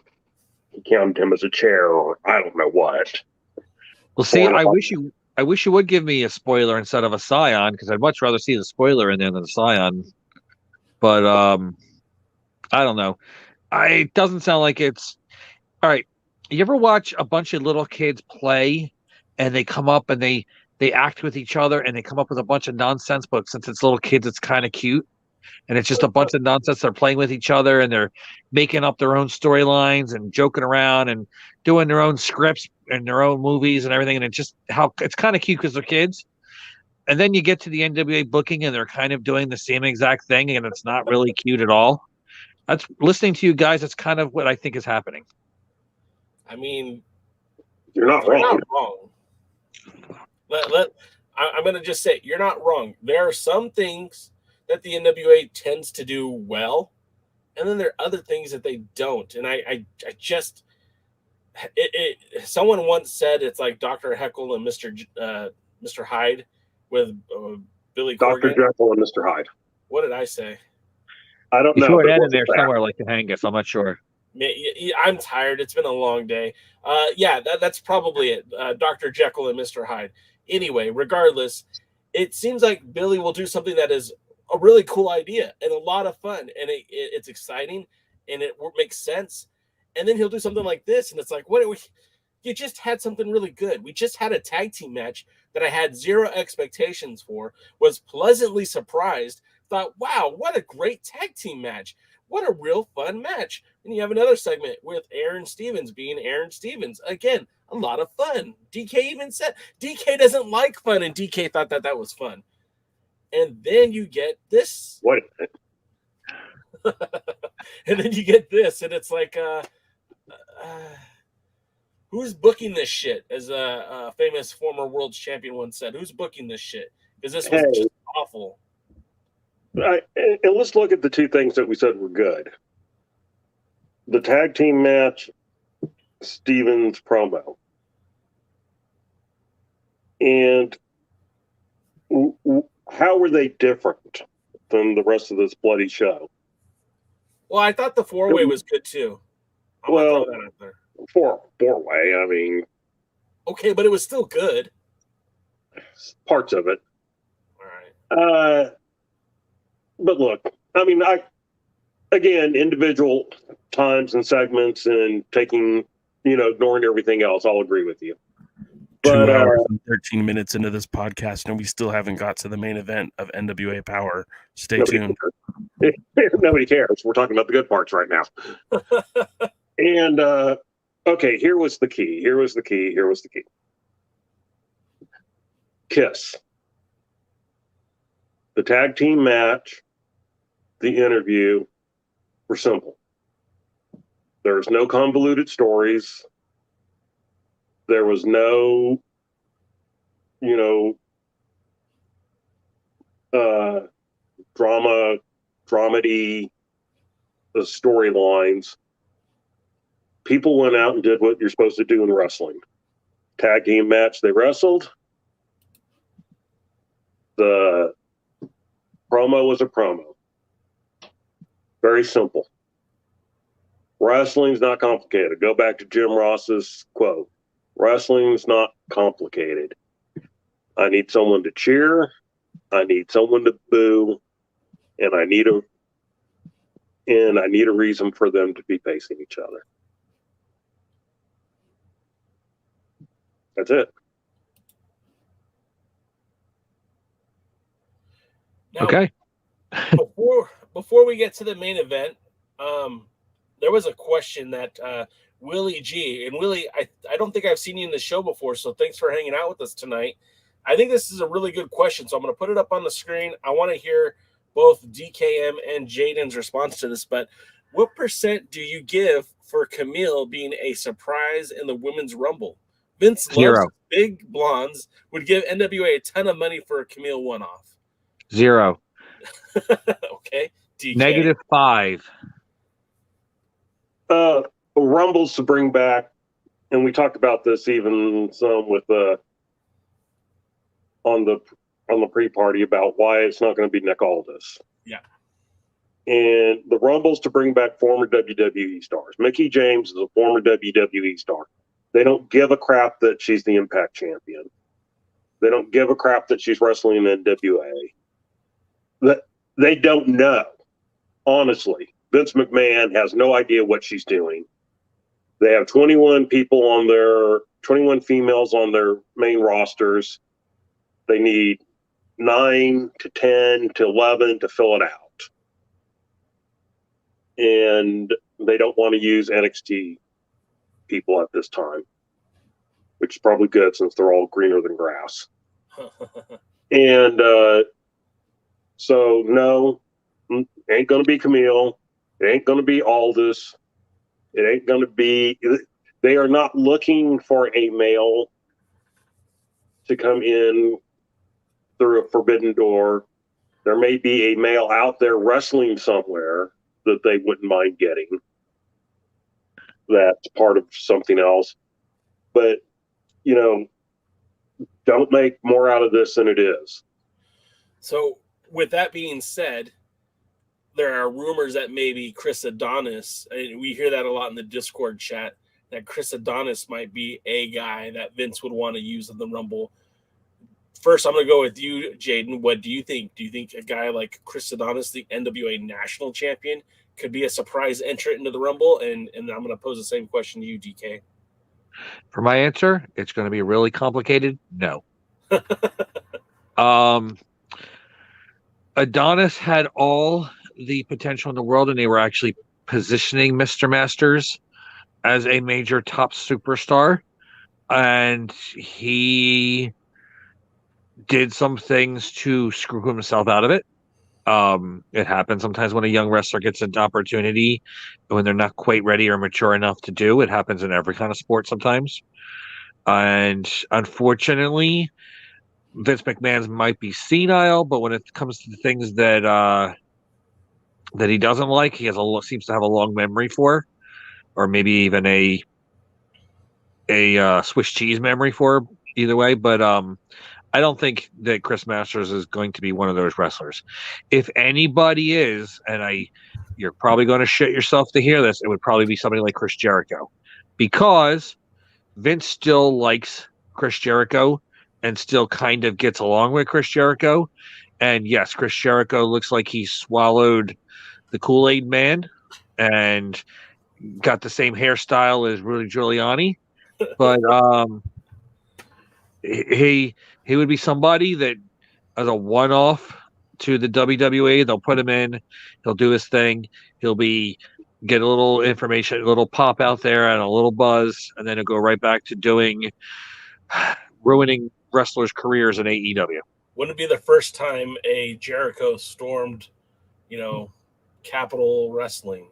he counted him as a chair, or I don't know what. Well, see, I wish you would give me a spoiler instead of a Scion, because I'd much rather see the spoiler in there than the Scion. But I don't know. It doesn't sound like it's all right. You ever watch a bunch of little kids play, and they come up and they act with each other, and they come up with a bunch of nonsense, but since it's little kids, it's kind of cute. And it's just a bunch of nonsense. They're playing with each other, and they're making up their own storylines and joking around and doing their own scripts and their own movies and everything. And it's kind of cute because they're kids. And then you get to the NWA booking, and they're kind of doing the same exact thing, and it's not really cute at all. That's listening to you guys. That's kind of what I think is happening. I mean, you're not wrong. I'm going to just say you're not wrong. There are some things that the NWA tends to do well, and then there are other things that they don't. And I just someone once said it's like Dr. Heckle and Mr. Hyde with Billy Corgan. Dr. Jekyll and Mr. Hyde. What did I say? I don't know. You threw an in there somewhere like the Hangus. I'm not sure. I'm tired. It's been a long day. Yeah, that's probably it. Dr. Jekyll and Mr. Hyde. Anyway, regardless, it seems like Billy will do something that is a really cool idea and a lot of fun, and it's exciting, and it makes sense. And then he'll do something like this, and it's like, you just had something really good. We just had a tag team match that I had zero expectations for, was pleasantly surprised, thought, wow, what a great tag team match. What a real fun match. And you have another segment with Aaron Stevens being Aaron Stevens. Again, a lot of fun. DK even said DK doesn't like fun, and DK thought that was fun. And then you get this. What? And then you get this, and it's like, who's booking this shit? As a famous former world champion once said, who's booking this shit? Because this was just awful. And let's look at the two things that we said were good. The tag team match, Stevens promo. And how were they different than the rest of this bloody show? Well, I thought the four-way was good too. Well, four-way, I mean. Okay, but it was still good. Parts of it. All right. But look, I mean, again, individual times and segments and taking, ignoring everything else, I'll agree with you. 2 hours and 13 minutes into this podcast, and we still haven't got to the main event of NWA Power. Stay tuned. Nobody cares. We're talking about the good parts right now. And, okay, here was the key. Kiss. The tag team match, the interview were simple. There's no convoluted stories. There was no, dramedy storylines. People went out and did what you're supposed to do in wrestling. Tag team match, they wrestled. The promo was a promo. Very simple. Wrestling's not complicated. Go back to Jim Ross's quote. Wrestling's not complicated. I need someone to cheer. I need someone to boo. And I need a reason for them to be facing each other. That's it. Now, Okay. before we get to the main event, there was a question that Willie G, and Willie, I don't think I've seen you in the show before, so thanks for hanging out with us tonight. I think this is a really good question, so I'm going to put it up on the screen. I want to hear both DKM and Jaden's response to this, but what percent do you give for Camille being a surprise in the Women's Rumble? Vince Zero. loves big blondes, would give NWA a ton of money for a Camille one-off. 0. Okay. -5. DK. Rumbles to bring back, and we talked about this even some with on the pre-party about why it's not going to be Nick Aldis. Yeah. And the Rumbles to bring back former WWE stars. Mickie James is a former WWE star. They don't give a crap that she's the Impact champion. They don't give a crap that she's wrestling in NWA. They don't know. Honestly, Vince McMahon has no idea what she's doing. They have 21 females on their main rosters. They need 9 to 10 to 11 to fill it out. And they don't want to use NXT people at this time, which is probably good since they're all greener than grass. And so, no, ain't going to be Camille. It ain't going to be Aldis. It ain't going to be – they are not looking for a male to come in through a forbidden door. There may be a male out there wrestling somewhere that they wouldn't mind getting. That's part of something else. But, you know, don't make more out of this than it is. So, with that being said, there are rumors that maybe Chris Adonis, and we hear that a lot in the Discord chat, that Chris Adonis might be a guy that Vince would want to use in the Rumble. First, I'm going to go with you, Jaden. What do you think? Do you think a guy like Chris Adonis, the NWA national champion, could be a surprise entrant into the Rumble? And I'm going to pose the same question to you, DK. For my answer, it's going to be really complicated. No. Adonis had all the potential in the world, and they were actually positioning Mr. Masters as a major top superstar. And he did some things to screw himself out of it. It happens sometimes when a young wrestler gets an opportunity when they're not quite ready or mature enough to do. It happens in every kind of sport sometimes. And unfortunately, Vince McMahon's might be senile, but when it comes to the things that he doesn't like, he seems to have a long memory for, or maybe even a Swiss cheese memory for. Either way, but I don't think that Chris Masters is going to be one of those wrestlers. If anybody is, and you're probably going to shit yourself to hear this, it would probably be somebody like Chris Jericho, because Vince still likes Chris Jericho and still kind of gets along with Chris Jericho. And yes, Chris Jericho looks like he swallowed the Kool-Aid Man and got the same hairstyle as Rudy Giuliani. But he would be somebody that, as a one-off to the WWE, they'll put him in, he'll do his thing, get a little information, a little pop out there and a little buzz, and then he'll go right back to ruining wrestlers' careers in AEW. Wouldn't it be the first time a Jericho stormed, Capitol Wrestling?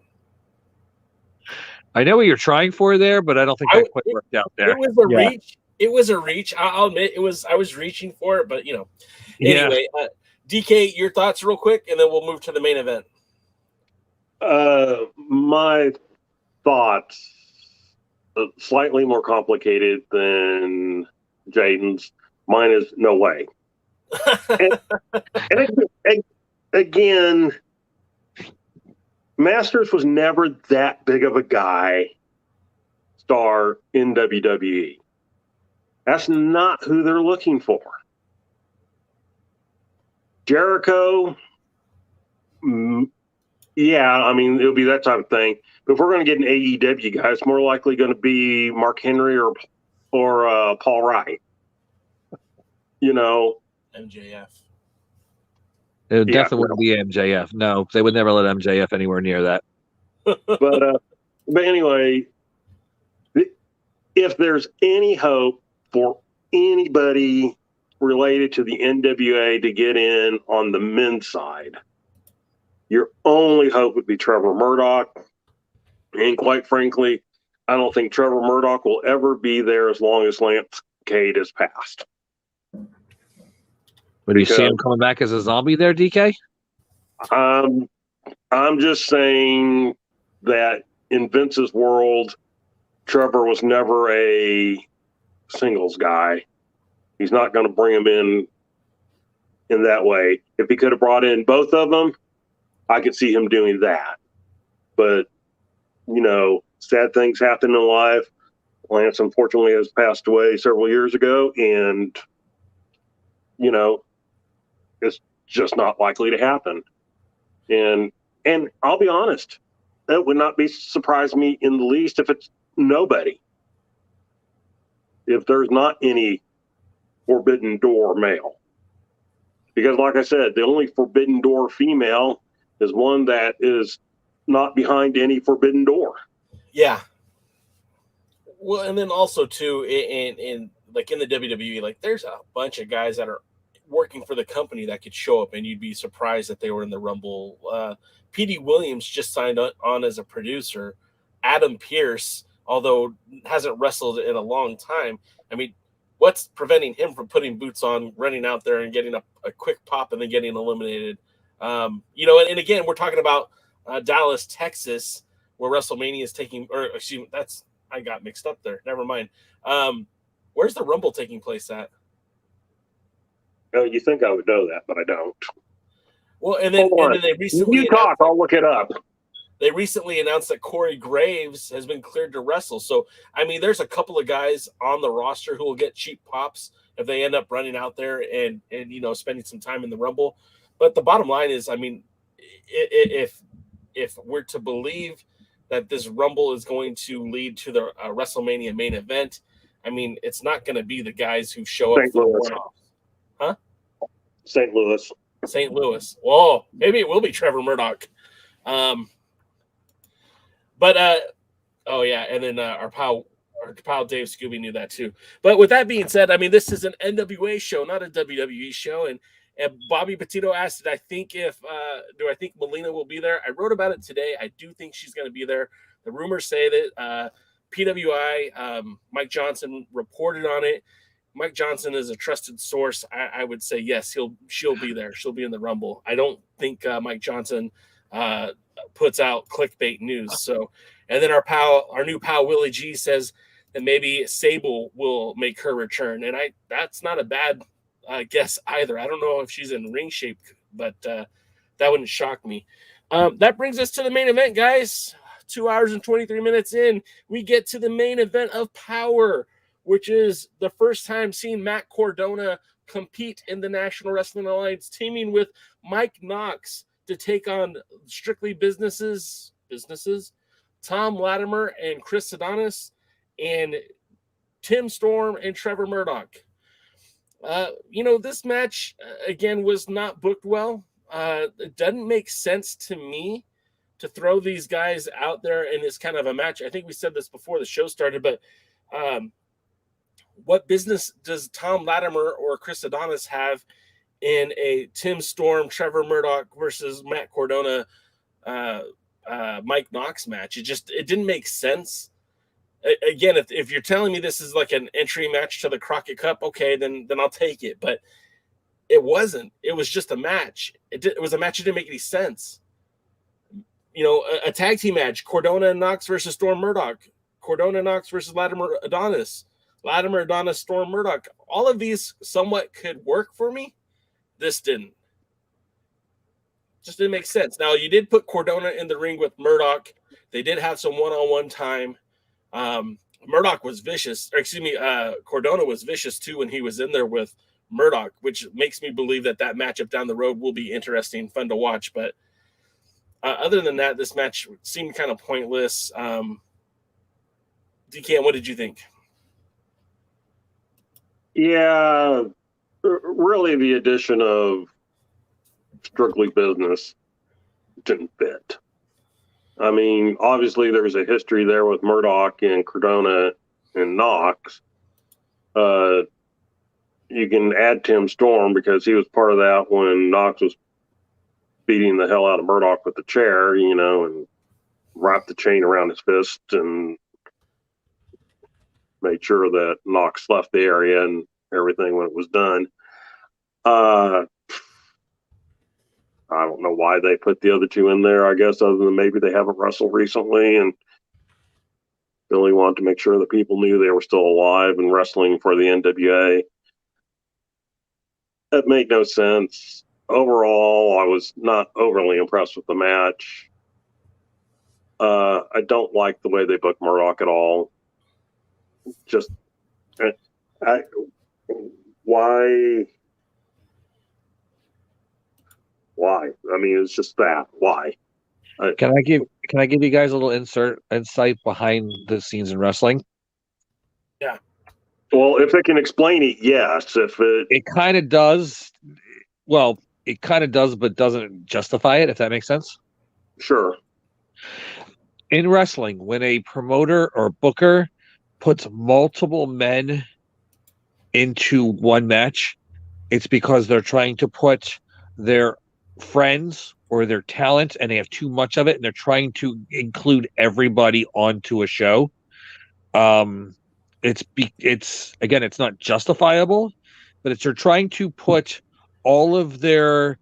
I know what you're trying for there, but I don't think that quite worked out there. It was a reach. It was a reach. I'll admit I was reaching for it, but Anyway, DK, your thoughts real quick, and then we'll move to the main event. My thoughts slightly more complicated than Jaden's. Mine is no way. and again, Masters was never that big of a star in WWE. That's not who they're looking for. Jericho, it'll be that type of thing. But if we're going to get an AEW guy, it's more likely going to be Mark Henry or or Paul Wright. You know, MJF. It definitely wouldn't be MJF. No, they would never let MJF anywhere near that. But anyway, if there's any hope for anybody related to the NWA to get in on the men's side, your only hope would be Trevor Murdoch. And quite frankly, I don't think Trevor Murdoch will ever be there as long as Lance Cade has passed. Would you see him coming back as a zombie there, DK? I'm just saying that in Vince's world, Trevor was never a singles guy. He's not going to bring him in that way. If he could have brought in both of them, I could see him doing that. But, you know, sad things happen in life. Lance, unfortunately, has passed away several years ago, and, you know, it's just not likely to happen. And I'll be honest, that would not be surprise me in the least if it's nobody. If there's not any Forbidden Door male. Because like I said, the only Forbidden Door female is one that is not behind any Forbidden Door. Yeah. Well, and then also too, in like in the WWE, like there's a bunch of guys that are working for the company that could show up and you'd be surprised that they were in the Rumble. P.D. Williams just signed on as a producer. Adam Pearce, although hasn't wrestled in a long time. I mean, what's preventing him from putting boots on, running out there and getting a quick pop and then getting eliminated? You know, and again, we're talking about Dallas, Texas, where WrestleMania is taking, or excuse me, I got mixed up there. Never mind. Where's the Rumble taking place at? Oh, you think I would know that, but I don't. Well, and then they recently I'll look it up. They recently announced that Corey Graves has been cleared to wrestle. So, I mean, there's a couple of guys on the roster who will get cheap pops if they end up running out there and you know, spending some time in the Rumble. But the bottom line is, I mean, if we're to believe that this Rumble is going to lead to the WrestleMania main event, I mean, it's not going to be the guys who show up for the one-off. Huh? St. Louis. St. Louis. Whoa, maybe it will be Trevor Murdoch. Oh yeah, and then our pal Dave Scooby knew that too. But with that being said, I mean, this is an NWA show, not a WWE show. And Bobby Petito asked, do I think Melina will be there? I wrote about it today. I do think she's going to be there. The rumors say that PWI, Mike Johnson reported on it. Mike Johnson is a trusted source. I would say yes, she'll be there. She'll be in the Rumble. I don't think Mike Johnson puts out clickbait news. So, and then our new pal Willie G says that maybe Sable will make her return, and that's not a bad guess either. I don't know if she's in ring shape, but that wouldn't shock me. That brings us to the main event, guys. 2 hours and 23 minutes in, we get to the main event of POWERRR, which is the first time seeing Matt Cardona compete in the National Wrestling Alliance, teaming with Mike Knox to take on Strictly Businesses, Tom Latimer and Chris Adonis, and Tim Storm and Trevor Murdoch. You know, this match, again, was not booked well. It doesn't make sense to me to throw these guys out there in this kind of a match. I think we said this before the show started, but what business does Tom Latimer or Chris Adonis have in a Tim Storm, Trevor Murdoch versus Matt Cardona, Mike Knox match? It didn't make sense. Again, if you're telling me this is like an entry match to the Crockett Cup, okay, then I'll take it. But it wasn't. It was just a match. It was a match that didn't make any sense. You know, a tag team match, Cardona and Knox versus Storm Murdoch, Cardona Knox versus Latimer Adonis, Latimer Adonis, Storm Murdoch. All of these somewhat could work for me. This didn't. Just didn't make sense. Now, you did put Cardona in the ring with Murdoch. They did have some one-on-one time. Murdoch was vicious. Cardona was vicious too when he was in there with Murdoch, which makes me believe that matchup down the road will be interesting, fun to watch. But other than that, this match seemed kind of pointless. DK, what did you think? Yeah, really, the addition of Strictly Business didn't fit. I mean, obviously, there's a history there with Murdoch and Cardona and Knox. You can add Tim Storm because he was part of that when Knox was beating the hell out of Murdoch with the chair, and wrapped the chain around his fist and made sure that Knox left the area and everything when it was done. I don't know why they put the other two in there, I guess, other than maybe they haven't wrestled recently and Billy wanted to make sure that people knew they were still alive and wrestling for the NWA. That made no sense. Overall, I was not overly impressed with the match. I don't like the way they booked Murdoch at all. Just, why? I mean, it's just that. Why? Can I give you guys a little insight behind the scenes in wrestling? Yeah. Well, if it can explain it, yes. If it kind of does, well, it kind of does, but doesn't justify it. If that makes sense. Sure. In wrestling, when a promoter or booker puts multiple men into one match, it's because they're trying to put their friends or their talent and they have too much of it and they're trying to include everybody onto a show. It's again, it's not justifiable, but they're trying to put all of their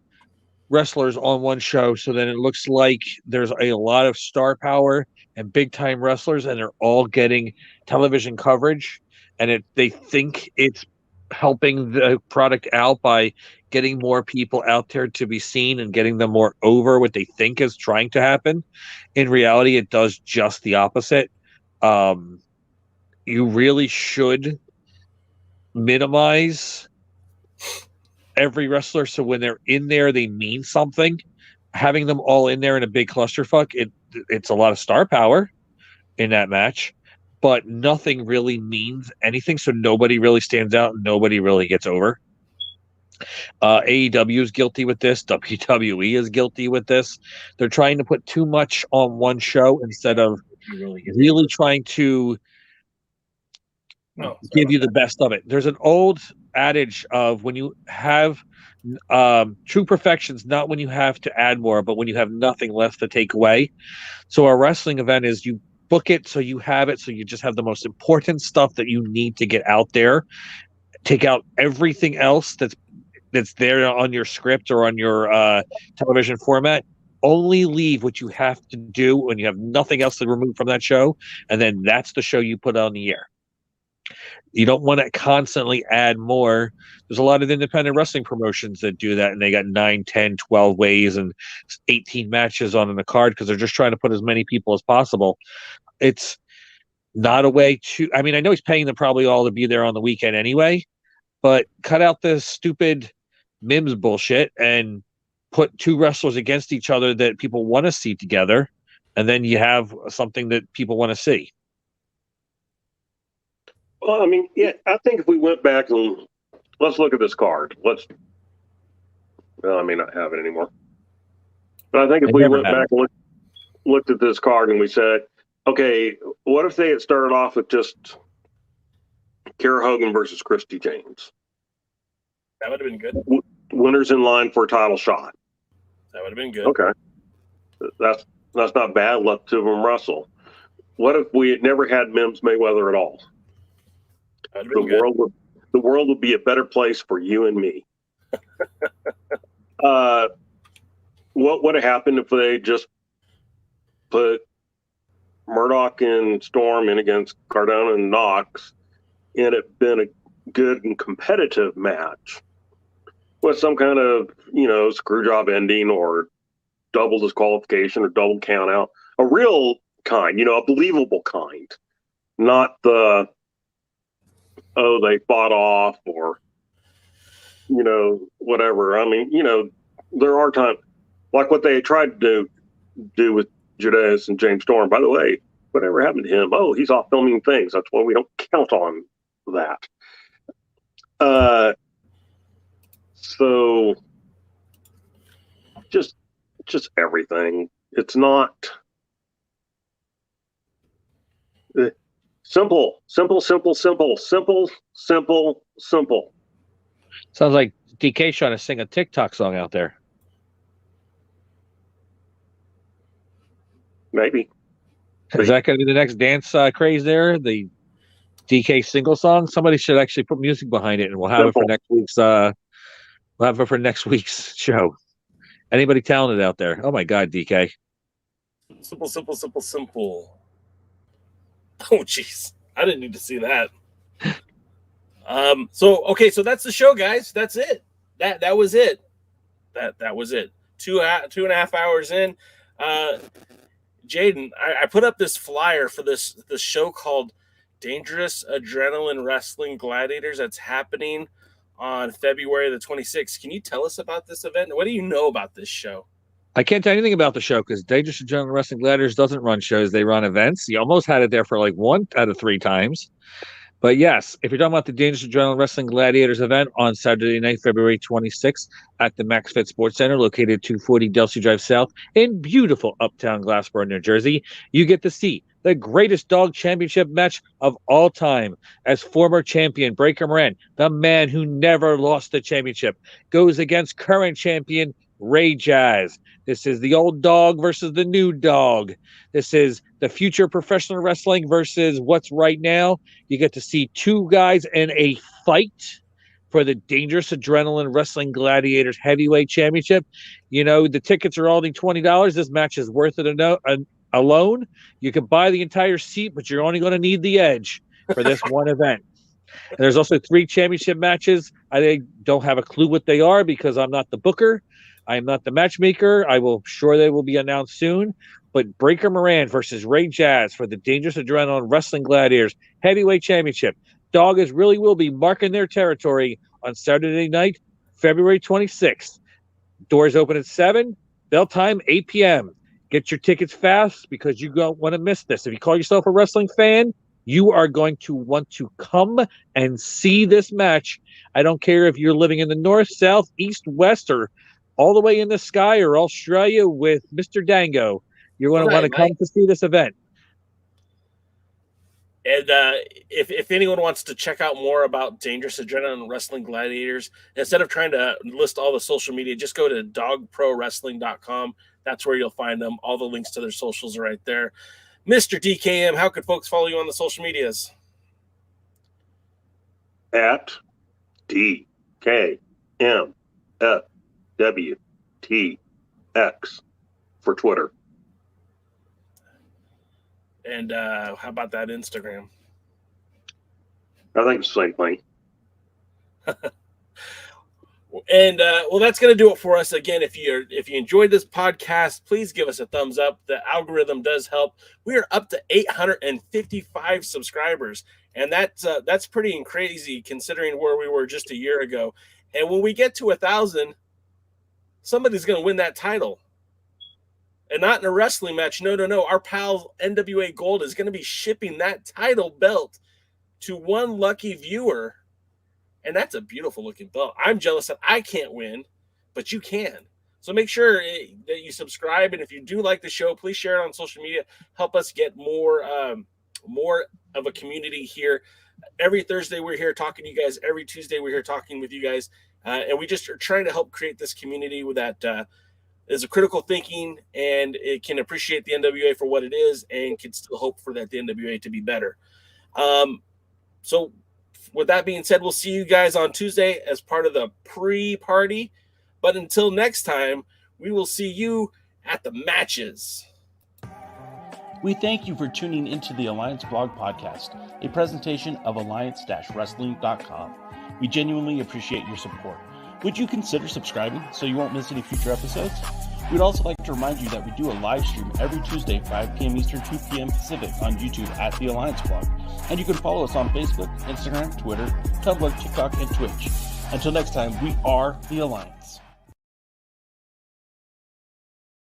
wrestlers on one show so then it looks like there's a lot of star power and big time wrestlers and they're all getting television coverage and they think it's helping the product out by getting more people out there to be seen and getting them more over what they think is trying to happen. In reality, it does just the opposite. You really should minimize every wrestler so when they're in there they mean something. Having them all in there in a big clusterfuck, it's a lot of star power in that match, but nothing really means anything, so nobody really stands out and nobody really gets over. AEW is guilty with this. WWE is guilty with this. They're trying to put too much on one show instead of really trying to give you the best of it. There's an old adage of when you have true perfection's not when you have to add more, but when you have nothing left to take away. So a wrestling event is you book it so you have it, so you just have the most important stuff that you need to get out there. Take out everything else that's there on your script or on your television format. Only leave what you have to do when you have nothing else to remove from that show, and then that's the show you put on the air. You don't want to constantly add more. There's a lot of independent wrestling promotions that do that, and they got 9, 10, 12 ways and 18 matches on the card because they're just trying to put as many people as possible. It's not a way to... I mean, I know he's paying them probably all to be there on the weekend anyway, but cut out this stupid Mims bullshit and put two wrestlers against each other that people want to see together, and then you have something that people want to see. Well, I mean, yeah, I think if we went back and let's look at this card. Well, I may not have it anymore. But I think if we went back and looked at this card and we said, okay, what if they had started off with just Kara Hogan versus Christy James? That would have been good. Winners in line for a title shot. That would have been good. Okay. That's not bad. Let two of them wrestle. What if we had never had Mims Mayweather at all? The world would be a better place for you and me. What would have happened if they just put Murdoch and Storm in against Cardona and Knox and it been a good and competitive match with some kind of, screw job ending or double disqualification or double count out? A real kind, a believable kind. Not the, they fought off or, whatever. I mean, there are times like what they tried to do with Judas and James Storm. By the way, whatever happened to him? Oh, he's off filming things. That's why we don't count on that. So just everything. It's not simple. Sounds like DK trying to sing a TikTok song out there. Maybe. Is that going to be the next dance craze there? The DK single song? Somebody should actually put music behind it, and we'll have it for next week's. We'll have it for next week's show. Anybody talented out there? Oh my God, DK! Simple. Oh jeez, I didn't need to see that. So that's the show, guys. That's it. That was it. That was it. 2.5 hours in. Jaden, I put up this flyer for this show called Dangerous Adrenaline Wrestling Gladiators that's happening on February the 26th. Can you tell us about this event? What do you know about this show? I can't tell anything about the show because Dangerous Adrenaline Wrestling Gladiators doesn't run shows. They run events. You almost had it there for like 1 out of 3 times. But yes, if you're talking about the Dangerous Adrenaline Wrestling Gladiators event on Saturday night, February 26th at the Max Fit Sports Center, located at 240 Delsey Drive South in beautiful uptown Glassboro, New Jersey, you get to see the greatest dog championship match of all time as former champion Breaker Moran, the man who never lost the championship, goes against current champion Ray Jazz. This is the old dog versus the new dog. This is the future professional wrestling versus what's right now. You get to see 2 guys in a fight for the Dangerous Adrenaline Wrestling Gladiators Heavyweight Championship. You know, the tickets are only $20. This match is worth it alone. You can buy the entire seat, but you're only going to need the edge for this one event. And there's also 3 championship matches. I don't have a clue what they are because I'm not the booker. I am not the matchmaker. I will sure they will be announced soon. But Breaker Moran versus Ray Jazz for the Dangerous Adrenaline Wrestling Gladiators Heavyweight Championship. Doggers really will be marking their territory on Saturday night, February 26th. Doors open at 7, bell time 8 p.m. Get your tickets fast because you don't want to miss this. If you call yourself a wrestling fan, you are going to want to come and see this match. I don't care if you're living in the north, south, east, west, or all the way in the sky or Australia with Mr. Dango. You're going to want to come to see this event. And if anyone wants to check out more about Dangerous Adrenaline Wrestling Gladiators, instead of trying to list all the social media, just go to dogprowrestling.com. That's where you'll find them. All the links to their socials are right there. Mr. DKM, how could folks follow you on the social medias? At DKMFWTX for Twitter. And how about that Instagram? I think it's the same thing. And well, that's going to do it for us. Again, if you enjoyed this podcast, please give us a thumbs up. The algorithm does help. We are up to 855 subscribers, and that's pretty crazy considering where we were just a year ago. And when we get to 1,000, somebody's going to win that title. And not in a wrestling match. No. Our pal NWA Gold is going to be shipping that title belt to one lucky viewer. And that's a beautiful looking belt. I'm jealous that I can't win, but you can. So make sure that you subscribe. And if you do like the show, please share it on social media. Help us get more of a community here. Every Thursday we're here talking to you guys. Every Tuesday we're here talking with you guys. And we just are trying to help create this community with that is a critical thinking, and it can appreciate the NWA for what it is and can still hope for that the NWA to be better. So with that being said, we'll see you guys on Tuesday as part of the pre-party. But until next time, we will see you at the matches. We thank you for tuning into the Alliance Blog Podcast, a presentation of alliance-wrestling.com. We genuinely appreciate your support. Would you consider subscribing so you won't miss any future episodes? We'd also like to remind you that we do a live stream every Tuesday, 5 p.m. Eastern, 2 p.m. Pacific on YouTube at The Alliance Blog. And you can follow us on Facebook, Instagram, Twitter, Tumblr, TikTok, and Twitch. Until next time, we are The Alliance.